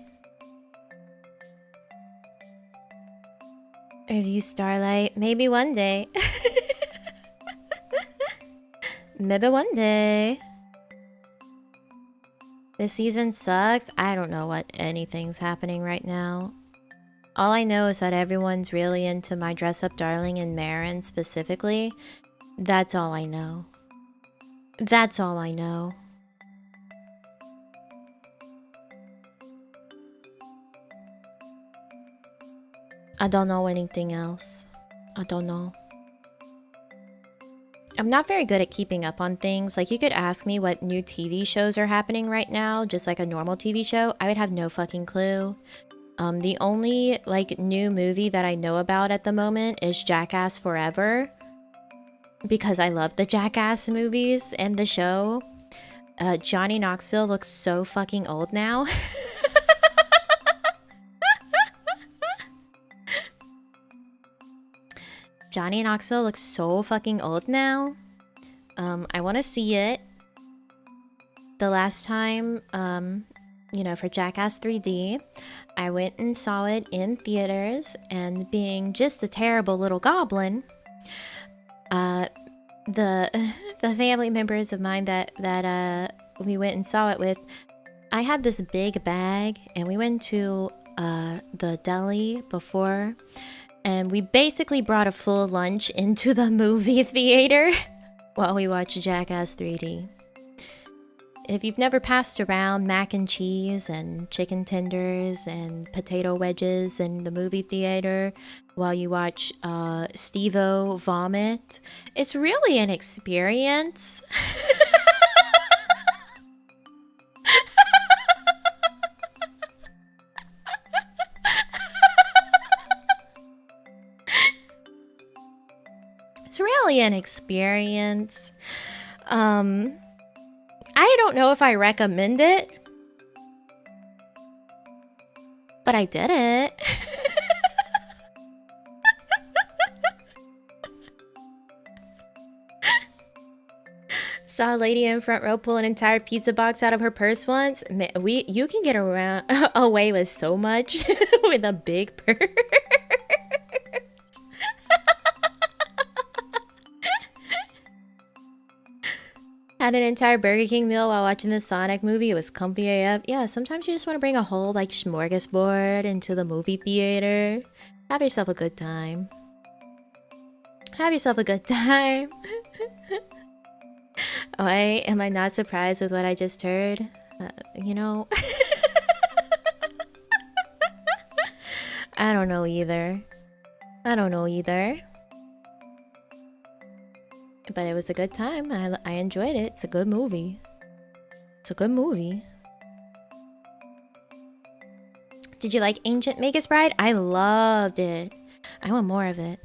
Review Starlight, maybe one day. Maybe one day. This season sucks. I don't know what anything's happening right now. All I know is that everyone's really into My Dress Up Darling and Marin specifically. That's all I know. That's all I know. I don't know anything else. I don't know. I'm not very good at keeping up on things. Like, you could ask me what new TV shows are happening right now, just like a normal TV show. I would have no fucking clue. The only, like, new movie that I know about at the moment is Jackass Forever. Because I love the Jackass movies and the show. Johnny Knoxville looks so fucking old now. Johnny Knoxville looks so fucking old now. I want to see it. The last time, you know, for Jackass 3D, I went and saw it in theaters, and being just a terrible little goblin, the family members of mine that we went and saw it with, I had this big bag, and we went to the deli before, and we basically brought a full lunch into the movie theater while we watched Jackass 3D. If you've never passed around mac and cheese and chicken tenders and potato wedges in the movie theater while you watch Steve-O vomit, it's really an experience. It's really an experience. I don't know if I recommend it, but I did it. Saw a lady in front row pull an entire pizza box out of her purse once. You can get around away with so much with a big purse. Had an entire Burger King meal while watching the Sonic movie. It was comfy AF. Yeah, sometimes you just want to bring a whole, like, smorgasbord into the movie theater. Have yourself a good time. Have yourself a good time. Why am I not surprised with what I just heard? You know... I don't know either. I don't know either. But it was a good time. I enjoyed it. It's a good movie. It's a good movie. Did you like Ancient Magus Bride? I loved it. I want more of it.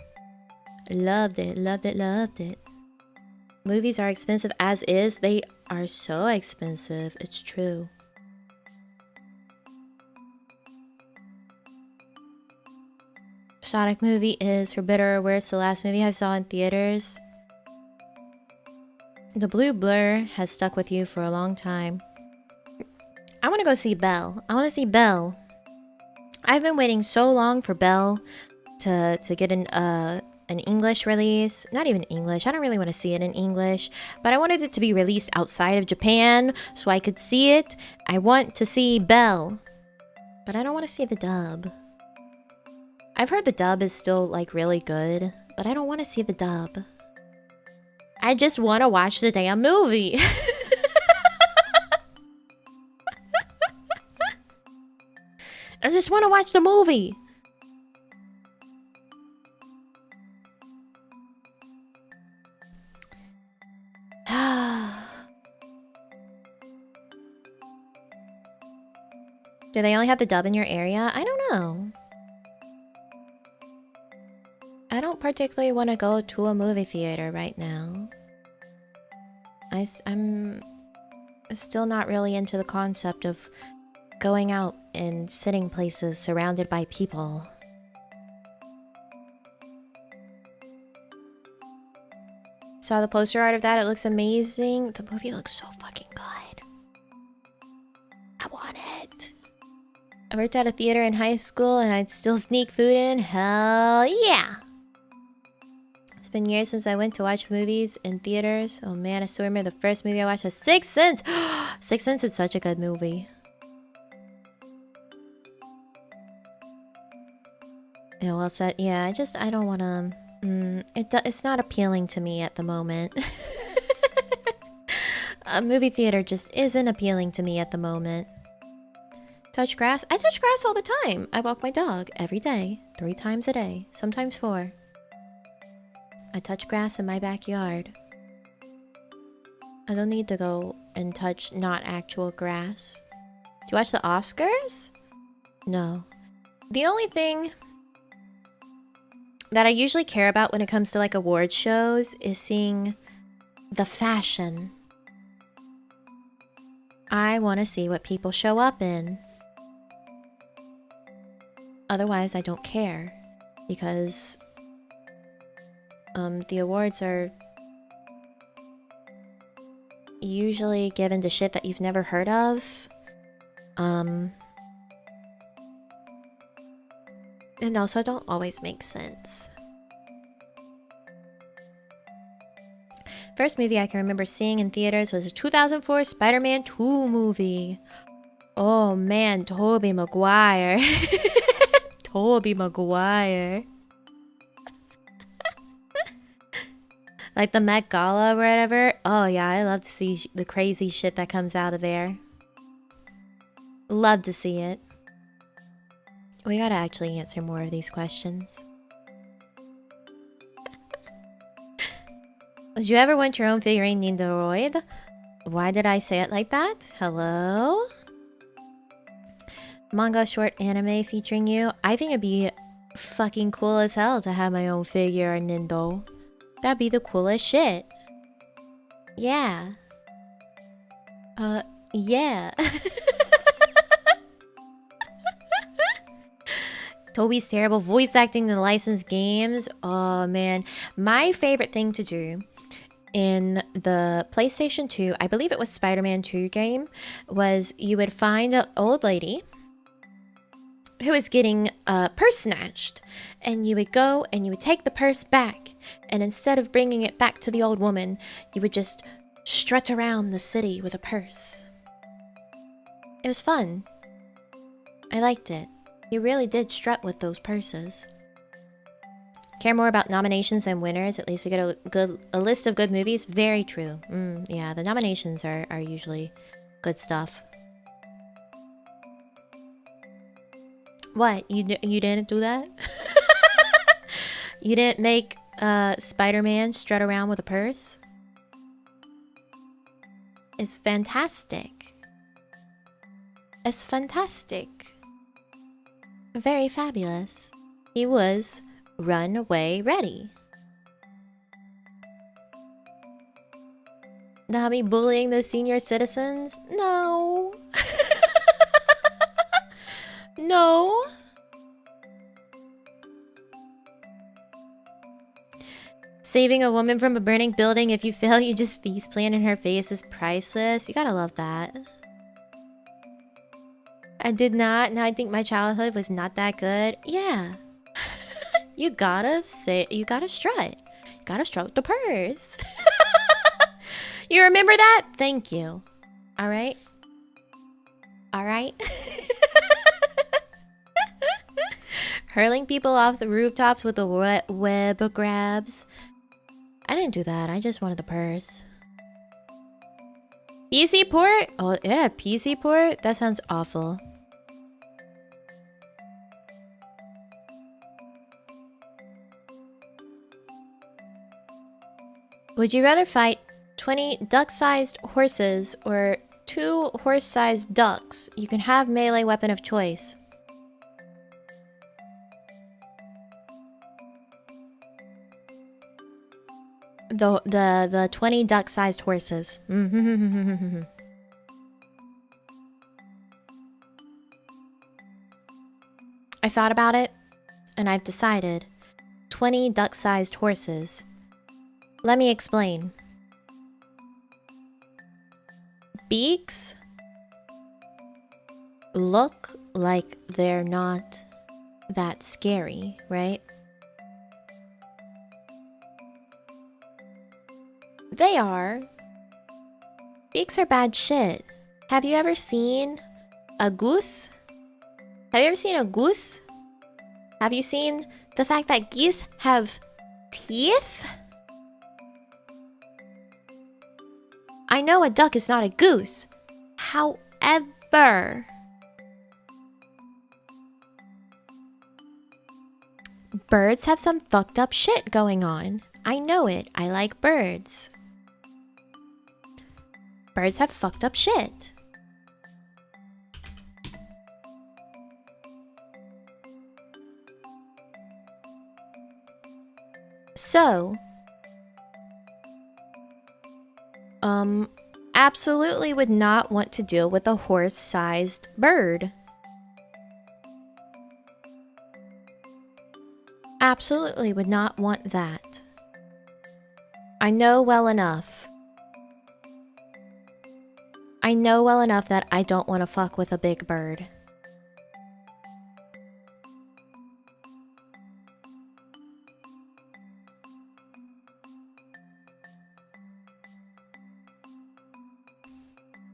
Loved it, loved it, loved it. Movies are expensive as is. They are so expensive. It's true. Sonic movie is, for better or worse, the last movie I saw in theaters. The blue blur has stuck with you for a long time. I want to go see Belle. I want to see Belle. I've been waiting so long for Belle to get an English release. Not even English. I don't really want to see it in English, but I wanted it to be released outside of Japan so I could see it. I want to see Belle, but I don't want to see the dub. I've heard the dub is still like really good, but I don't want to see the dub. I just want to watch the damn movie. I just want to watch the movie. Do they only have the dub in your area? I don't know. I don't particularly want to go to a movie theater right now. I'm still not really into the concept of going out and sitting places surrounded by people. Saw the poster art of that. It looks amazing. The movie looks so fucking good. I want it. I worked at a theater in high school and I'd still sneak food in. Hell yeah. It's been years since I went to watch movies in theaters. Oh man, I still remember the first movie I watched was Sixth Sense. Sixth Sense is such a good movie. Yeah, well said. Yeah, I don't want to... it's not appealing to me at the moment. A movie theater just isn't appealing to me at the moment. Touch grass? I touch grass all the time. I walk my dog every day, 3 times a day, sometimes 4. I touch grass in my backyard. I don't need to go and touch not actual grass. Do you watch the Oscars? No. The only thing that I usually care about when it comes to like award shows is seeing the fashion. I want to see what people show up in. Otherwise, I don't care because the awards are usually given to shit that you've never heard of. And also don't always make sense. First movie I can remember seeing in theaters was a 2004 Spider-Man 2 movie. Oh man, Tobey Maguire. Tobey Maguire. Like the Met Gala or whatever. Oh yeah, I love to see the crazy shit that comes out of there. Love to see it. We gotta actually answer more of these questions. Did you ever want your own figurine Nindoroid? Why did I say it like that? Hello? Manga short anime featuring you. I think it'd be fucking cool as hell to have my own figure in Nindo. That'd be the coolest shit. Yeah. Yeah. Toby's terrible voice acting in the licensed games. Oh man. My favorite thing to do in the PlayStation 2, I believe it was Spider-Man 2 game, was you would find an old lady who was getting purse snatched, and you would go and you would take the purse back, and instead of bringing it back to the old woman, you would just strut around the city with a purse. It was fun. I liked it. You really did strut with those purses. Care more about nominations than winners. At least we get a list of good movies. Very true. Yeah, the nominations are usually good stuff. What? You didn't do that? You didn't make Spider-Man strut around with a purse? It's fantastic. It's fantastic. Very fabulous. He was runaway ready. Nami bullying the senior citizens? No. No. Saving a woman from a burning building. If you fail, you just feast plant in her face is priceless. You gotta love that. I did not. Now I think my childhood was not that good. Yeah. You gotta strut. You gotta strut the purse. You remember that? Thank you. Alright? Alright? Hurling people off the rooftops with the web grabs. I didn't do that. I just wanted the purse. PC port? Oh, it had PC port? That sounds awful. Would you rather fight 20 duck-sized horses or 2 horse-sized ducks? You can have melee weapon of choice. The 20 duck-sized horses. I thought about it, and I've decided 20 duck-sized horses. Let me explain. Beaks look like they're not that scary, right? They are. Beaks are bad shit. Have you ever seen a goose? Have you ever seen a goose? Have you seen the fact that geese have teeth? I know a duck is not a goose. However, birds have some fucked up shit going on. I know it. I like birds. Birds have fucked up shit. So, absolutely would not want to deal with a horse-sized bird. Absolutely would not want that. I know well enough. I know well enough that I don't want to fuck with a big bird.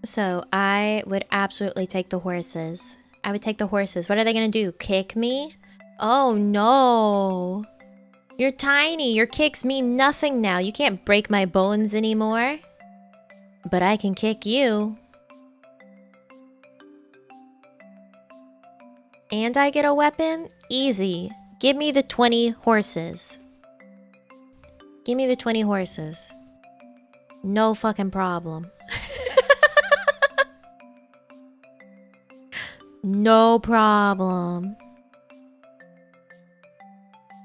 So I would absolutely take the horses. I would take the horses. What are they gonna do? Kick me? Oh no. You're tiny. Your kicks mean nothing now. You can't break my bones anymore. But I can kick you. And I get a weapon? Easy. Give me the 20 horses. Give me the 20 horses. No fucking problem. No problem.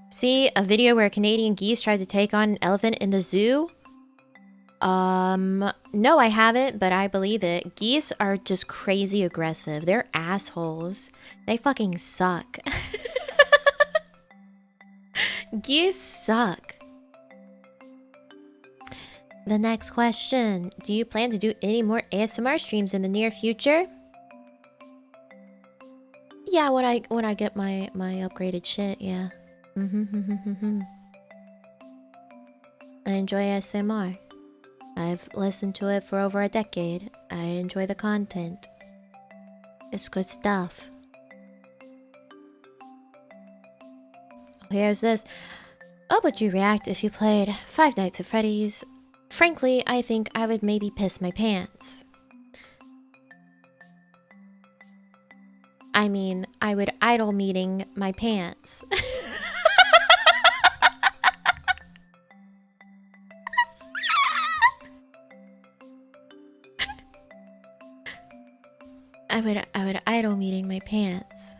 See a video where Canadian geese tried to take on an elephant in the zoo? No, I haven't, but I believe it. Geese are just crazy aggressive. They're assholes. They fucking suck. Geese suck. The next question. Do you plan to do any more ASMR streams in the near future? Yeah, when I get my upgraded shit, yeah. I enjoy ASMR. I've listened to it for over a decade. I enjoy the content. It's good stuff. Here's this. How would you react if you played Five Nights at Freddy's? Frankly, I think I would maybe piss my pants. I mean, I would idle meeting my pants. I would idle meeting my pants.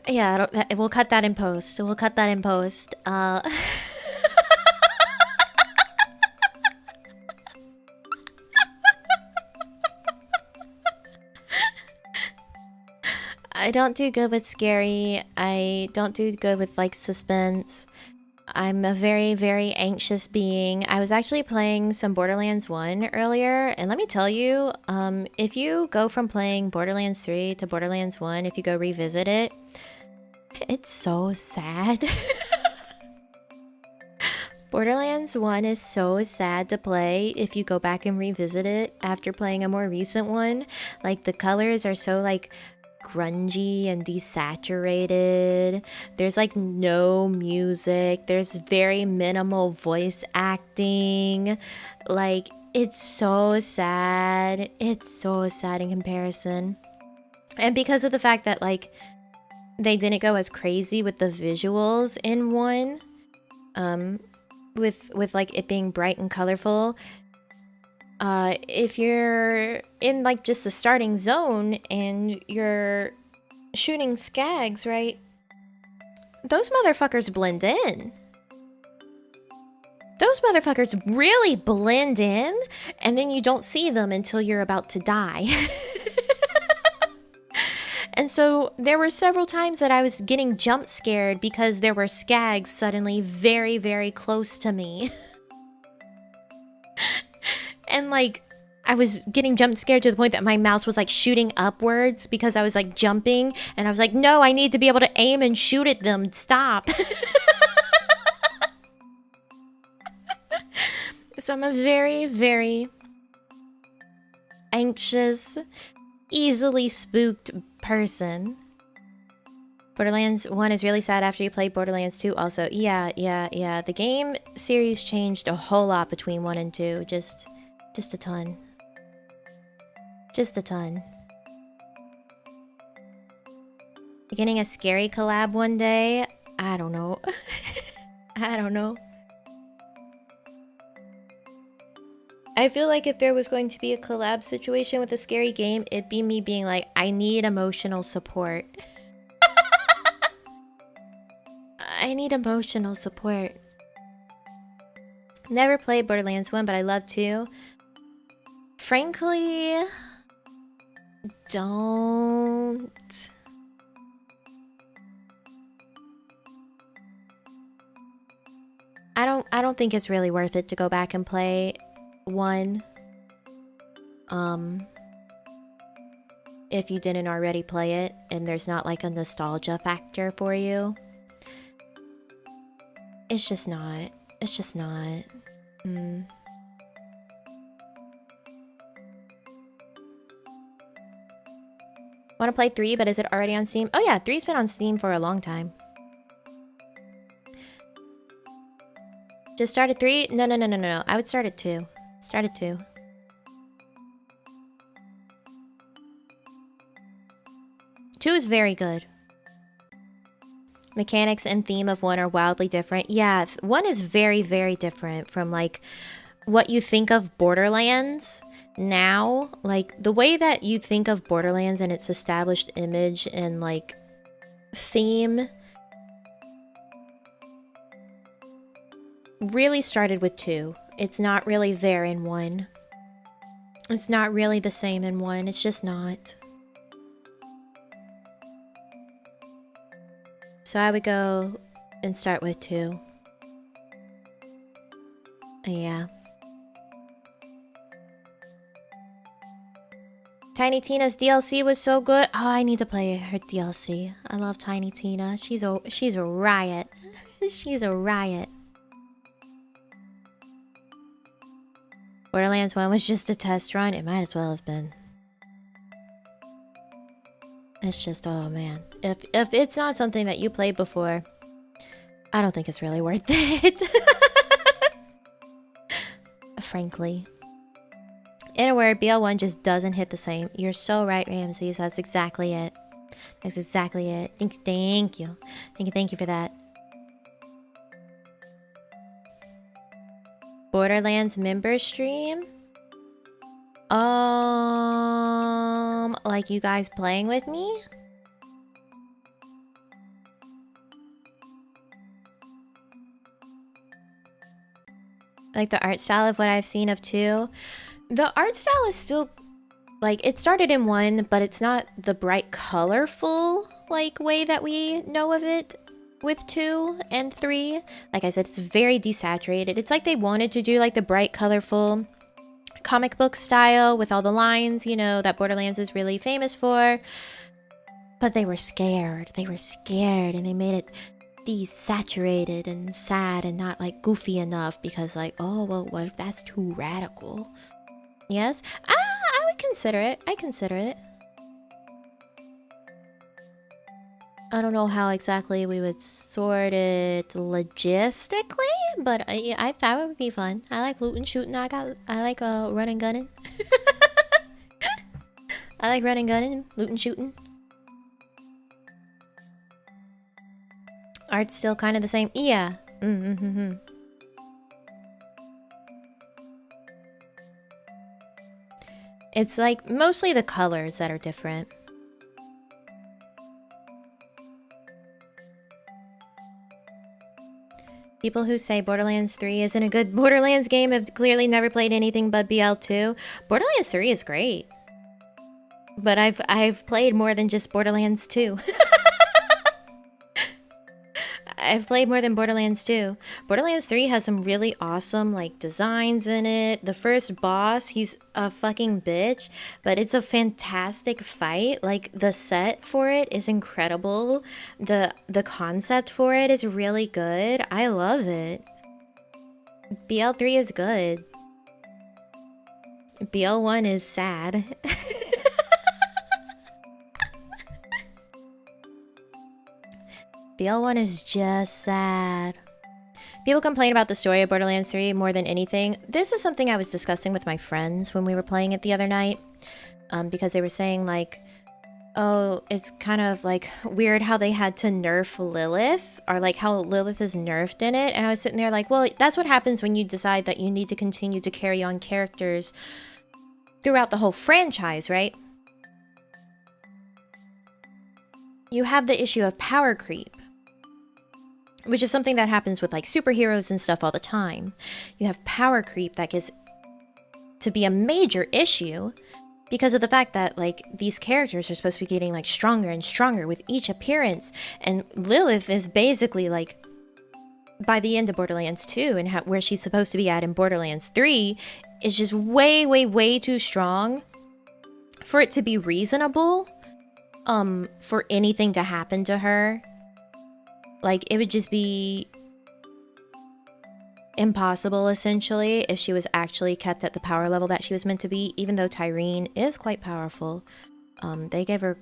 Yeah, we'll cut that in post. We'll cut that in post. I don't do good with scary. I don't do good with like suspense. I'm a very, very anxious being. I was actually playing some Borderlands 1 earlier, and let me tell you, if you go from playing Borderlands 3 to Borderlands 1, if you go revisit it, it's so sad. Borderlands 1 is so sad to play if you go back and revisit it after playing a more recent one. Like, the colors are so, like, grungy and desaturated. There's like no music. There's very minimal voice acting. Like, it's so sad. It's so sad in comparison. And because of the fact that like they didn't go as crazy with the visuals in one, with like it being bright and colorful, if you're in like just the starting zone and you're shooting skags, right? Those motherfuckers blend in. Those motherfuckers really blend in, and then you don't see them until you're about to die. And so there were several times that I was getting jump scared because there were skags suddenly very, very close to me. And like, I was getting jump scared to the point that my mouse was like shooting upwards because I was like jumping, and I was like, no, I need to be able to aim and shoot at them. Stop. So I'm a very, very anxious, easily spooked person. Borderlands 1 is really sad after you played Borderlands 2 also. Yeah. The game series changed a whole lot between 1 and 2. Just a ton. Just a ton. Beginning a scary collab one day? I don't know. I don't know. I feel like if there was going to be a collab situation with a scary game, it'd be me being like, I need emotional support. I need emotional support. Never played Borderlands 1, but I love 2. Frankly, don't. I don't think it's really worth it to go back and play 1. If you didn't already play it and there's not like a nostalgia factor for you. It's just not. It's just not. Want to play 3, but is it already on Steam? Oh yeah, 3's been on Steam for a long time. Just started 3? No. I would start at 2. Start at 2. Two is very good. Mechanics and theme of 1 are wildly different. Yeah, 1 is very, very different from like what you think of Borderlands now. Like the way that you think of Borderlands and its established image and like theme really started with 2. It's not really there in 1. It's not really the same in 1. It's just not. So I would go and start with 2. Yeah. Tiny Tina's DLC was so good. Oh, I need to play her DLC. I love Tiny Tina. She's a riot. She's a riot. Borderlands 1 was just a test run. It might as well have been. It's just, oh man. If it's not something that you played before, I don't think it's really worth it. Frankly. In a word, BL1 just doesn't hit the same. You're so right, Ramses. That's exactly it. That's exactly it. Thank you. Thank you for that. Borderlands member stream? Like you guys playing with me? like the art style of what I've seen of 2. The art style is still like, it started in 1, but it's not the bright colorful like way that we know of it with 2 and 3. Like I said, it's very desaturated. It's like they wanted to do like the bright colorful comic book style with all the lines, you know, that Borderlands is really famous for. But they were scared. They were scared, and they made it desaturated and sad and not like goofy enough because like, oh, well, what if that's too radical? Yes? I would consider it. I consider it. I don't know how exactly we would sort it logistically, but I thought it would be fun. I like looting, shooting. I like running, gunning. I like running, gunning, looting, shooting. Art's still kind of the same. Yeah. It's like mostly the colors that are different. People who say Borderlands 3 isn't a good Borderlands game have clearly never played anything but BL2. Borderlands 3 is great. But I've played more than just Borderlands 2. I've played more than Borderlands 2. Borderlands 3 has some really awesome like designs in it. The first boss, he's a fucking bitch, but it's a fantastic fight. Like the set for it is incredible. The concept for it is really good. I love it. BL3 is good. BL1 is sad. BL1 is just sad. People complain about the story of Borderlands 3 more than anything. This is something I was discussing with my friends when we were playing it the other night. Because they were saying like, oh, it's kind of like weird how they had to nerf Lilith, or like how Lilith is nerfed in it. And I was sitting there like, well, that's what happens when you decide that you need to continue to carry on characters throughout the whole franchise, right? You have the issue of power creep, which is something that happens with like superheroes and stuff all the time. You have power creep that gets to be a major issue because of the fact that like these characters are supposed to be getting like stronger and stronger with each appearance, and Lilith is basically like by the end of Borderlands 2 and where she's supposed to be at in Borderlands 3 is just way too strong for it to be reasonable for anything to happen to her. Like, it would just be impossible, essentially, if she was actually kept at the power level that she was meant to be, even though Tyreen is quite powerful. They gave her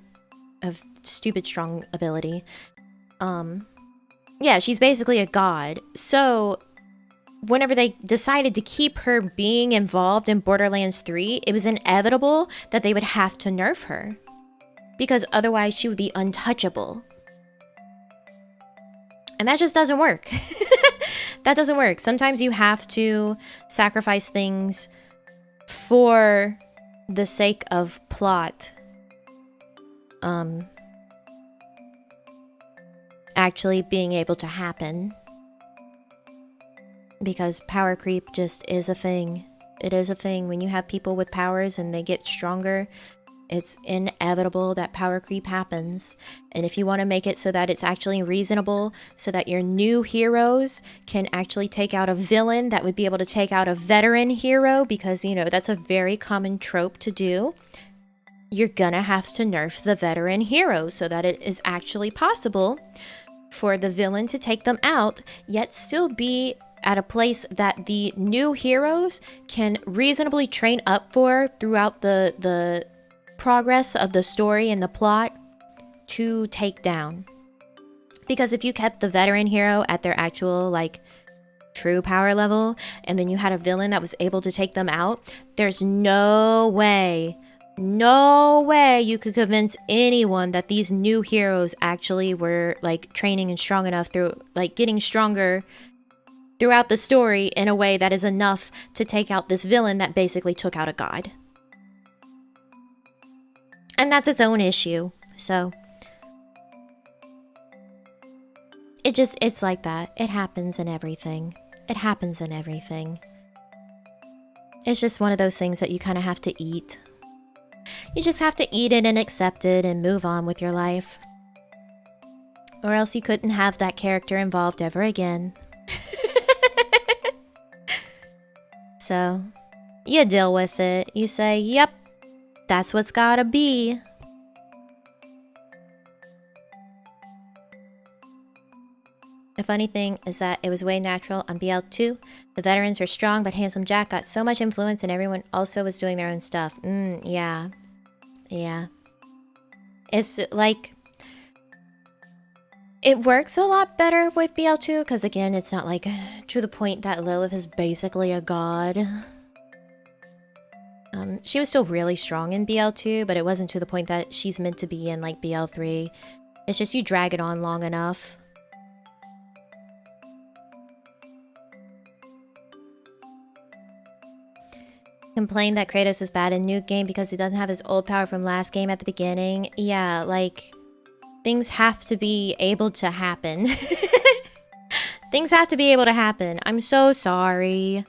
a stupid strong ability. Yeah, she's basically a god. So, whenever they decided to keep her being involved in Borderlands 3, it was inevitable that they would have to nerf her. Because otherwise she would be untouchable. And that just doesn't work. That doesn't work. Sometimes you have to sacrifice things for the sake of plot. Actually being able to happen. Because power creep just is a thing. It is a thing. When you have people with powers and they get stronger, it's inevitable that power creep happens. And if you want to make it so that it's actually reasonable, so that your new heroes can actually take out a villain that would be able to take out a veteran hero, because, you know, that's a very common trope to do, you're gonna have to nerf the veteran heroes so that it is actually possible for the villain to take them out, yet still be at a place that the new heroes can reasonably train up for throughout the progress of the story and the plot to take down. Because if you kept the veteran hero at their actual, like, true power level, and then you had a villain that was able to take them out, there's no way you could convince anyone that these new heroes actually were, like, training and strong enough through, like, getting stronger throughout the story in a way that is enough to take out this villain that basically took out a god. And that's its own issue. So it's like that. It happens in everything. It happens in everything. It's just one of those things that you kind of have to eat. You just have to eat it and accept it and move on with your life. Or else you couldn't have that character involved ever again. So, you deal with it. You say, yep, that's what's gotta be. The funny thing is that it was way natural on BL2. The veterans were strong, but Handsome Jack got so much influence and everyone also was doing their own stuff. Yeah. Yeah. It's like... It works a lot better with BL2, because again, it's not like to the point that Lilith is basically a god. She was still really strong in BL2, but it wasn't to the point that she's meant to be in like BL3. It's just you drag it on long enough. Complained that Kratos is bad in new game because he doesn't have his old power from last game at the beginning. Yeah, like... Things have to be able to happen. Things have to be able to happen. I'm so sorry.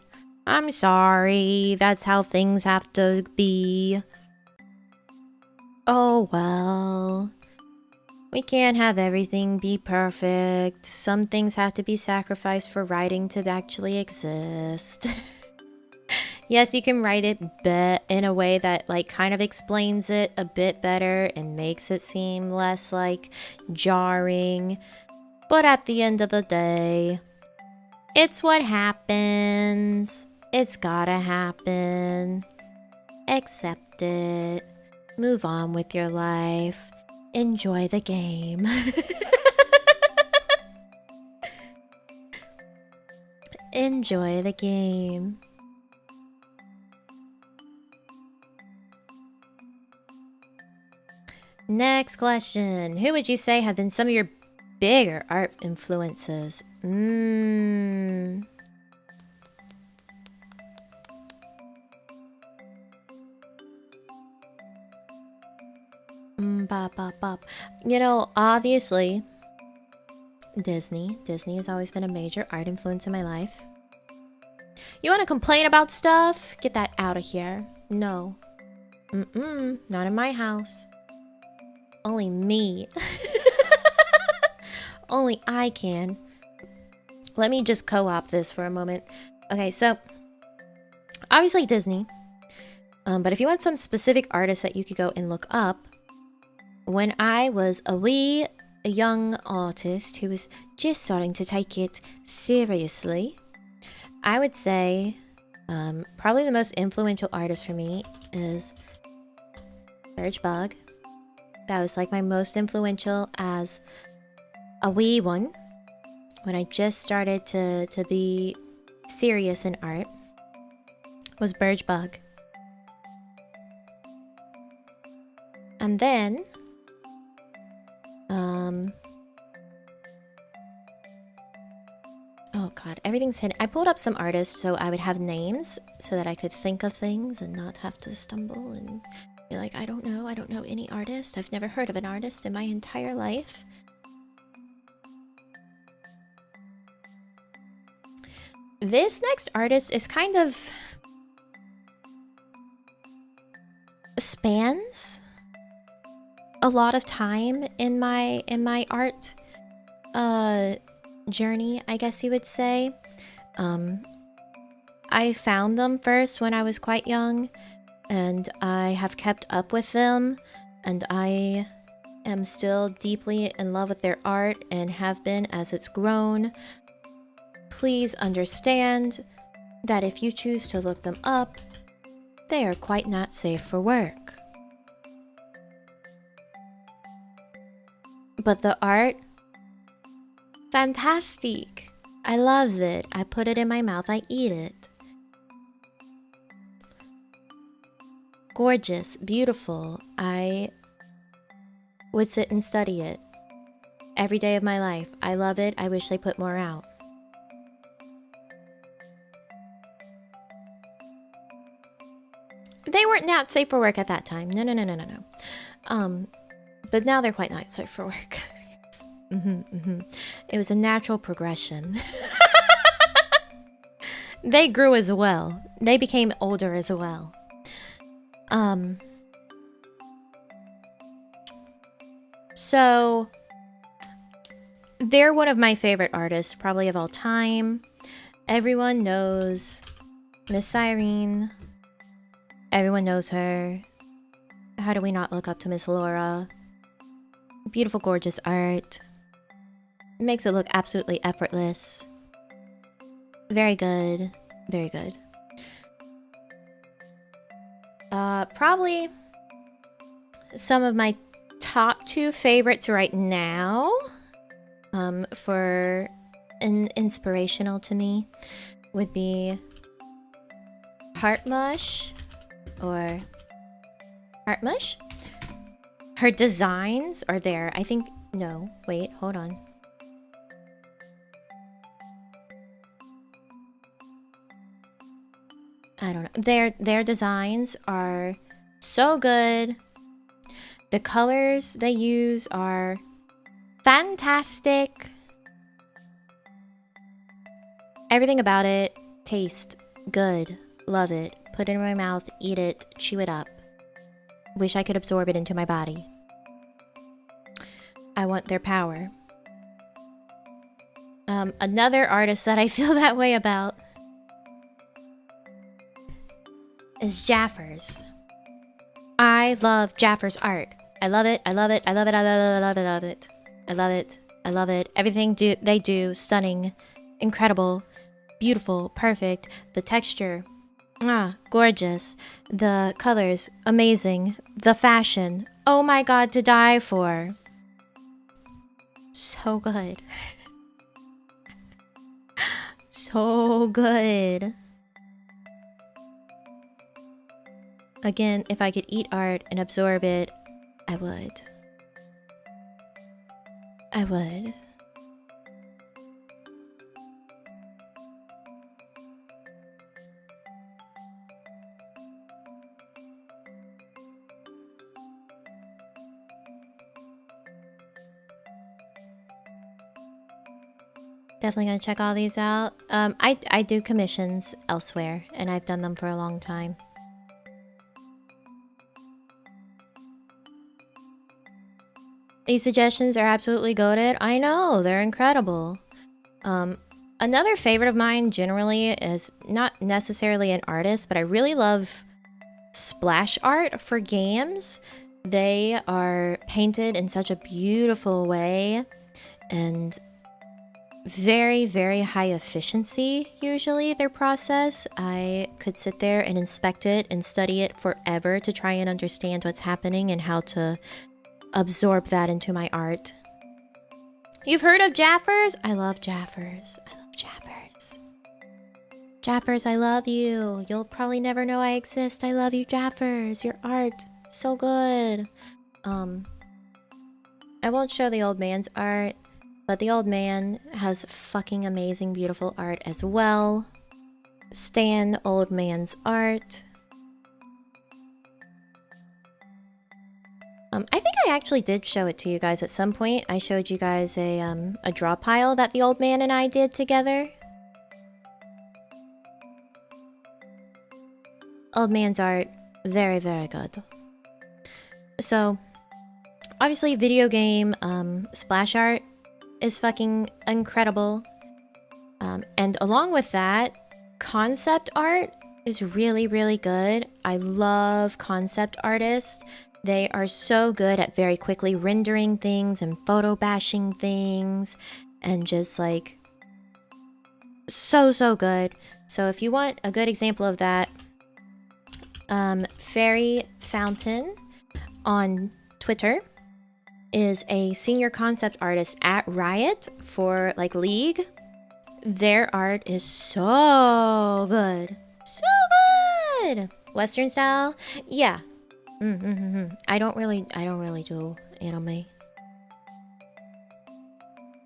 I'm sorry. That's how things have to be. Oh, well. We can't have everything be perfect. Some things have to be sacrificed for writing to actually exist. Yes, you can write it in a way that like kind of explains it a bit better and makes it seem less like jarring. But at the end of the day, it's what happens. It's gotta happen. Accept it. Move on with your life. Enjoy the game. Enjoy the game. Next question. Who would you say have been some of your bigger art influences? Bop, bop, bop. You know, obviously, Disney. Disney has always been a major art influence in my life. You want to complain about stuff? Get that out of here. No. Not in my house. Only me. Only I can. Let me just co-op this for a moment. Okay, so obviously Disney. But if you want some specific artists that you could go and look up, when I was a young artist who was just starting to take it seriously, I would say probably the most influential artist for me is Serge Bug. That was like my most influential as a wee one when I just started to be serious in art was Burge Bug. And then oh god, everything's hidden. I pulled up some artists so I would have names so that I could think of things and not have to stumble and be like, I don't know any artist. I've never heard of an artist in my entire life. This next artist is kind of spans a lot of time in my art journey, I guess you would say. I found them first when I was quite young, and I have kept up with them, and I am still deeply in love with their art and have been as it's grown. Please understand that if you choose to look them up, they are quite not safe for work. But the art, fantastic. I love it. I put it in my mouth, I eat it. Gorgeous, beautiful. I would sit and study it every day of my life. I love it. I wish they put more out. They weren't not safe for work at that time. No. But now they're quite not safe for work. It was a natural progression. They grew as well. They became older as well. So they're one of my favorite artists, probably of all time. Everyone knows Miss Irene. Everyone knows her. How do we not look up to Miss Laura? Beautiful, gorgeous art. Makes it look absolutely effortless. Very good. Very good. Probably some of my top 2 favorites right now, for an inspirational to me, would be Heartmush or Heartmush. Her designs are there. I think, no, wait, hold on. I don't know. Their designs are so good. The colors they use are fantastic. Everything about it tastes good. Love it. Put it in my mouth, eat it, chew it up. Wish I could absorb it into my body. I want their power. Another artist that I feel that way about is Jaffers. I love Jaffers' art. I love it. I love it. I love it. I love it. I love it. I love it. I love it. I love it. Everything they do, stunning, incredible, beautiful, perfect. The texture, gorgeous. The colors, amazing. The fashion, oh my god, to die for. So good. So good. Again, if I could eat art and absorb it, I would. I would. Definitely gonna check all these out. I do commissions elsewhere, and I've done them for a long time. These suggestions are absolutely goated. I know, they're incredible. Another favorite of mine generally is not necessarily an artist, but I really love splash art for games. They are painted in such a beautiful way and very, very high efficiency, usually, their process. I could sit there and inspect it and study it forever to try and understand what's happening and how to absorb that into my art. You've heard of Jaffers? I love Jaffers. I love Jaffers. Jaffers, I love you. You'll probably never know I exist. I love you, Jaffers. Your art, so good. I won't show the old man's art, but the old man has fucking amazing, beautiful art as well. Stan old man's art. I think I actually did show it to you guys at some point. I showed you guys a draw pile that the old man and I did together. Old man's art, very, very good. So, obviously video game splash art is fucking incredible. And along with that, concept art is really, really good. I love concept artists. They are so good at very quickly rendering things and photo bashing things and just like so good. So if you want a good example of that, Fairy Fountain on Twitter is a senior concept artist at Riot for like League. Their art is so good. So good. Western style? Yeah. I don't really do anime.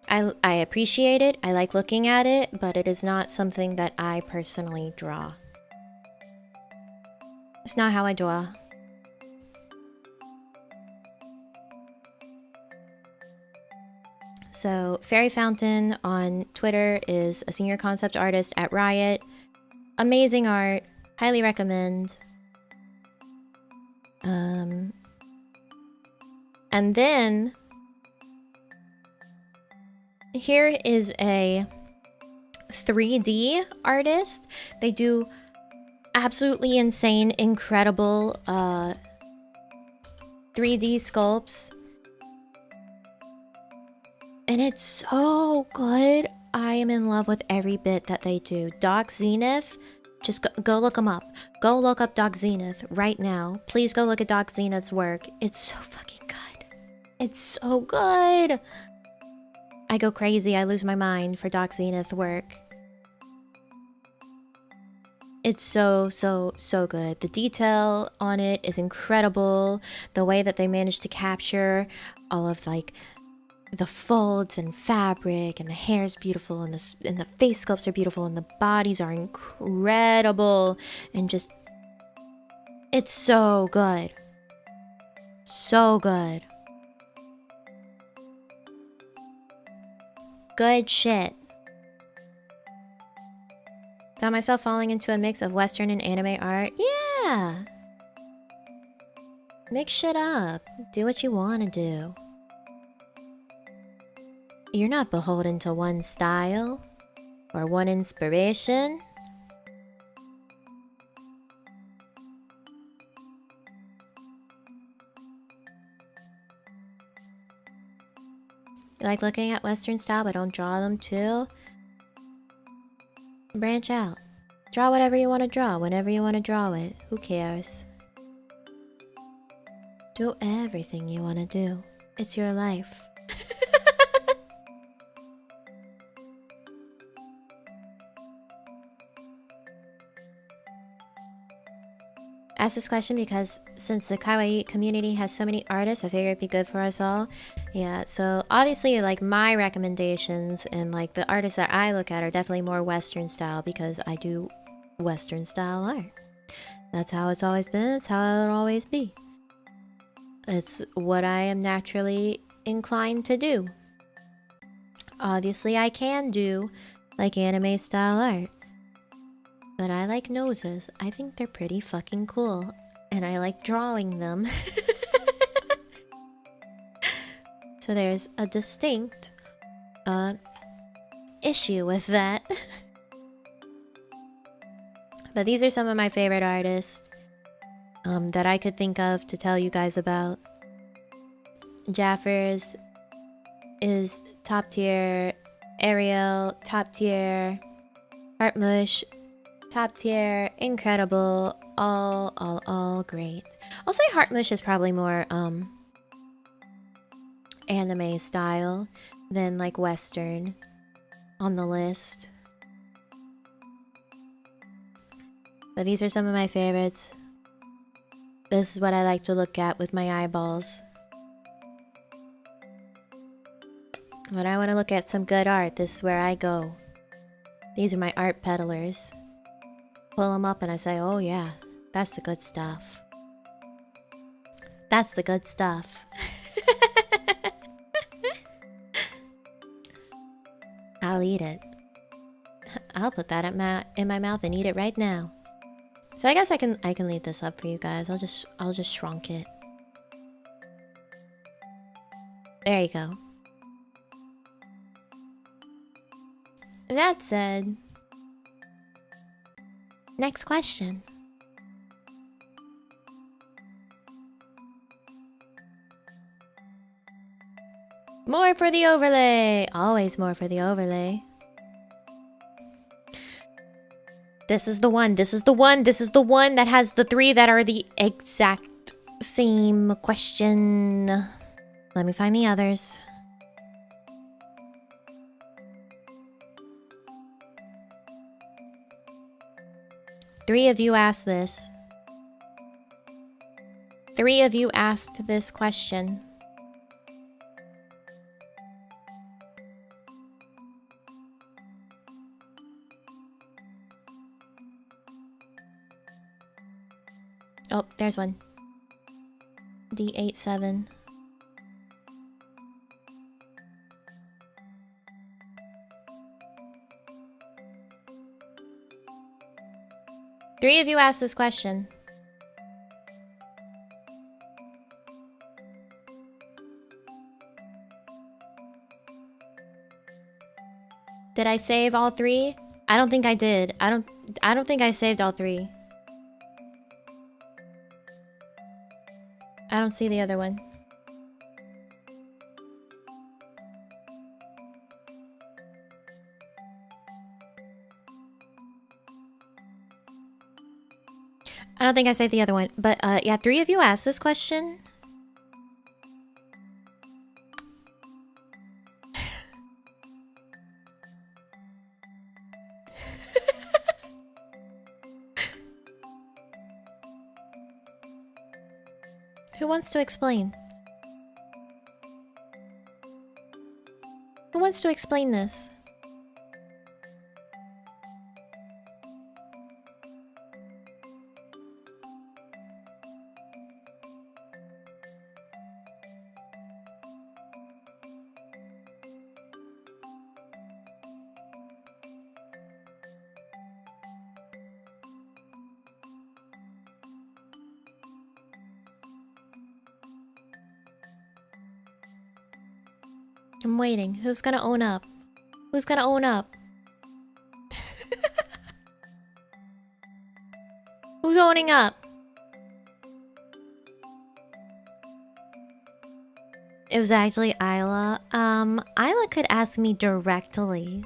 I appreciate it. I like looking at it, but it is not something that I personally draw. It's not how I draw. So, Fairy Fountain on Twitter is a senior concept artist at Riot. amazing art. Highly recommend. And then here is a 3D artist. They do absolutely insane, incredible 3D sculpts. And it's so good. I am in love with every bit that they do. Doc Zenith, just go look them up. Go look up Doc Zenith right now. Please go look at Doc Zenith's work. It's so fucking good. It's so good. I go crazy. I lose my mind for Doc Zenith work. It's so good. The detail on it is incredible. The way that they managed to capture all of like the folds and fabric, and the hair is beautiful, and the face sculpts are beautiful, and the bodies are incredible, and just it's so good. So good. Good shit. Found myself falling into a mix of Western and anime art. Yeah! Mix shit up. Do what you want to do. You're not beholden to one style or one inspiration. You like looking at Western style but don't draw them too? Branch out. Draw whatever you want to draw, whenever you want to draw it. Who cares? Do everything you want to do. It's your life. Ask this question because since the kawaii community has so many artists, I figured it'd be good for us all. Yeah, so obviously like my recommendations and like the artists that I look at are definitely more Western style because I do Western style art. That's how it's always been. It's how it'll always be. It's what I am naturally inclined to do. Obviously I can do like anime style art. But I like noses. I think they're pretty fucking cool. And I like drawing them. So there's a distinct issue with that. But these are some of my favorite artists that I could think of to tell you guys about. Jaffers is top tier. Ariel, top tier. Heartmush, top tier, incredible, all great. I'll say Heartmush is probably more anime style than like Western on the list. But these are some of my favorites. This is what I like to look at with my eyeballs. When I want to look at some good art, this is where I go. These are my art peddlers. Pull them up and I say, oh yeah, that's the good stuff. That's the good stuff. I'll eat it. I'll put that in my mouth and eat it right now. So I guess I can leave this up for you guys. I'll just shrunk it. There you go. That said, next question. More for the overlay. Always more for the overlay. This is the one. This is the one. This is the one that has the three that are the exact same question. Let me find the others. Three of you asked this. Three of you asked this question. Oh, there's one. D87. 3 of you asked this question. Did I save all 3? I don't think I did. I don't think I saved all 3. I don't see the other one. I don't think I saved the other one. But yeah, 3 of you asked this question. Who wants to explain? Who wants to explain this? I'm waiting. Who's gonna own up? Who's gonna own up? Who's owning up? It was actually Isla. Isla could ask me directly.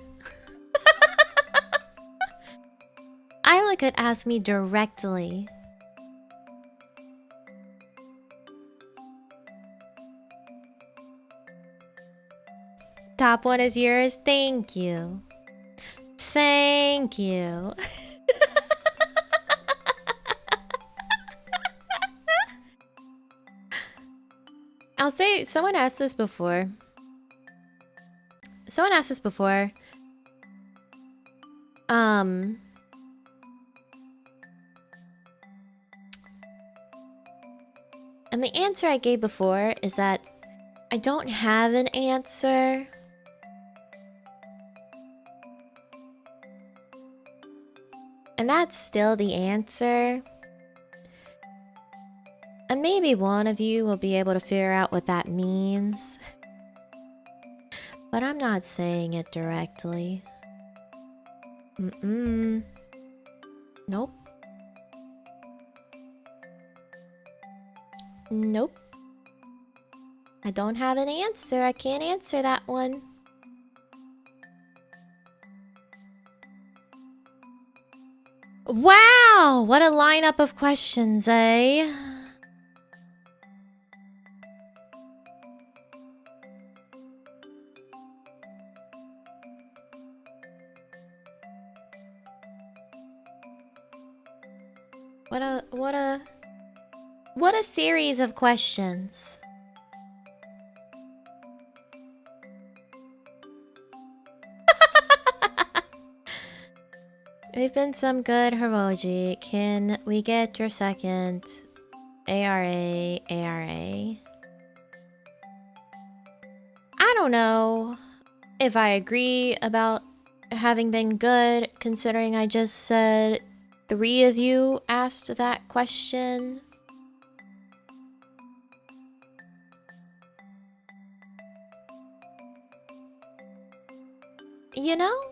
Isla could ask me directly. Top 1 is yours. Thank you. Thank you. I'll say, someone asked this before. Someone asked this before. And the answer I gave before is that I don't have an answer. And that's still the answer. And maybe one of you will be able to figure out what that means. But I'm not saying it directly. Nope. Nope. I don't have an answer. I can't answer that one. Wow! What a lineup of questions, eh? What a series of questions. We've been some good Hiroji. Can we get your second ARA? I don't know if I agree about having been good, considering I just said 3 of you asked that question. You know?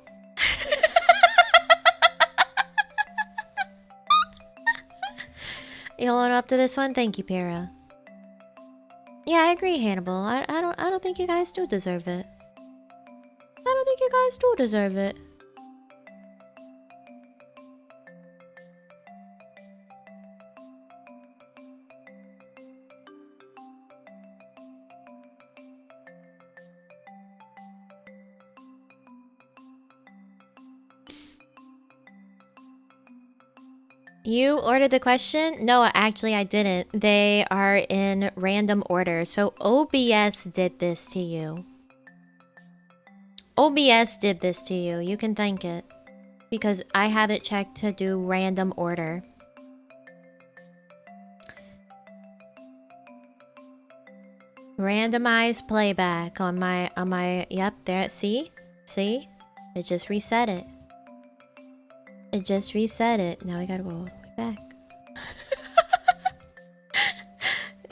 You holding up to this one? Thank you, Para. Yeah, I agree, Hannibal. I don't think you guys do deserve it. I don't think you guys do deserve it. You ordered the question? No, actually I didn't. They are in random order. So OBS did this to you. OBS did this to you. You can thank it. Because I have it checked to do random order. Randomized playback on my yep, there, see? See? It just reset it. It just reset it. Now we gotta go all the way back.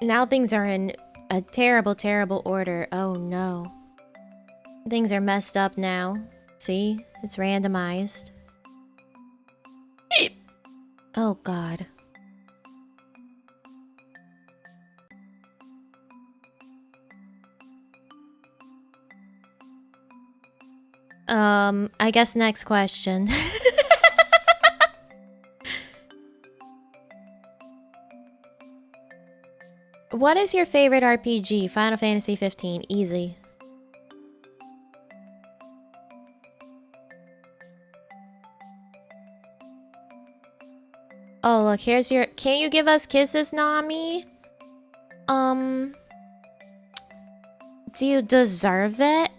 Now things are in a terrible, terrible order. Oh no. Things are messed up now. See? It's randomized. Oh god. I guess next question. What is your favorite RPG? Final Fantasy 15. Easy. Oh, look, here's your... Can you give us kisses, Nami? Do you deserve it?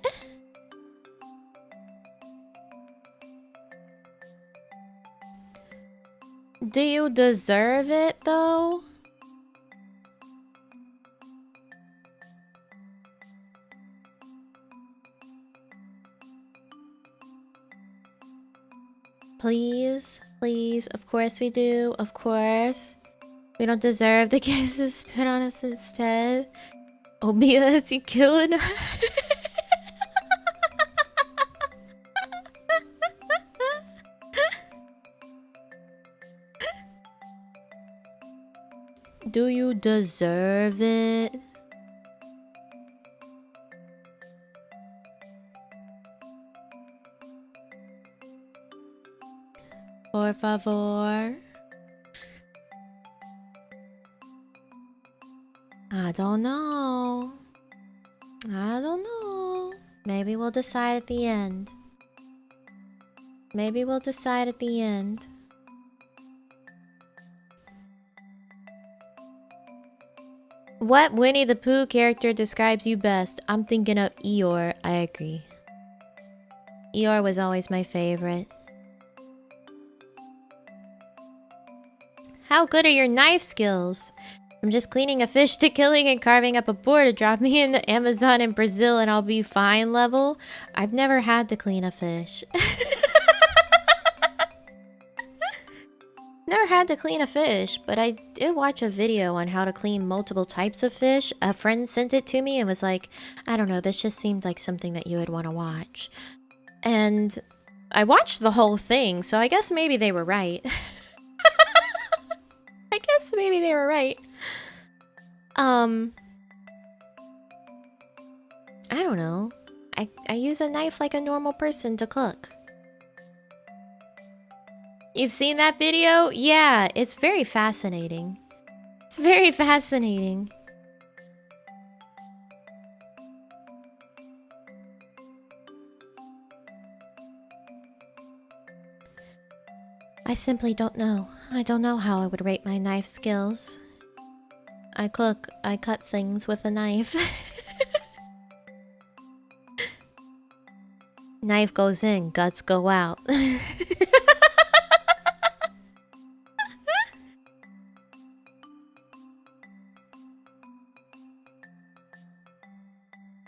Do you deserve it, though? Please, please. Of course we do. Of course. We don't deserve the kisses spit on us instead. Oh, Mia, is he killing us? Do you deserve it? Por favor. I don't know. I don't know. Maybe we'll decide at the end. Maybe we'll decide at the end. What Winnie the Pooh character describes you best? I'm thinking of Eeyore. I agree. Eeyore was always my favorite. How good are your knife skills? From just cleaning a fish to killing and carving up a boar to drop me in the Amazon in Brazil and I'll be fine level? I've never had to clean a fish. Never had to clean a fish, but I did watch a video on how to clean multiple types of fish. A friend sent it to me and was like, I don't know, this just seemed like something that you would want to watch. And I watched the whole thing, so I guess maybe they were right. I guess maybe they were right. I don't know. I use a knife like a normal person to cook. You've seen that video? Yeah, it's very fascinating. It's very fascinating. I simply don't know. I don't know how I would rate my knife skills. I cook, I cut things with a knife. Knife goes in, guts go out.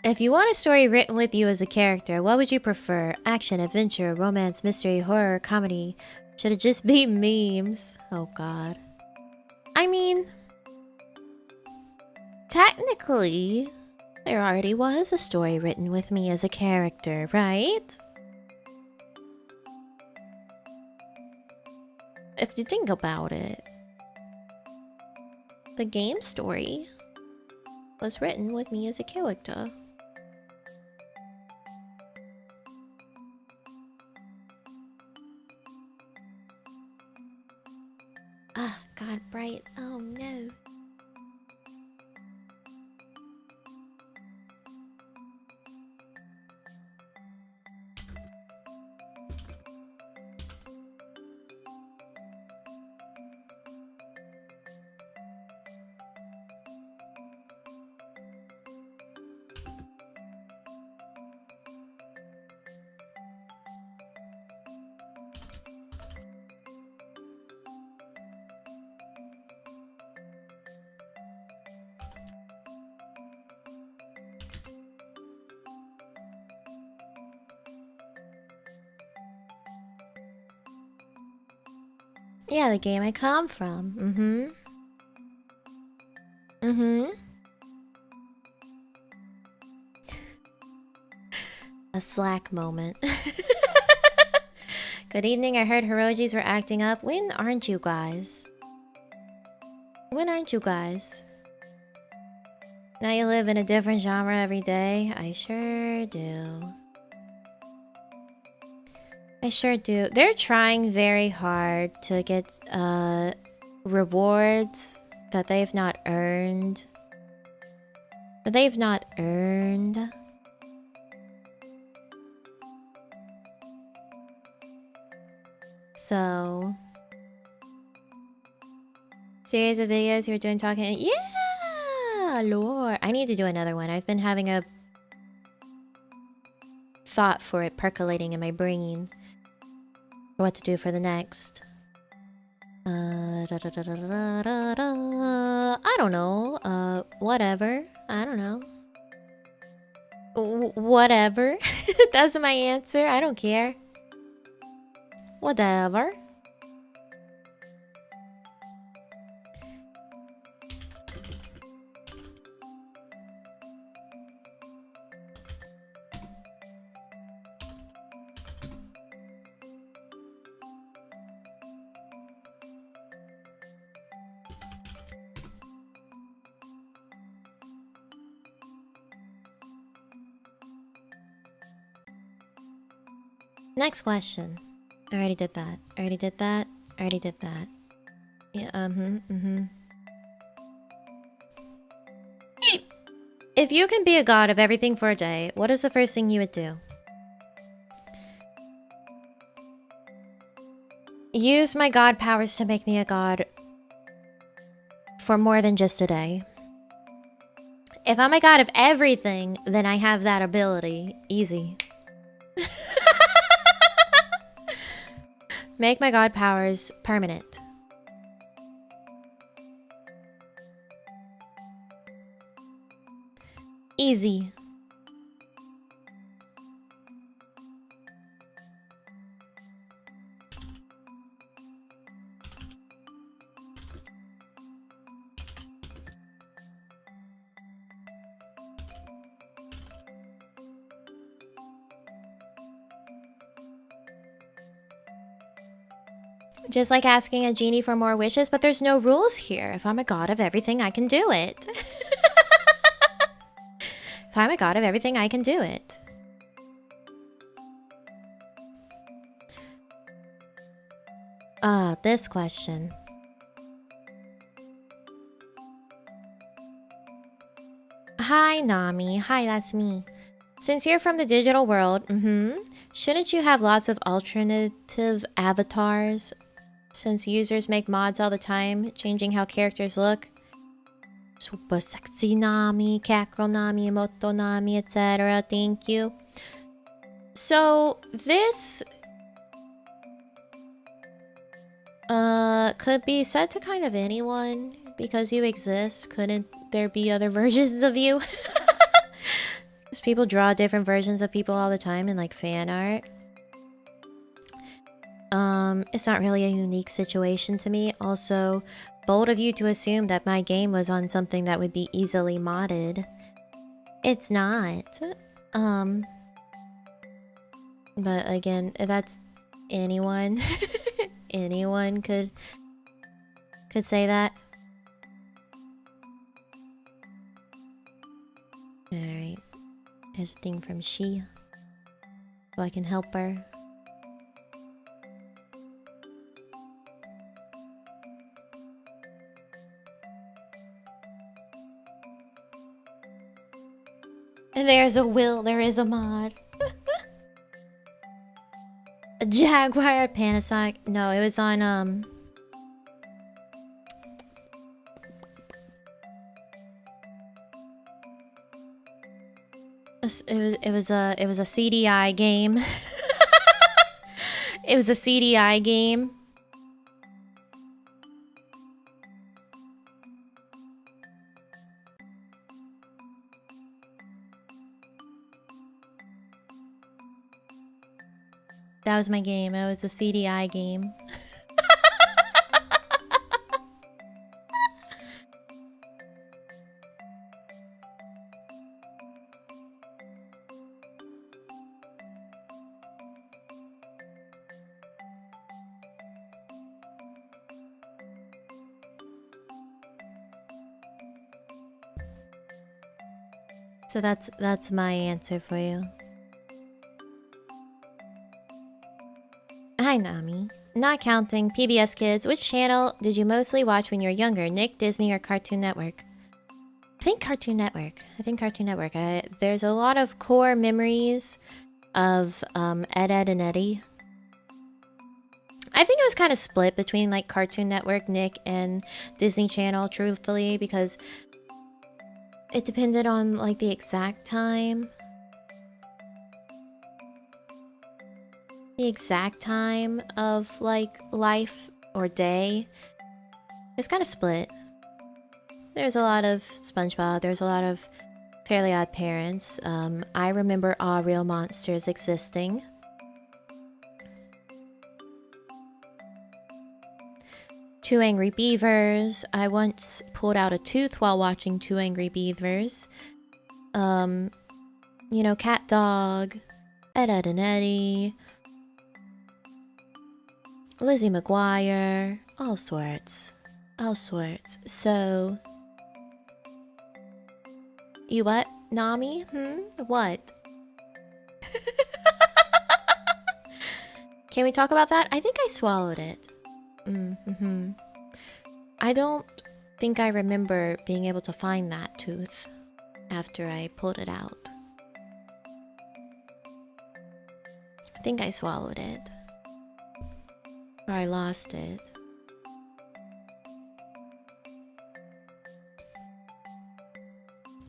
If you want a story written with you as a character, what would you prefer? Action, adventure, romance, mystery, horror, comedy? Should it just be memes? Oh god. I mean, technically, there already was a story written with me as a character, right? If you think about it, the game story was written with me as a character. Ah, God, bright. Oh no. Yeah, the game I come from. A Slack moment. Good evening, I heard Hirojis were acting up. When aren't you guys? When aren't you guys? Now you live in a different genre every day? I sure do. I sure do. They're trying very hard to get rewards that they've not earned. So, series of videos you were doing talking. Yeah, Lord. I need to do another one. I've been having a thought for it percolating in my brain. For what to do for the next. I don't know. Whatever. I don't know. Whatever. That's my answer. I don't care. Whatever. Next question. I already did that. Yeah, If you can be a god of everything for a day, what is the first thing you would do? Use my god powers to make me a god for more than just a day. If I'm a god of everything, then I have that ability. Easy. Make my god powers permanent. Easy. Just like asking a genie for more wishes, but there's no rules here. If I'm a god of everything, I can do it. If I'm a god of everything, I can do it. This question. Hi, Nami. Hi, that's me. Since you're from the digital world, shouldn't you have lots of alternative avatars? Since users make mods all the time, changing how characters look. Super sexy Nami, cat girl Nami, emoto Nami, etc. Thank you. So, this could be said to kind of anyone. Because you exist, couldn't there be other versions of you? Because people draw different versions of people all the time in like fan art. It's not really a unique situation to me. Also, bold of you to assume that my game was on something that would be easily modded. It's not. But again, that's anyone. Anyone could say that. Alright. Here's a thing from she. So I can help her. And there's a will, there is a mod. A Jaguar, Panasonic. No, it was on it was a CDI game. It was a CDI game. That was my game. It was a CDI game. So that's my answer for you. Hi, Nami. Not counting PBS Kids, which channel did you mostly watch when you were younger? Nick, Disney, or Cartoon Network? I think Cartoon Network. There's a lot of core memories of Ed, Ed, and Eddie. I think it was kind of split between like Cartoon Network, Nick, and Disney Channel, truthfully, because it depended on like the exact time. The exact time of like life or day. It's kind of split. There's a lot of SpongeBob, there's a lot of Fairly Odd Parents. I remember All Real Monsters existing. Two Angry Beavers. I once pulled out a tooth while watching Two Angry Beavers. You know, Cat Dog, Ed, Ed, and Eddie, Lizzie McGuire, all sorts. So, you what, Nami? What? Can we talk about that? I think I swallowed it. I don't think I remember being able to find that tooth after I pulled it out. I think I swallowed it. Or I lost it.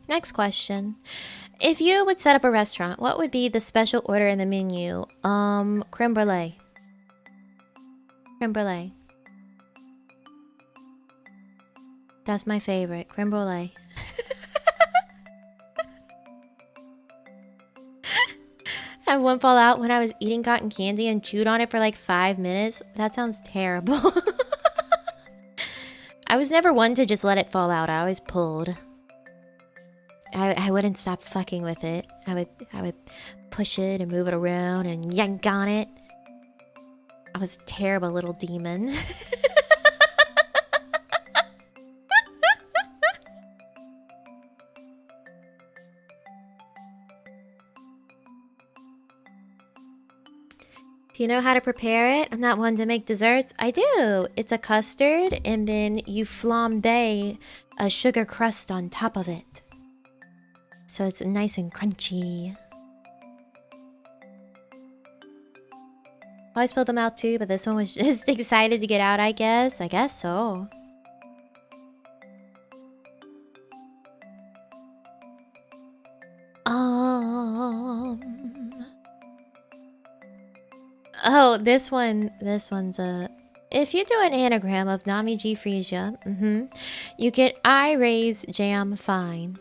Next question. If you would set up a restaurant, what would be the special order in the menu? Creme brulee. Creme brulee. That's my favorite, creme brulee. I had one fall out when I was eating cotton candy and chewed on it for like 5 minutes. That sounds terrible. I was never one to just let it fall out. I always pulled. I wouldn't stop fucking with it. I would push it and move it around and yank on it. I was a terrible little demon. Do you know how to prepare it? I'm not one to make desserts. I do. It's a custard, and then you flambe a sugar crust on top of it. So it's nice and crunchy. I spilled them out too, but this one was just excited to get out, I guess. I guess so. Oh, this one's a... If you do an anagram of Nami G. Frisia, you get I raise jam fine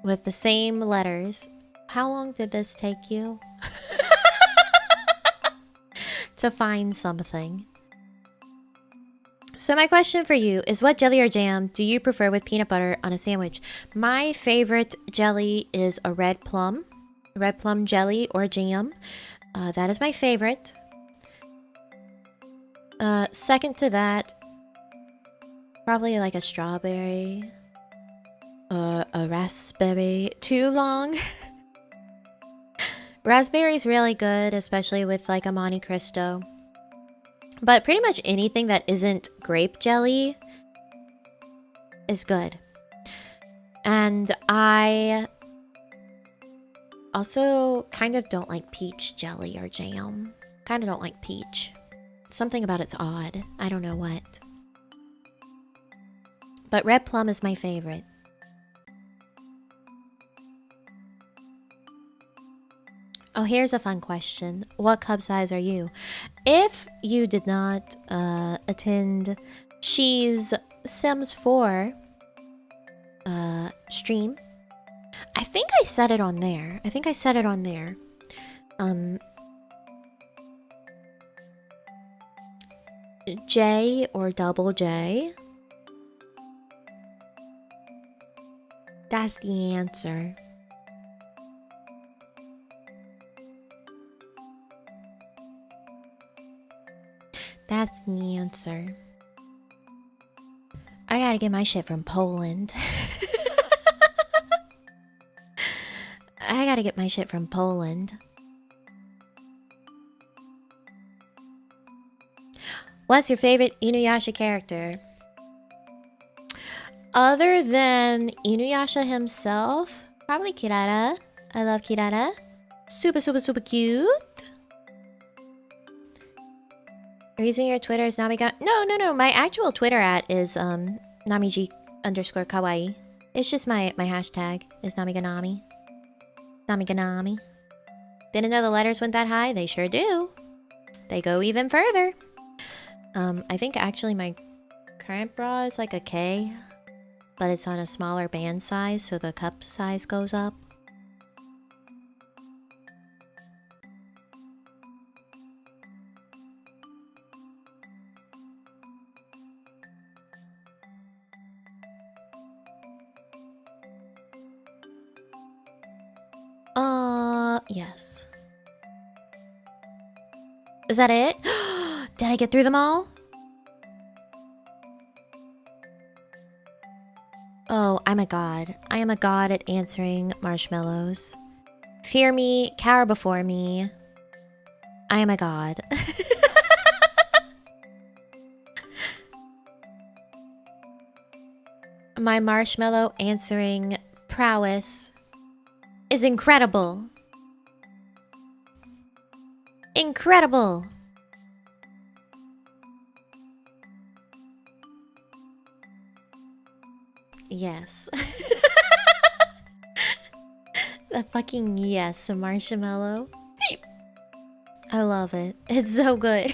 with the same letters. How long did this take you? To find something. So my question for you is, what jelly or jam do you prefer with peanut butter on a sandwich? My favorite jelly is a red plum jelly or jam. That is my favorite. Second to that, probably like a strawberry, a raspberry. Too long. Raspberry's really good, especially with like a Monte Cristo. But pretty much anything that isn't grape jelly is good. And I also kind of don't like peach jelly or jam. Kind of don't like peach. Something about it's odd. I don't know what. But red plum is my favorite. Oh, here's a fun question. What club size are you? If you did not attend She's Sims 4 stream, I think I said it on there. J or double J. That's the answer. That's the answer. I gotta get my shit from Poland. I gotta get my shit from Poland. What's your favorite Inuyasha character? Other than Inuyasha himself, probably Kirara. I love Kirara. Super, super, super cute. Are you using your Twitter as Nami? No. My actual Twitter is Namiji_kawaii. It's just my hashtag is Namiganami. Namiganami. Didn't know the letters went that high? They sure do. They go even further. I think actually my current bra is like a K, but it's on a smaller band size, so the cup size goes up. Yes. Is that it? Did I get through them all? Oh, I'm a god. I am a god at answering marshmallows. Fear me, cower before me. I am a god. My marshmallow answering prowess is incredible. Incredible! Yes. The fucking yes, marshmallow. I love it. It's so good.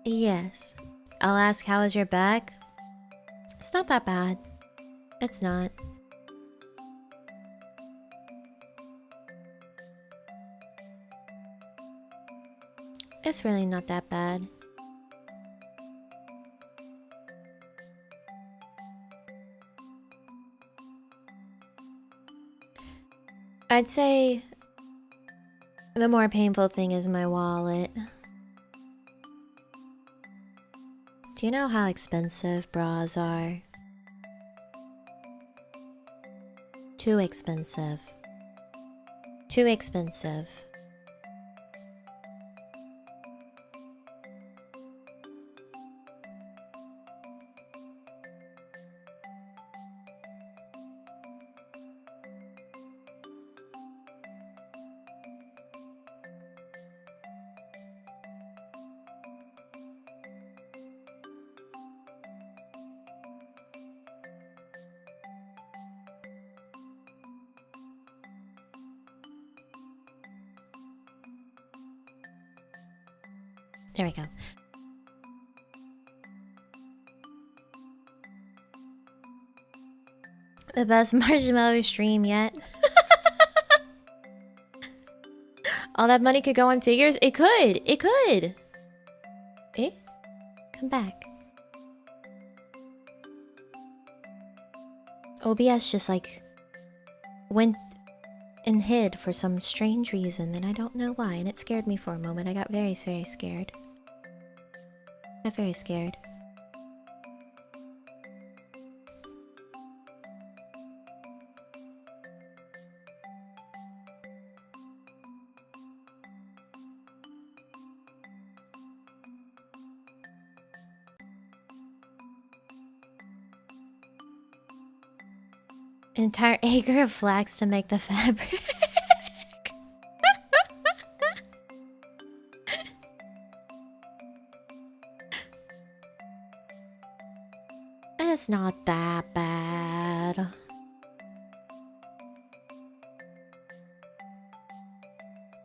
Yes. I'll ask, how is your back? It's not that bad. It's not. It's really not that bad. I'd say the more painful thing is my wallet. Do you know how expensive bras are? Too expensive. Too expensive. There we go. The best marshmallow stream yet. All that money could go on figures? It could! It could! Eh? Come back. OBS just like went and hid for some strange reason, and I don't know why, and it scared me for a moment. I got very, very scared. I got very scared. An entire acre of flax to make the fabric. It's not that bad.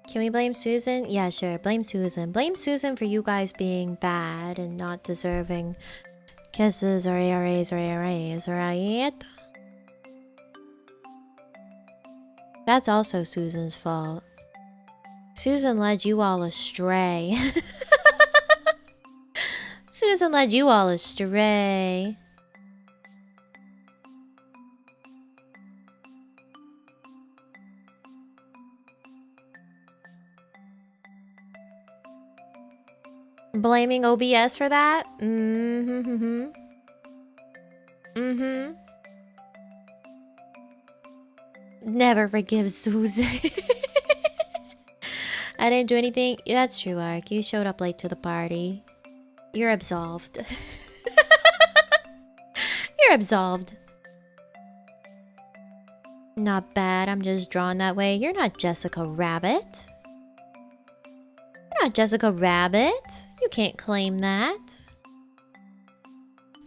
Can we blame Susan? Yeah, sure. Blame Susan. Blame Susan for you guys being bad and not deserving kisses or ARAs or ARAs, right? That's also Susan's fault. Susan led you all astray. Susan led you all astray. Blaming OBS for that? Mm-hmm. Never forgive Susie. I didn't do anything. That's true, Ark. You showed up late to the party. You're absolved. You're absolved. Not bad. I'm just drawn that way. You're not Jessica Rabbit. You're not Jessica Rabbit. You can't claim that.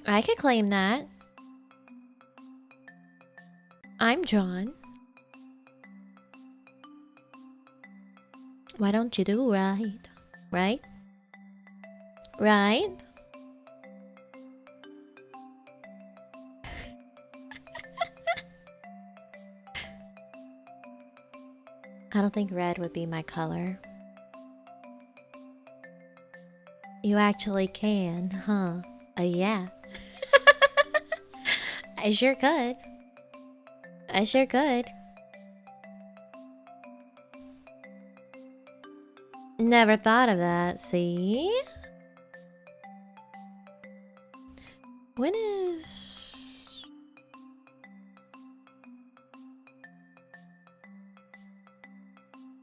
I could claim that. I'm John. Why don't you do right? Right? Right? I don't think red would be my color. You actually can, huh? Yeah. I sure could. I sure could. Never thought of that, see? When is...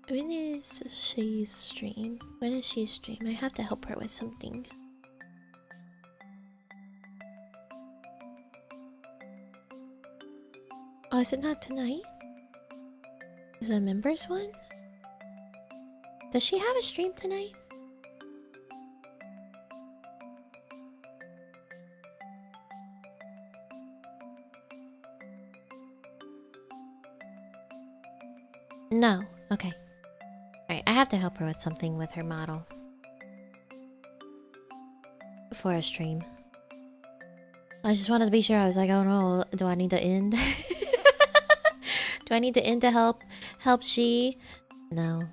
When is she stream? When does she stream? I have to help her with something. Oh, is it not tonight? Is it a members one? Does she have a stream tonight? No. Okay. Alright, I have to help her with something with her model. For a stream. I just wanted to be sure. I was like, oh no, do I need to end? Do I need to end to help she? No.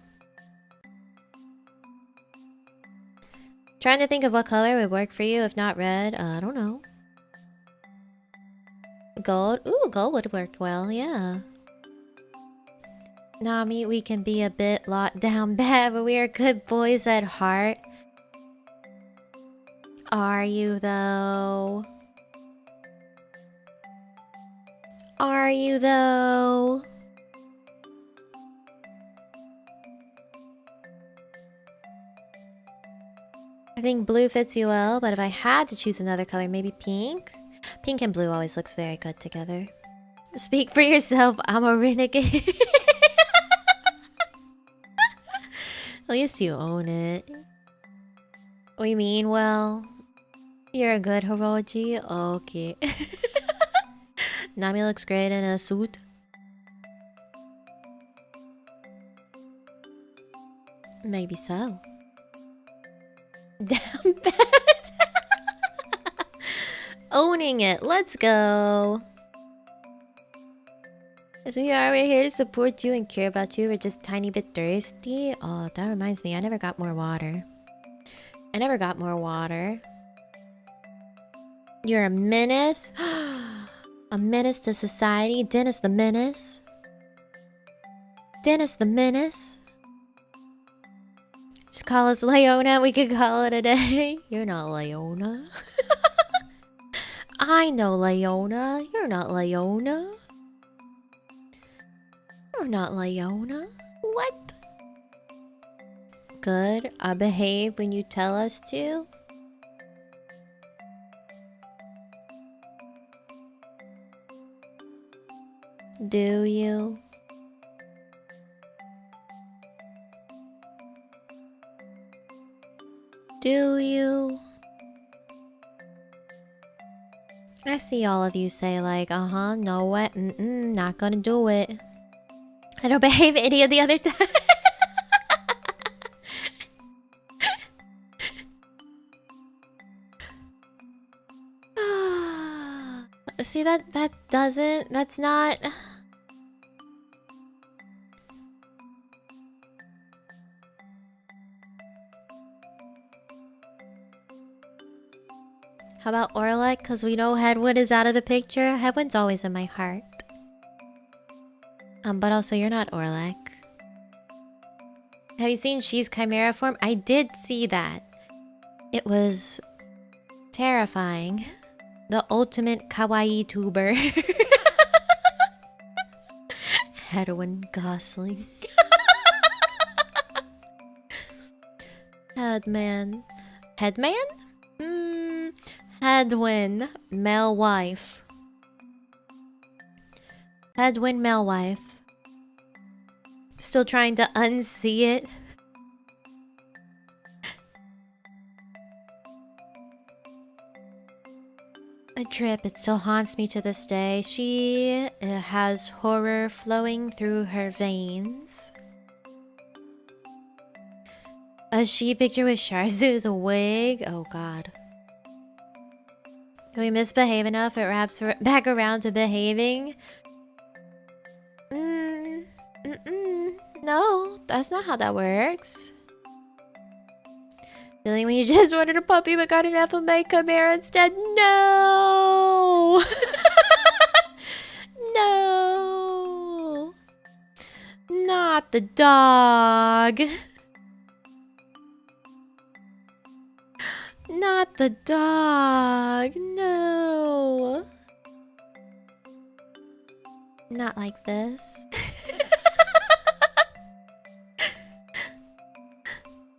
Trying to think of what color would work for you, if not red. I don't know. Gold? Ooh, gold would work well, yeah. Nami, we can be a bit locked down bad, but we are good boys at heart. Are you, though? Are you, though? I think blue fits you well, but if I had to choose another color, maybe pink? Pink and blue always looks very good together. Speak for yourself, I'm a renegade. At least you own it. We mean well. You're a good Hiroji? Okay. Nami looks great in a suit. Maybe so. Damn bad. Owning it. Let's go. As we are, we're here to support you and care about you. We're just a tiny bit thirsty. Oh, that reminds me. I never got more water. I never got more water. You're a menace. A menace to society. Dennis the Menace. Dennis the Menace. Just call us Leona. We could call it a day. You're not Leona. I know Leona. You're not Leona. You're not Leona. What? Good. I behave when you tell us to. Do you? Do you? I see all of you say like, no what, not gonna do it. I don't behave any of the other time. See that's not... How about Orlek? Because we know Headwood is out of the picture. Headwood's always in my heart. But also you're not Orlek. Have you seen She's Chimera form? I did see that. It was terrifying. The ultimate kawaii tuber. Hedwin Gosling. Headman. Headman? Hedwin, male wife. Hedwin, male wife. Still trying to unsee it. A drip, it still haunts me to this day. She has horror flowing through her veins. A she picture with Sharzu's wig. Oh god. We misbehave enough, it wraps back around to behaving. No, that's not how that works. Feeling when you just wanted a puppy but got an FMA Chimera instead? No! No! Not the dog. Not the dog. No. Not like this.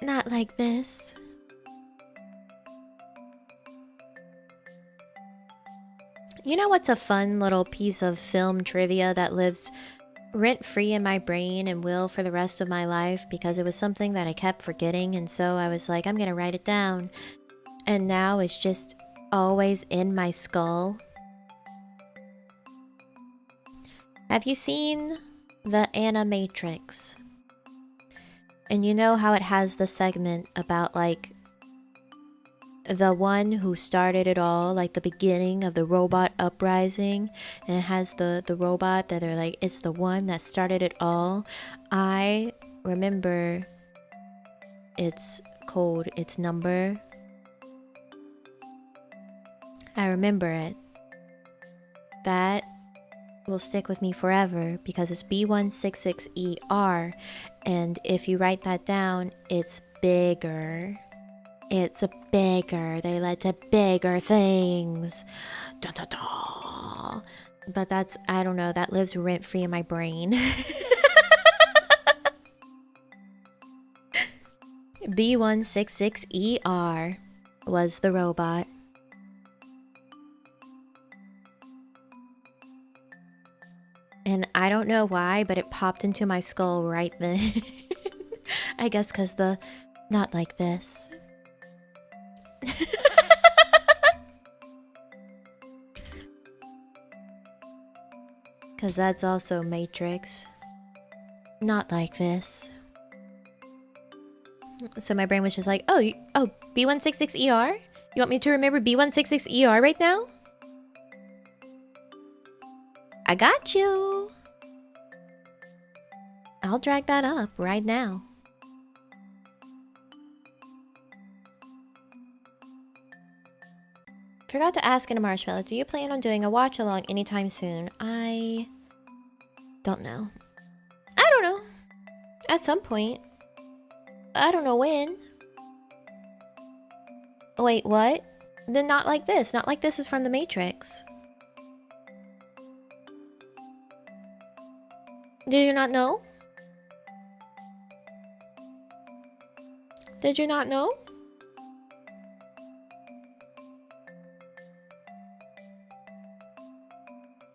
Not like this. You know what's a fun little piece of film trivia that lives rent-free in my brain and will for the rest of my life, because it was something that I kept forgetting, and so I was like, I'm gonna write it down. And now it's just always in my skull. Have you seen the Animatrix? And you know how it has the segment about like the one who started it all, like the beginning of the robot uprising, and it has the robot that they're like, it's the one that started it all. I remember its code, its number. I remember it. That will stick with me forever because it's B166ER, and if you write that down, it's bigger. It's bigger. They led to bigger things. Dun, dun, dun. But that's, I don't know, that lives rent-free in my brain. B166ER was the robot. And I don't know why, but it popped into my skull right then. I guess because the not like this. Because that's also Matrix. Not like this. So my brain was just like, oh, B166ER? You want me to remember B166ER right now? I got you. I'll drag that up right now. Forgot to ask in a marshmallow, do you plan on doing a watch along anytime soon? I don't know. I don't know. At some point. I don't know when. Wait, what? Then not like this. Not like this is from the Matrix. Did you not know? Did you not know?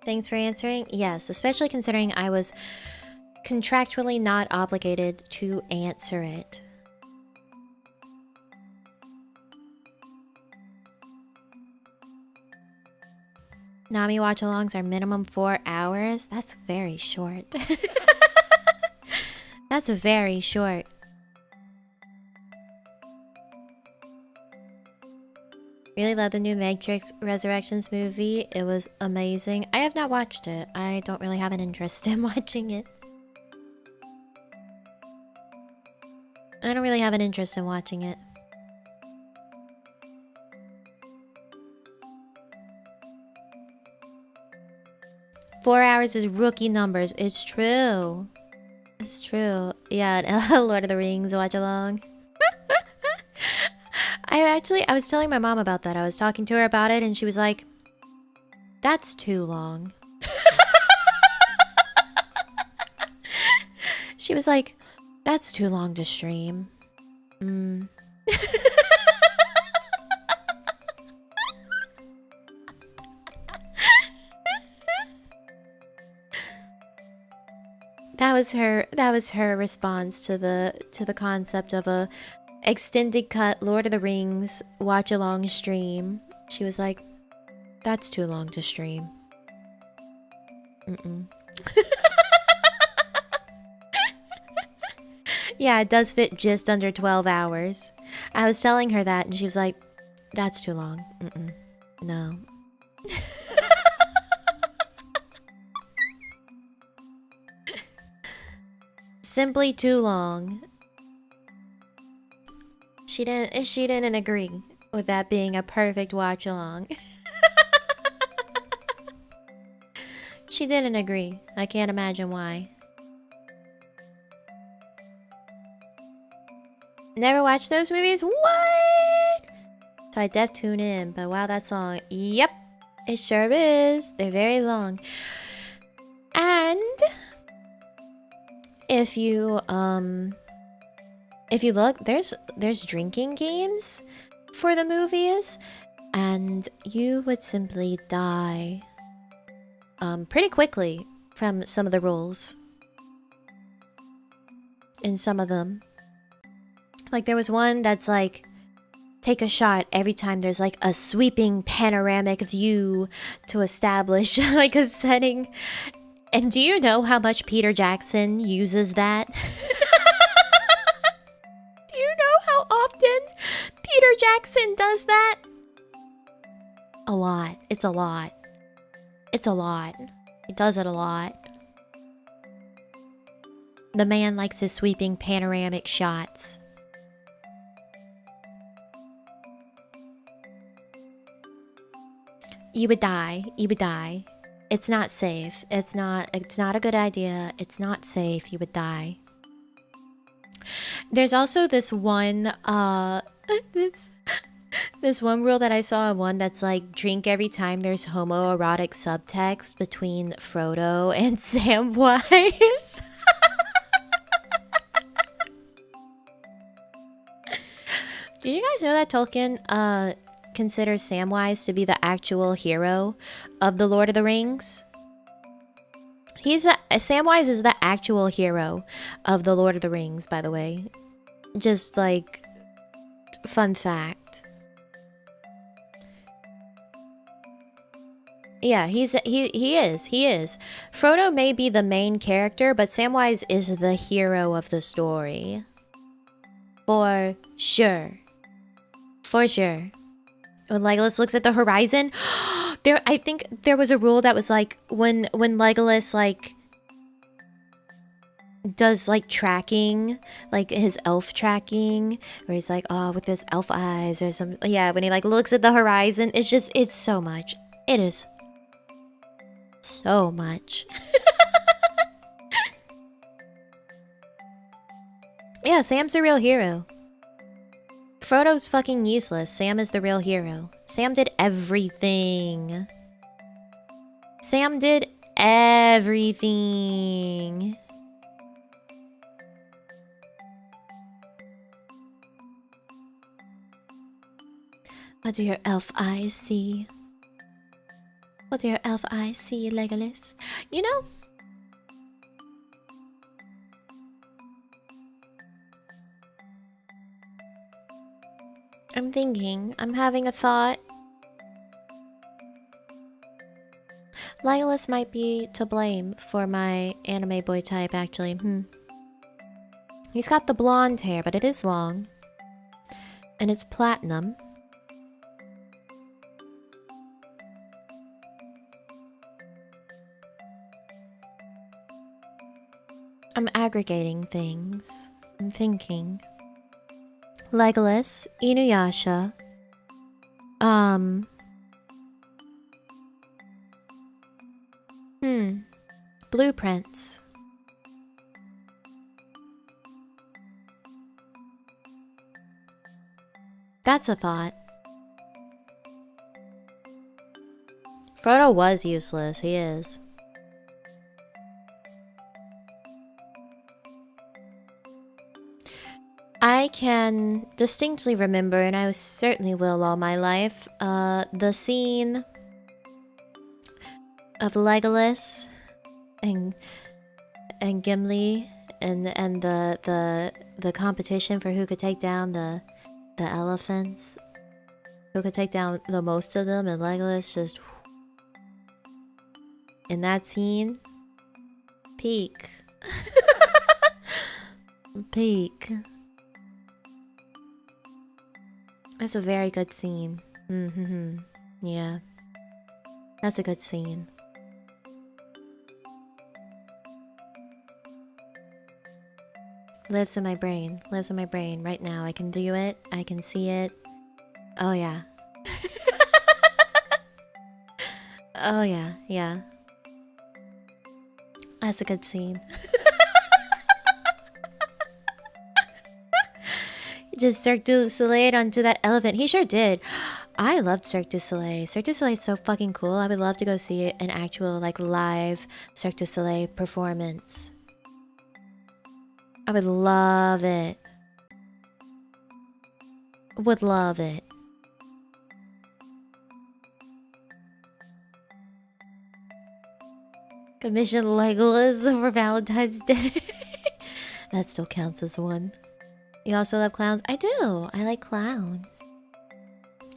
Thanks for answering. Yes, especially considering I was contractually not obligated to answer it. Nami watch-alongs are minimum 4 hours. That's very short. That's very short. Really love the new Matrix Resurrections movie. It was amazing. I have not watched it. I don't really have an interest in watching it. I don't really have an interest in watching it. Four hours is rookie numbers. It's true. It's true. Yeah, Lord of the Rings watch along. I was telling my mom about that. I was talking to her about it and she was like, That's too long. She was like, that's too long to stream. That was her response to the concept of a extended cut Lord of the Rings watch along stream. She was like, that's too long to stream. Yeah, it does fit just under 12 hours. I was telling her that and she was like, that's too long. No. Simply too long. She didn't agree with that being a perfect watch along. She didn't agree. I can't imagine why. Never watched those movies? What? So I def tune in, but wow, that song. Yep, it sure is. They're very long. And if you look, there's drinking games for the movies, and you would simply die pretty quickly from some of the rules in some of them. Like there was one that's like, take a shot every time there's like a sweeping panoramic view to establish like a setting. And do you know how much Peter Jackson uses that? Do you know how often Peter Jackson does that? A lot. It's a lot. It's a lot. He does it a lot. The man likes his sweeping panoramic shots. You would die. You would die. It's not safe. It's not a good idea. It's not safe. You would die. There's also this one this one rule that I saw, one that's like, drink every time there's homoerotic subtext between Frodo and Samwise. Did you guys know that Tolkien considers Samwise to be the actual hero of the Lord of the Rings? Samwise is the actual hero of the Lord of the Rings, by the way. Just like fun fact. Yeah, he is. Frodo may be the main character, but Samwise is the hero of the story. For sure. For sure. When Legolas looks at the horizon, I think there was a rule that was like, when Legolas like does like tracking, like his elf tracking, where he's like, oh, with his elf eyes or something. Yeah, when he like looks at the horizon, it's so much. It is so much. Yeah, Sam's the real hero. Frodo's fucking useless. Sam is the real hero. Sam did everything. Sam did everything. What do your elf eyes see? What do your elf eyes see, Legolas? You know, I'm thinking, I'm having a thought. Legolas might be to blame for my anime boy type, actually. He's got the blonde hair, but it is long. And it's platinum. I'm aggregating things. I'm thinking. Legolas, Inuyasha. Blueprints. That's a thought. Frodo was useless. He is. I can distinctly remember, and I certainly will all my life, the scene of Legolas and Gimli and the competition for who could take down the elephants, who could take down the most of them, and Legolas just in that scene, peak. Peak. That's a very good scene. Yeah. That's a good scene. Lives in my brain. Lives in my brain right now. I can do it. I can see it. Oh yeah. Oh yeah. Yeah. That's a good scene. Just Cirque du Soleil onto that elephant. He sure did. I loved Cirque du Soleil. Cirque du Soleil is so fucking cool. I would love to go see an actual, like, live Cirque du Soleil performance. I would love it. Would love it. Commission Legolas for Valentine's Day. That still counts as one. You also love clowns? I do. I like clowns.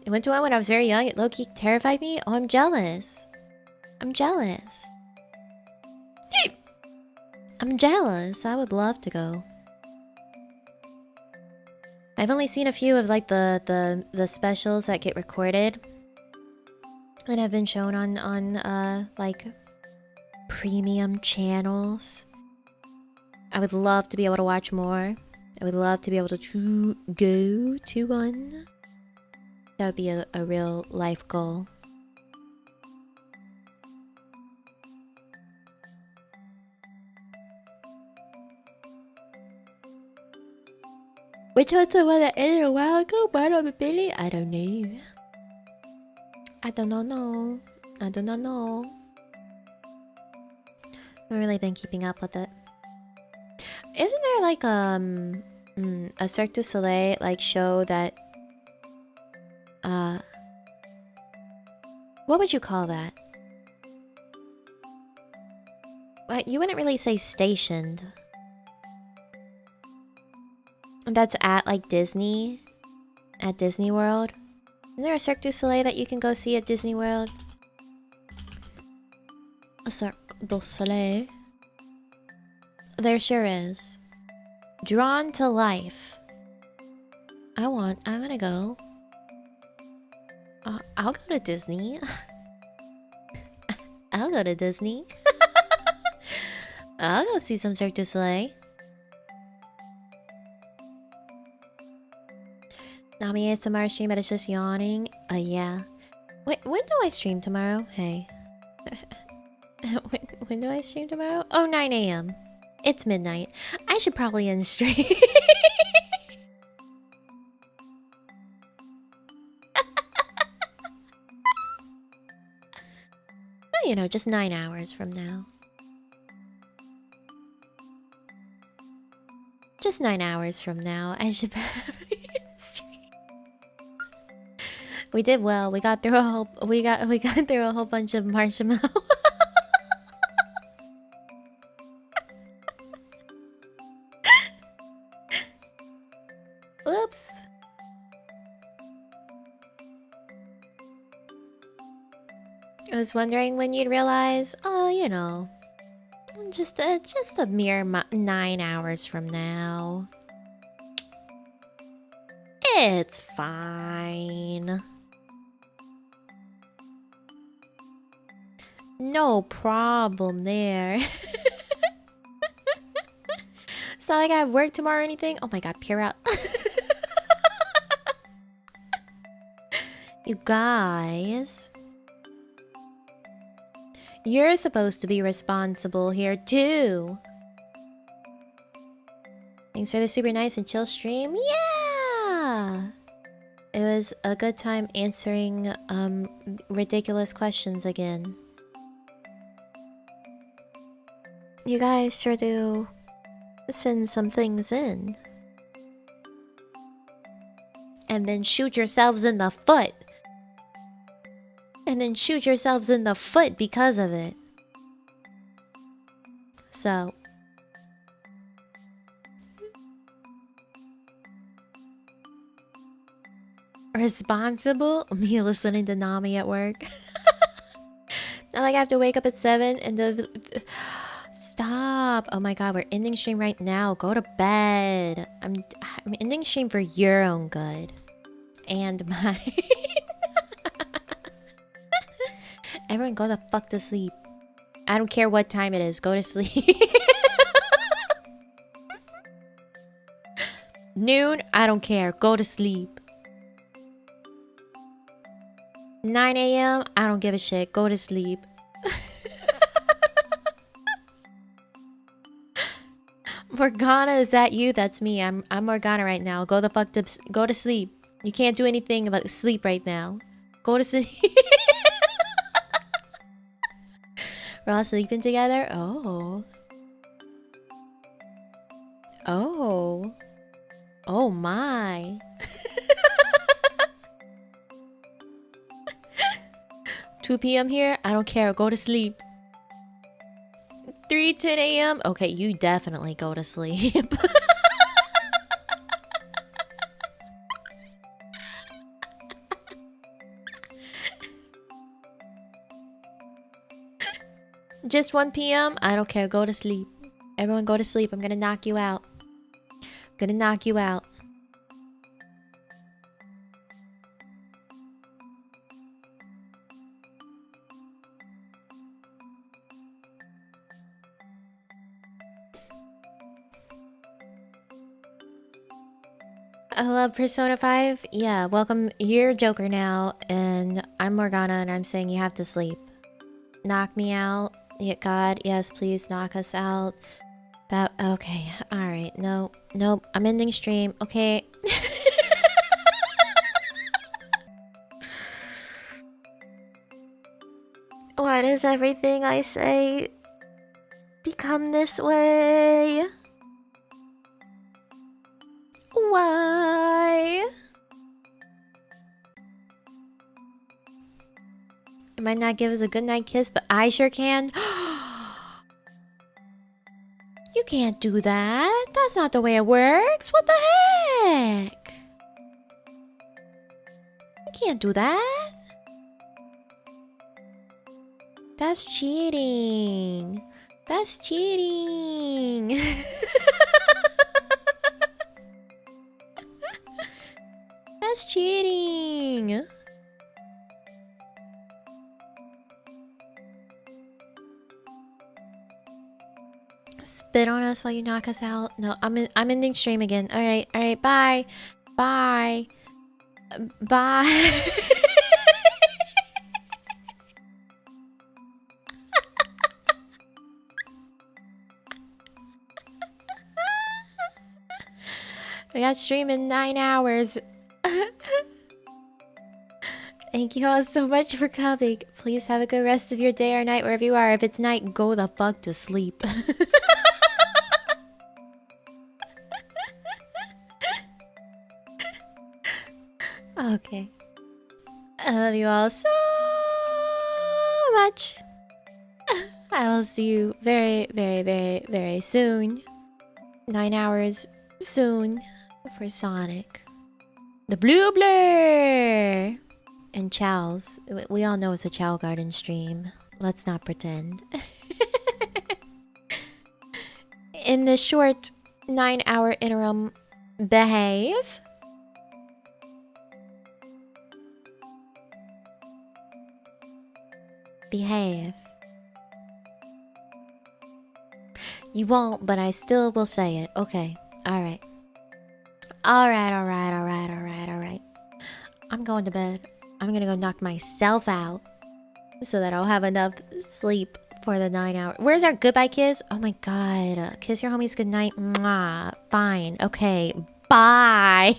I went to one when I was very young. It low-key terrified me. Oh, I'm jealous. I'm jealous. I'm jealous. I would love to go. I've only seen a few of like the specials that get recorded and have been shown on like premium channels. I would love to be able to watch more. I would love to be able to go to one. That would be a real life goal. Which one's the one that ended a while ago? Bottom of Billy? I don't know. I do not know. I do not know. I've really been keeping up with it. Isn't there like a Cirque du Soleil like show that what would you call that? Well, you wouldn't really say stationed. That's at like Disney, at Disney World. Isn't there a Cirque du Soleil that you can go see at Disney World? A Cirque du Soleil? There sure is. Drawn to life. I wanna go. I'll go to Disney. I'll go to Disney. I'll go see some Cirque du Soleil. Nami ASMR stream, but it's just yawning. Yeah. Wait, when do I stream tomorrow? Hey. when do I stream tomorrow? Oh, 9 AM. It's midnight. I should probably end stream. Well, you know, just 9 hours from now. Just 9 hours from now, I should probably end stream. We did well. We got through a whole through a whole bunch of marshmallow. Oops. I was wondering when you'd realize, oh, you know, just a mere 9 hours from now. It's fine. No problem there. It's not like I have work tomorrow or anything. Oh my god, pure out. You guys. You're supposed to be responsible here too. Thanks for the super nice and chill stream. Yeah! It is a good time answering ridiculous questions again. You guys sure do send some things in. And then shoot yourselves in the foot. And then shoot yourselves in the foot because of it. So... responsible? Me listening to Nami at work. Not like I have to wake up at 7 and stop. Oh my god, we're ending stream right now. Go to bed. I'm ending stream for your own good. And mine. Everyone go the fuck to sleep. I don't care what time it is. Go to sleep. Noon, I don't care. Go to sleep. 9 a.m. I don't give a shit. Go to sleep. Morgana, is that you? That's me. I'm Morgana right now. Go the fuck to go to sleep. You can't do anything about sleep right now. Go to sleep. We're all sleeping together? Oh. Oh. Oh my. 2 p.m. here? I don't care. Go to sleep. 10 a.m. Okay, you definitely go to sleep. Just 1 p.m. I don't care. Go to sleep. Everyone go to sleep. I'm gonna knock you out. I'm gonna knock you out. I love Persona 5. Yeah, welcome. You're Joker now, and I'm Morgana, and I'm saying you have to sleep. Knock me out. Yeah, God, yes, please knock us out. That okay. Alright, nope. I'm ending stream. Okay. Why does everything I say become this way? Why? It might not give us a goodnight kiss, but I sure can. You can't do that. That's not the way it works. What the heck? You can't do that. That's cheating. That's cheating. That's cheating. Spit on us while you knock us out. No, I'm ending stream again. All right, bye, bye, bye. We got stream in 9 hours. Thank you all so much for coming. Please have a good rest of your day or night wherever you are. If it's night, go the fuck to sleep. Okay. I love you all so much. I will see you very, very, very, very soon. 9 hours soon for Sonic. The Blue Blur! And Chow's. We all know it's a Chow Garden stream. Let's not pretend. In the short 9-hour interim, behave. Behave. You won't, but I still will say it. Okay. Alright. Alright. I'm going to bed. I'm gonna go knock myself out so that I'll have enough sleep for the 9 hours. Where's our goodbye kiss? Oh my god. Kiss your homies goodnight. Mwah. Fine. Okay. Bye.